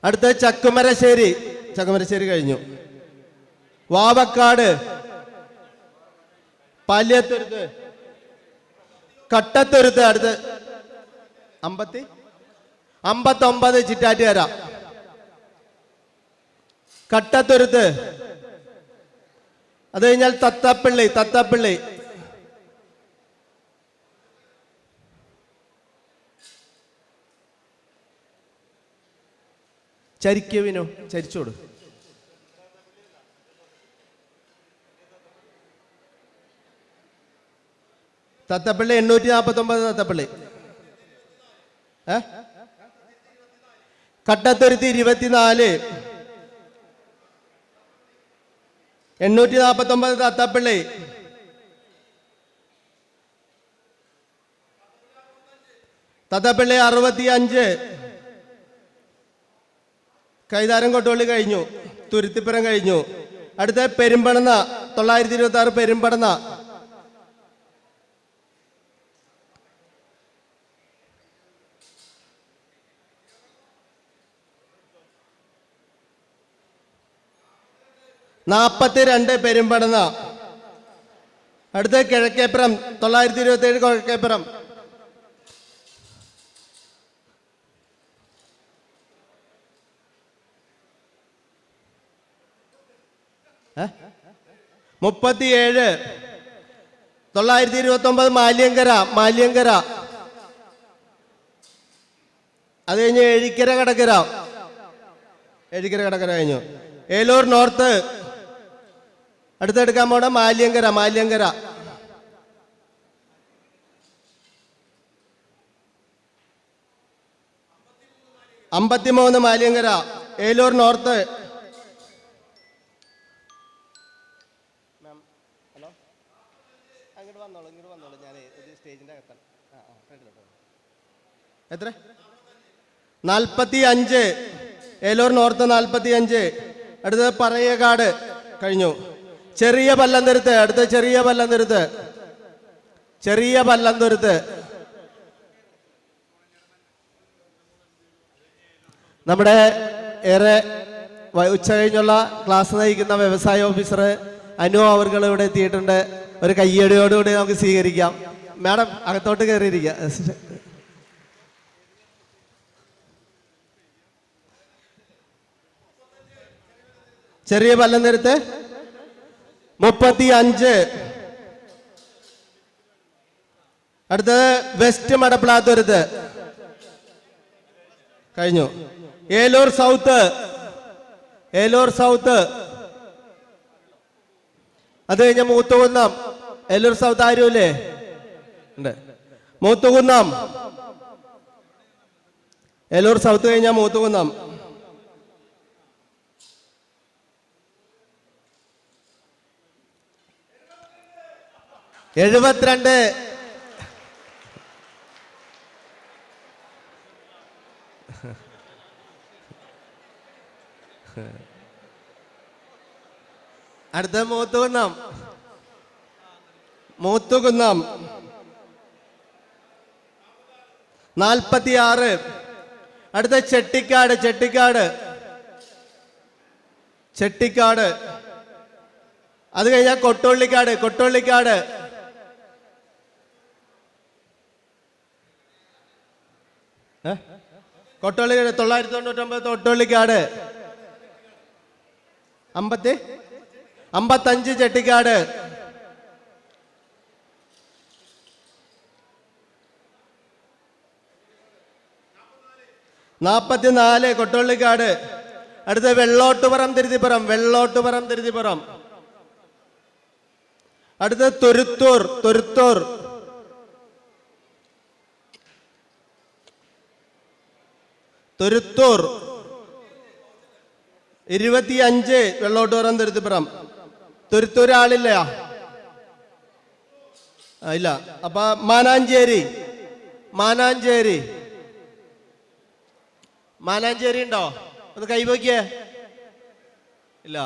അടുത്ത ചക്കുമരശ്ശേരി കഴിഞ്ഞു. വാവക്കാട്, പാല്യത്തുരുത്ത്, കട്ടത്തുരുത്ത്. അടുത്ത് 59. ചിറ്റാറ്റുകര. കട്ടത്തുരുത്ത്. അത് കഴിഞ്ഞാൽ തത്തപ്പള്ളി. ചരിക്കുവിനോ ചരിച്ചോട്. തത്തപ്പള്ളി 849. തത്തപ്പള്ളി. കട്ടത്തുരുത്തി 24. 849 തത്തപ്പള്ളി. തത്തപ്പള്ളി 65. കൈതാരം കൊട്ടുപള്ളി കഴിഞ്ഞു. തുരുത്തിപ്പുരം കഴിഞ്ഞു. അടുത്ത പെരുമ്പടന്ന 926. പെരുമ്പടന്ന. പെരുമ്പടന്ന. അടുത്ത കിഴക്കേപ്പുറം 927. കിഴക്കേപ്പുറം. ഏ 37. 929. മാലിയങ്കര. അത് കഴിഞ്ഞ് എഴിക്കര കടക്കര കഴിഞ്ഞു. ഏലൂർ നോർത്ത്. അടുത്തെടുക്കാൻ പോണ മാലിയങ്കര. 53. മാലിയങ്കര. ഏലൂർ നോർത്ത്. ഹലോ, അങ്ങോട്ട് വന്നോളൂ. ഞാൻ സ്റ്റേജിന്റെ അകത്താണ്. എത്ര? 45. ഏലൂർ നോർത്ത് 45. അടുത്തത് പറയകാട് കഴിഞ്ഞു. ചെറിയ പല്ലന്തുരുത്ത്. അടുത്ത ചെറിയ പല്ലന്തുരുത്ത്. നമ്മുടെ ഏറെ ഉച്ച കഴിഞ്ഞുള്ള ക്ലാസ് നയിക്കുന്ന വ്യവസായ ഓഫീസർ അനു അവർകൾ ഇവിടെ എത്തിയിട്ടുണ്ട്. ഒരു കയ്യടിയോടുകൂടി നമുക്ക് സ്വീകരിക്കാം. മാഡം അകത്തോട്ട് കയറിയിരിക്കുക. ചെറിയ പല്ലന്തുരുത്ത് 35. അടുത്തത് വെസ്റ്റ് മടപ്ലാത്തുരുത്ത് കഴിഞ്ഞു. Eloor south, Eloor south. അത് കഴിഞ്ഞ മൂത്തുകുന്നം. ഏലൂർ സൗത്ത് ആരുമില്ലേ? ഉണ്ട്. മൂത്തുകുന്നം. ഏലൂർ സൗത്ത് കഴിഞ്ഞ മൂത്തുകുന്നം. എഴുപത്തിരണ്ട്. അടുത്ത മൂത്തുകുന്നം. മൂത്തുകുന്നം 46. അടുത്ത ചെട്ടിക്കാട്, ചെട്ടിക്കാട്, ചെട്ടിക്കാട്. അത് കഴിഞ്ഞാൽ കൊട്ടുള്ളിക്കാട്, കൊട്ടുള്ളിക്കാട്. കൊട്ടുള്ളിക്കാട് 999 കൊട്ടുള്ളിക്കാട്. 55 ചെട്ടിക്കാട്. നാൽപ്പത്തിനാല് കൊട്ടുള്ളിക്കാട്. അടുത്ത വെള്ളോട്ടുപുറം തിരുത്തിപ്പുറം, വെള്ളോട്ടുപുറം തിരുത്തിപ്പുറം. അടുത്ത തുരുത്തൂർ, തുരുത്തൂർ. തുരുത്തൂർ 25 വെള്ളോട്ടുപുറം തിരുത്തിപ്പുറം. തുരുത്തൂർ ആളില്ല? ഇല്ല. അപ്പൊ മാനാഞ്ചേരി, മാനാഞ്ചേരി, മാനാഞ്ചേരി ഉണ്ടോ? ഒന്ന് കൈവയ്ക്കേ. ഇല്ല.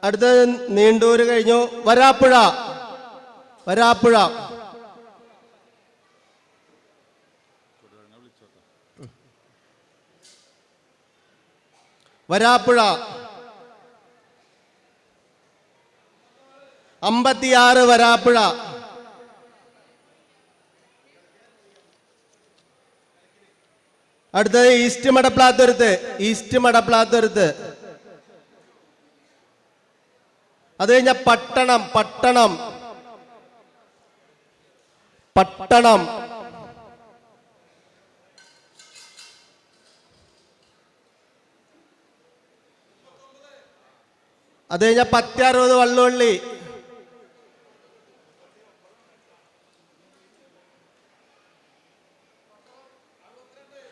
അടുത്ത നീണ്ടൂര് കഴിഞ്ഞു. വരാപ്പുഴ, വരാപ്പുഴ. വരാപ്പുഴ 56 വരാപ്പുഴ. അടുത്തത് ഈസ്റ്റ് മടപ്ലാത്തുരുത്ത്, ഈസ്റ്റ് മടപ്ലാത്തുരുത്ത്. അത് കഴിഞ്ഞ പട്ടണം, പട്ടണം, പട്ടണം. അത് കഴിഞ്ഞ 1060 വള്ളുവള്ളി.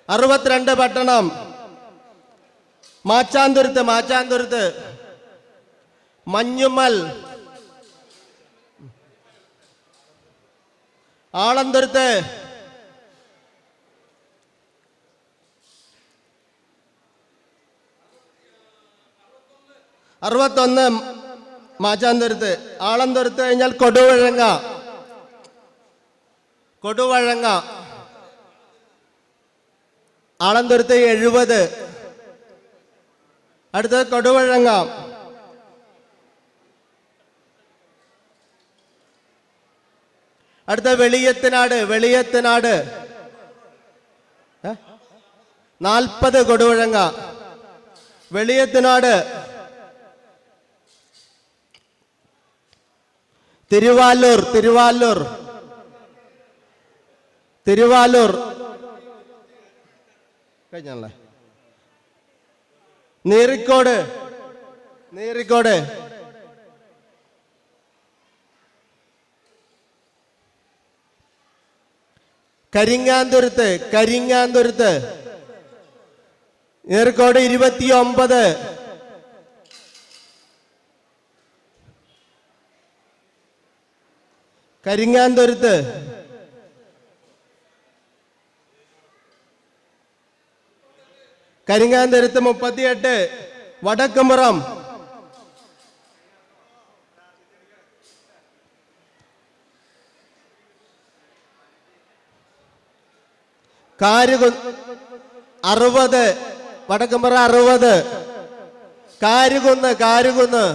അറുപത്തിരണ്ട് പട്ടണം. മാച്ചാന്തുരുത്ത്, മാച്ചാന്തുരുത്ത്. മഞ്ഞുമ്മൽ. ആളന്തുരുത്ത്. അറുപത്തൊന്ന് മാച്ചാന്തുരുത്ത്. ആളന്തുരുത്ത് കഴിഞ്ഞാൽ കൊടുവഴങ്ങ, കൊടുവഴങ്ങ. ആളന്തുരുത്ത് 70. അടുത്തത് കൊടുവഴങ്ങ. അടുത്ത വെളിയത്തനാട്, വെളിയത്തനാട് 40 കൊടുവഴങ്ങ. വെളിയത്തനാട്. തിരുവാലൂർ, തിരുവാലൂർ, തിരുവാലൂർ കഴിഞ്ഞല്ലേ. നീറിക്കോട്, നീറിക്കോട്. കരിങ്ങാന്തുരുത്ത്, കരിങ്ങാന്തുരുത്ത്. നീറിക്കോട് 29. കരിങ്ങാന്തുരുത്ത്. കരിങ്ങാന്തുരുത്ത് 38. വടക്കുംപുറം. കാരുകുന്ന് 60. വടക്കുംപുറം 60. കാരുകുന്ന്, കാരുകുന്ന്.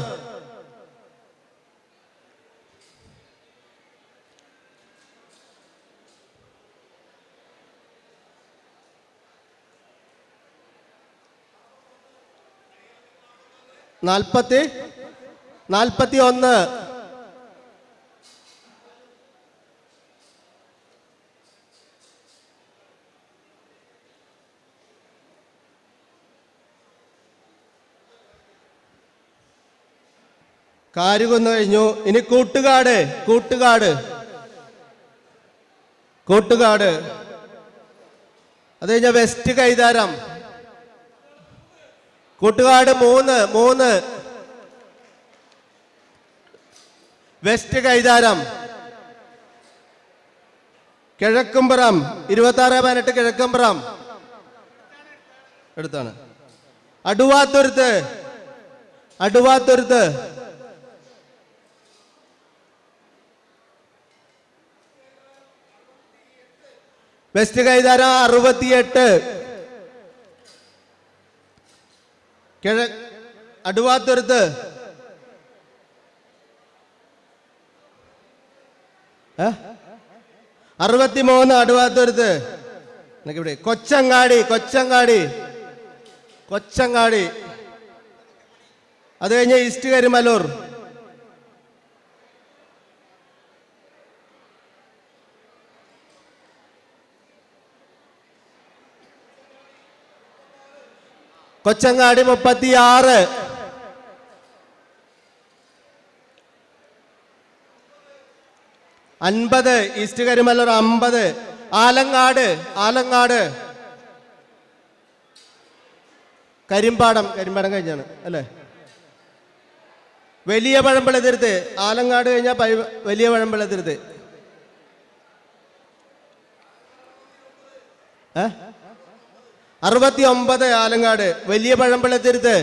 നാൽപ്പത്തി 41. കാരുകുന്ന് കഴിഞ്ഞു. ഇനി കൂട്ടുകാട്. കൂട്ടുകാട് കൂട്ടുകാട് അത് കഴിഞ്ഞ വെസ്റ്റ് കൈതാരം. കൂട്ടുകാട് 3 വെസ്റ്റ് കൈതാരം. കിഴക്കുംപുറം 26-18 കിഴക്കുംപുറം അടുത്താണ്. അടുവാത്തുരുത്ത്. അടുവാത്തുരുത്ത് വെസ്റ്റ് കൈതാരം 68 അടുവാത്തുരുത്ത്. 63 അടുവാത്തുരുത്ത്. ഇവിടെ കൊച്ചങ്ങാടി. കൊച്ചങ്ങാടി കൊച്ചങ്ങാടി അത് കഴിഞ്ഞ് ഈസ്റ്റ് കരിമലൂർ. കൊച്ചങ്ങാടി 36. അൻപത് ഈസ്റ്റ് കരിമലൂർ 50. ആലങ്ങാട്. ആലങ്ങാട് കരിമ്പാടം. കരിമ്പാടം കഴിഞ്ഞാണ് അല്ലേ? വലിയ പഴമ്പളത്തിരുത്ത്. ആലങ്ങാട് കഴിഞ്ഞാൽ വലിയ പഴമ്പളത്തിരുത്ത്. 69 ആലങ്ങാട്. വലിയ പഴമ്പളത്തിരുത്ത്.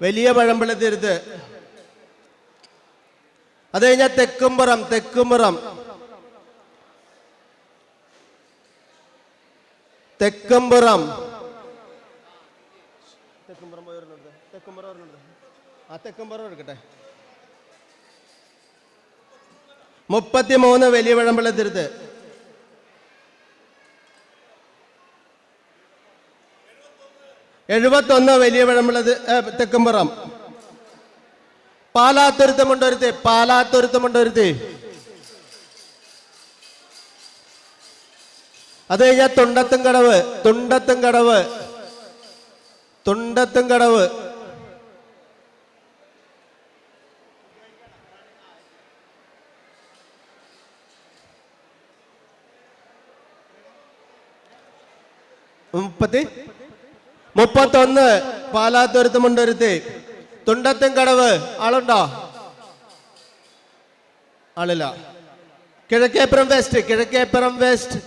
വലിയ പഴമ്പളത്തിരുത്ത്. അത് കഴിഞ്ഞാൽ തെക്കുംപുറം. തെക്കുംപുറം തെക്കുംപുറം തെക്കുംപുറം എടുക്കട്ടെ. 33 വലിയ പഴമ്പളത്തിരുത്ത്. 71 വലിയ പഴമ്പളത്ത് തെക്കുംപുറം. പാലാത്തുരുത്തമുണ്ടൊരുത്തി. പാലാത്തുരുത്തമുണ്ടൊരുത്തി. അത് കഴിഞ്ഞാൽ തുണ്ടത്തും കടവ്. തുണ്ടത്തും കടവ്. തുണ്ടത്തും കടവ്. മുപ്പത്തൊന്ന് പാലാത്തുരുത്തമുണ്ടൊരുത്തി. തുണ്ടത്തും കടവ്. ആളുണ്ടോ? ആളില്ല. കിഴക്കേപ്പുറം വെസ്റ്റ്. കിഴക്കേപ്പുറം വെസ്റ്റ്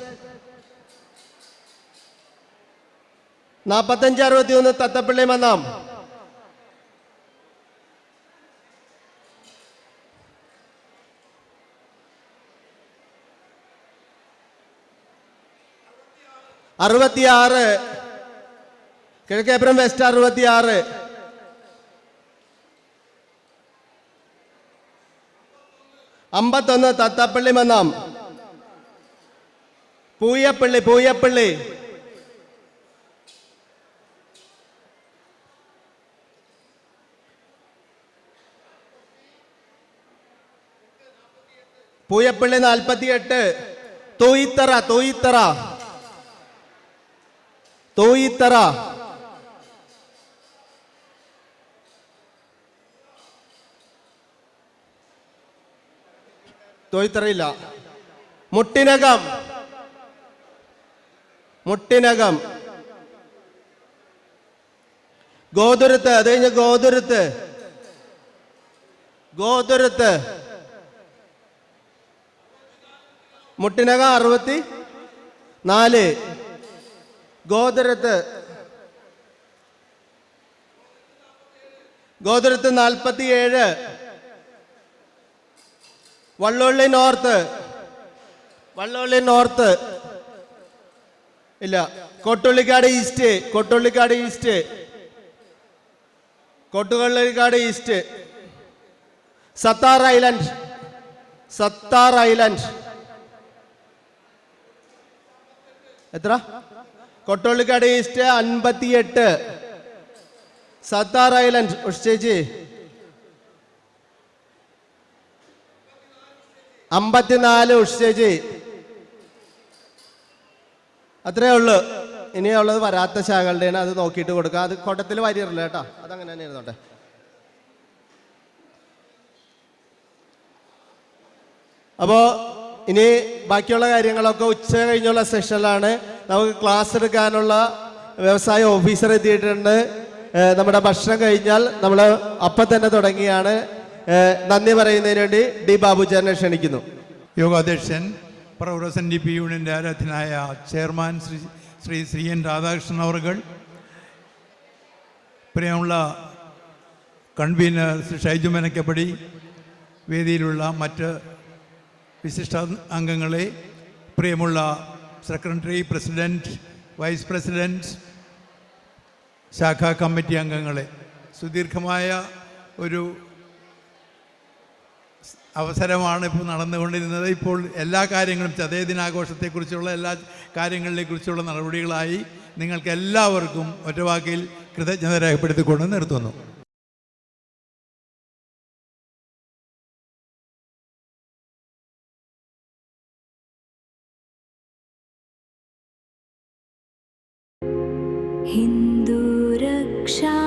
45-61 തത്തപ്പള്ളി മന്നാം. അറുപത്തിയാറ് കിഴക്കേപ്പുറം വെസ്റ്റ് 66. 51 തത്തപ്പള്ളി മന്നാം. പൂയപ്പള്ളി. പൂയപ്പള്ളി പൂയപ്പള്ളി 48. തൂയിത്തറ. തൂയിത്തറ. തൂയിത്തറ തോയ്ത്തറയില്ല. മുട്ടിനകം. മുട്ടിനകം. ഗോതുരുത്ത്. അത് കഴിഞ്ഞ് ഗോതുരുത്ത്. ഗോതുരുത്ത്. മുട്ടിനകം 64. ഗോതുരുത്ത്. ഗോതുരുത്ത് 47. വള്ളുള്ളി നോർത്ത്. വള്ളുള്ളി നോർത്ത് ഇല്ല. Kottullikkad east. Kottullikkad east. Kottukollikkad east. Sathar island. Sathar island എത്ര? കൊട്ടുള്ളിക്കാട് ഈസ്റ്റ് 58. സത്താർ ഐലൻഡ് ഉഷ്ചേച്ചി 54. ഉഷ്ചേച്ചി അത്രേ ഉള്ളു. ഇനിയുള്ളത് വരാത്ത ശാഖകളുടെയാണ്. അത് നോക്കിയിട്ട് കൊടുക്കുക. അത് കോട്ടത്തിൽ വരില്ല കേട്ടോ. അതങ്ങനെ തന്നെ ഇരുന്നോട്ടെ. അപ്പോൾ ഇനി ബാക്കിയുള്ള കാര്യങ്ങളൊക്കെ ഉച്ച കഴിഞ്ഞുള്ള സെഷനിലാണ്. നമുക്ക് ക്ലാസ് എടുക്കാനുള്ള വ്യവസായ ഓഫീസർ എത്തിയിട്ടുണ്ട്. നമ്മുടെ ഭക്ഷണം കഴിഞ്ഞാൽ നമ്മൾ അപ്പം തന്നെ തുടങ്ങിയാണ്. നന്ദി പറയുന്നതിന് വേണ്ടി ഡി ബാബുചാരനെ ക്ഷണിക്കുന്നു. യോഗാധ്യക്ഷൻ പ്രൊഫസർ ഡി പി യൂണിയൻ്റെ ആരാധനായ ചെയർമാൻ ശ്രീ എൻ രാധാകൃഷ്ണൻ അവർകൾ, പ്രിയമുള്ള കൺവീനർ ശ്രീ ഷൈജു മനക്കപ്പടി, വേദിയിലുള്ള മറ്റ് വിശിഷ്ട അംഗങ്ങളെ, പ്രിയമുള്ള സെക്രട്ടറി, പ്രസിഡൻറ്റ്, വൈസ് പ്രസിഡൻറ്റ്, ശാഖാ കമ്മിറ്റി അംഗങ്ങളെ, സുദീർഘമായ ഒരു അവസരമാണ് ഇപ്പോൾ നടന്നുകൊണ്ടിരുന്നത്. ഇപ്പോൾ എല്ലാ കാര്യങ്ങളും ചതയ ദിനാഘോഷത്തെക്കുറിച്ചുള്ള എല്ലാ കാര്യങ്ങളെക്കുറിച്ചുള്ള നടപടികളായി. നിങ്ങൾക്ക് എല്ലാവർക്കും ഒറ്റവാക്കിൽ കൃതജ്ഞത രേഖപ്പെടുത്തിക്കൊണ്ട് നിർത്തുന്നു. हिन्दू रक्षा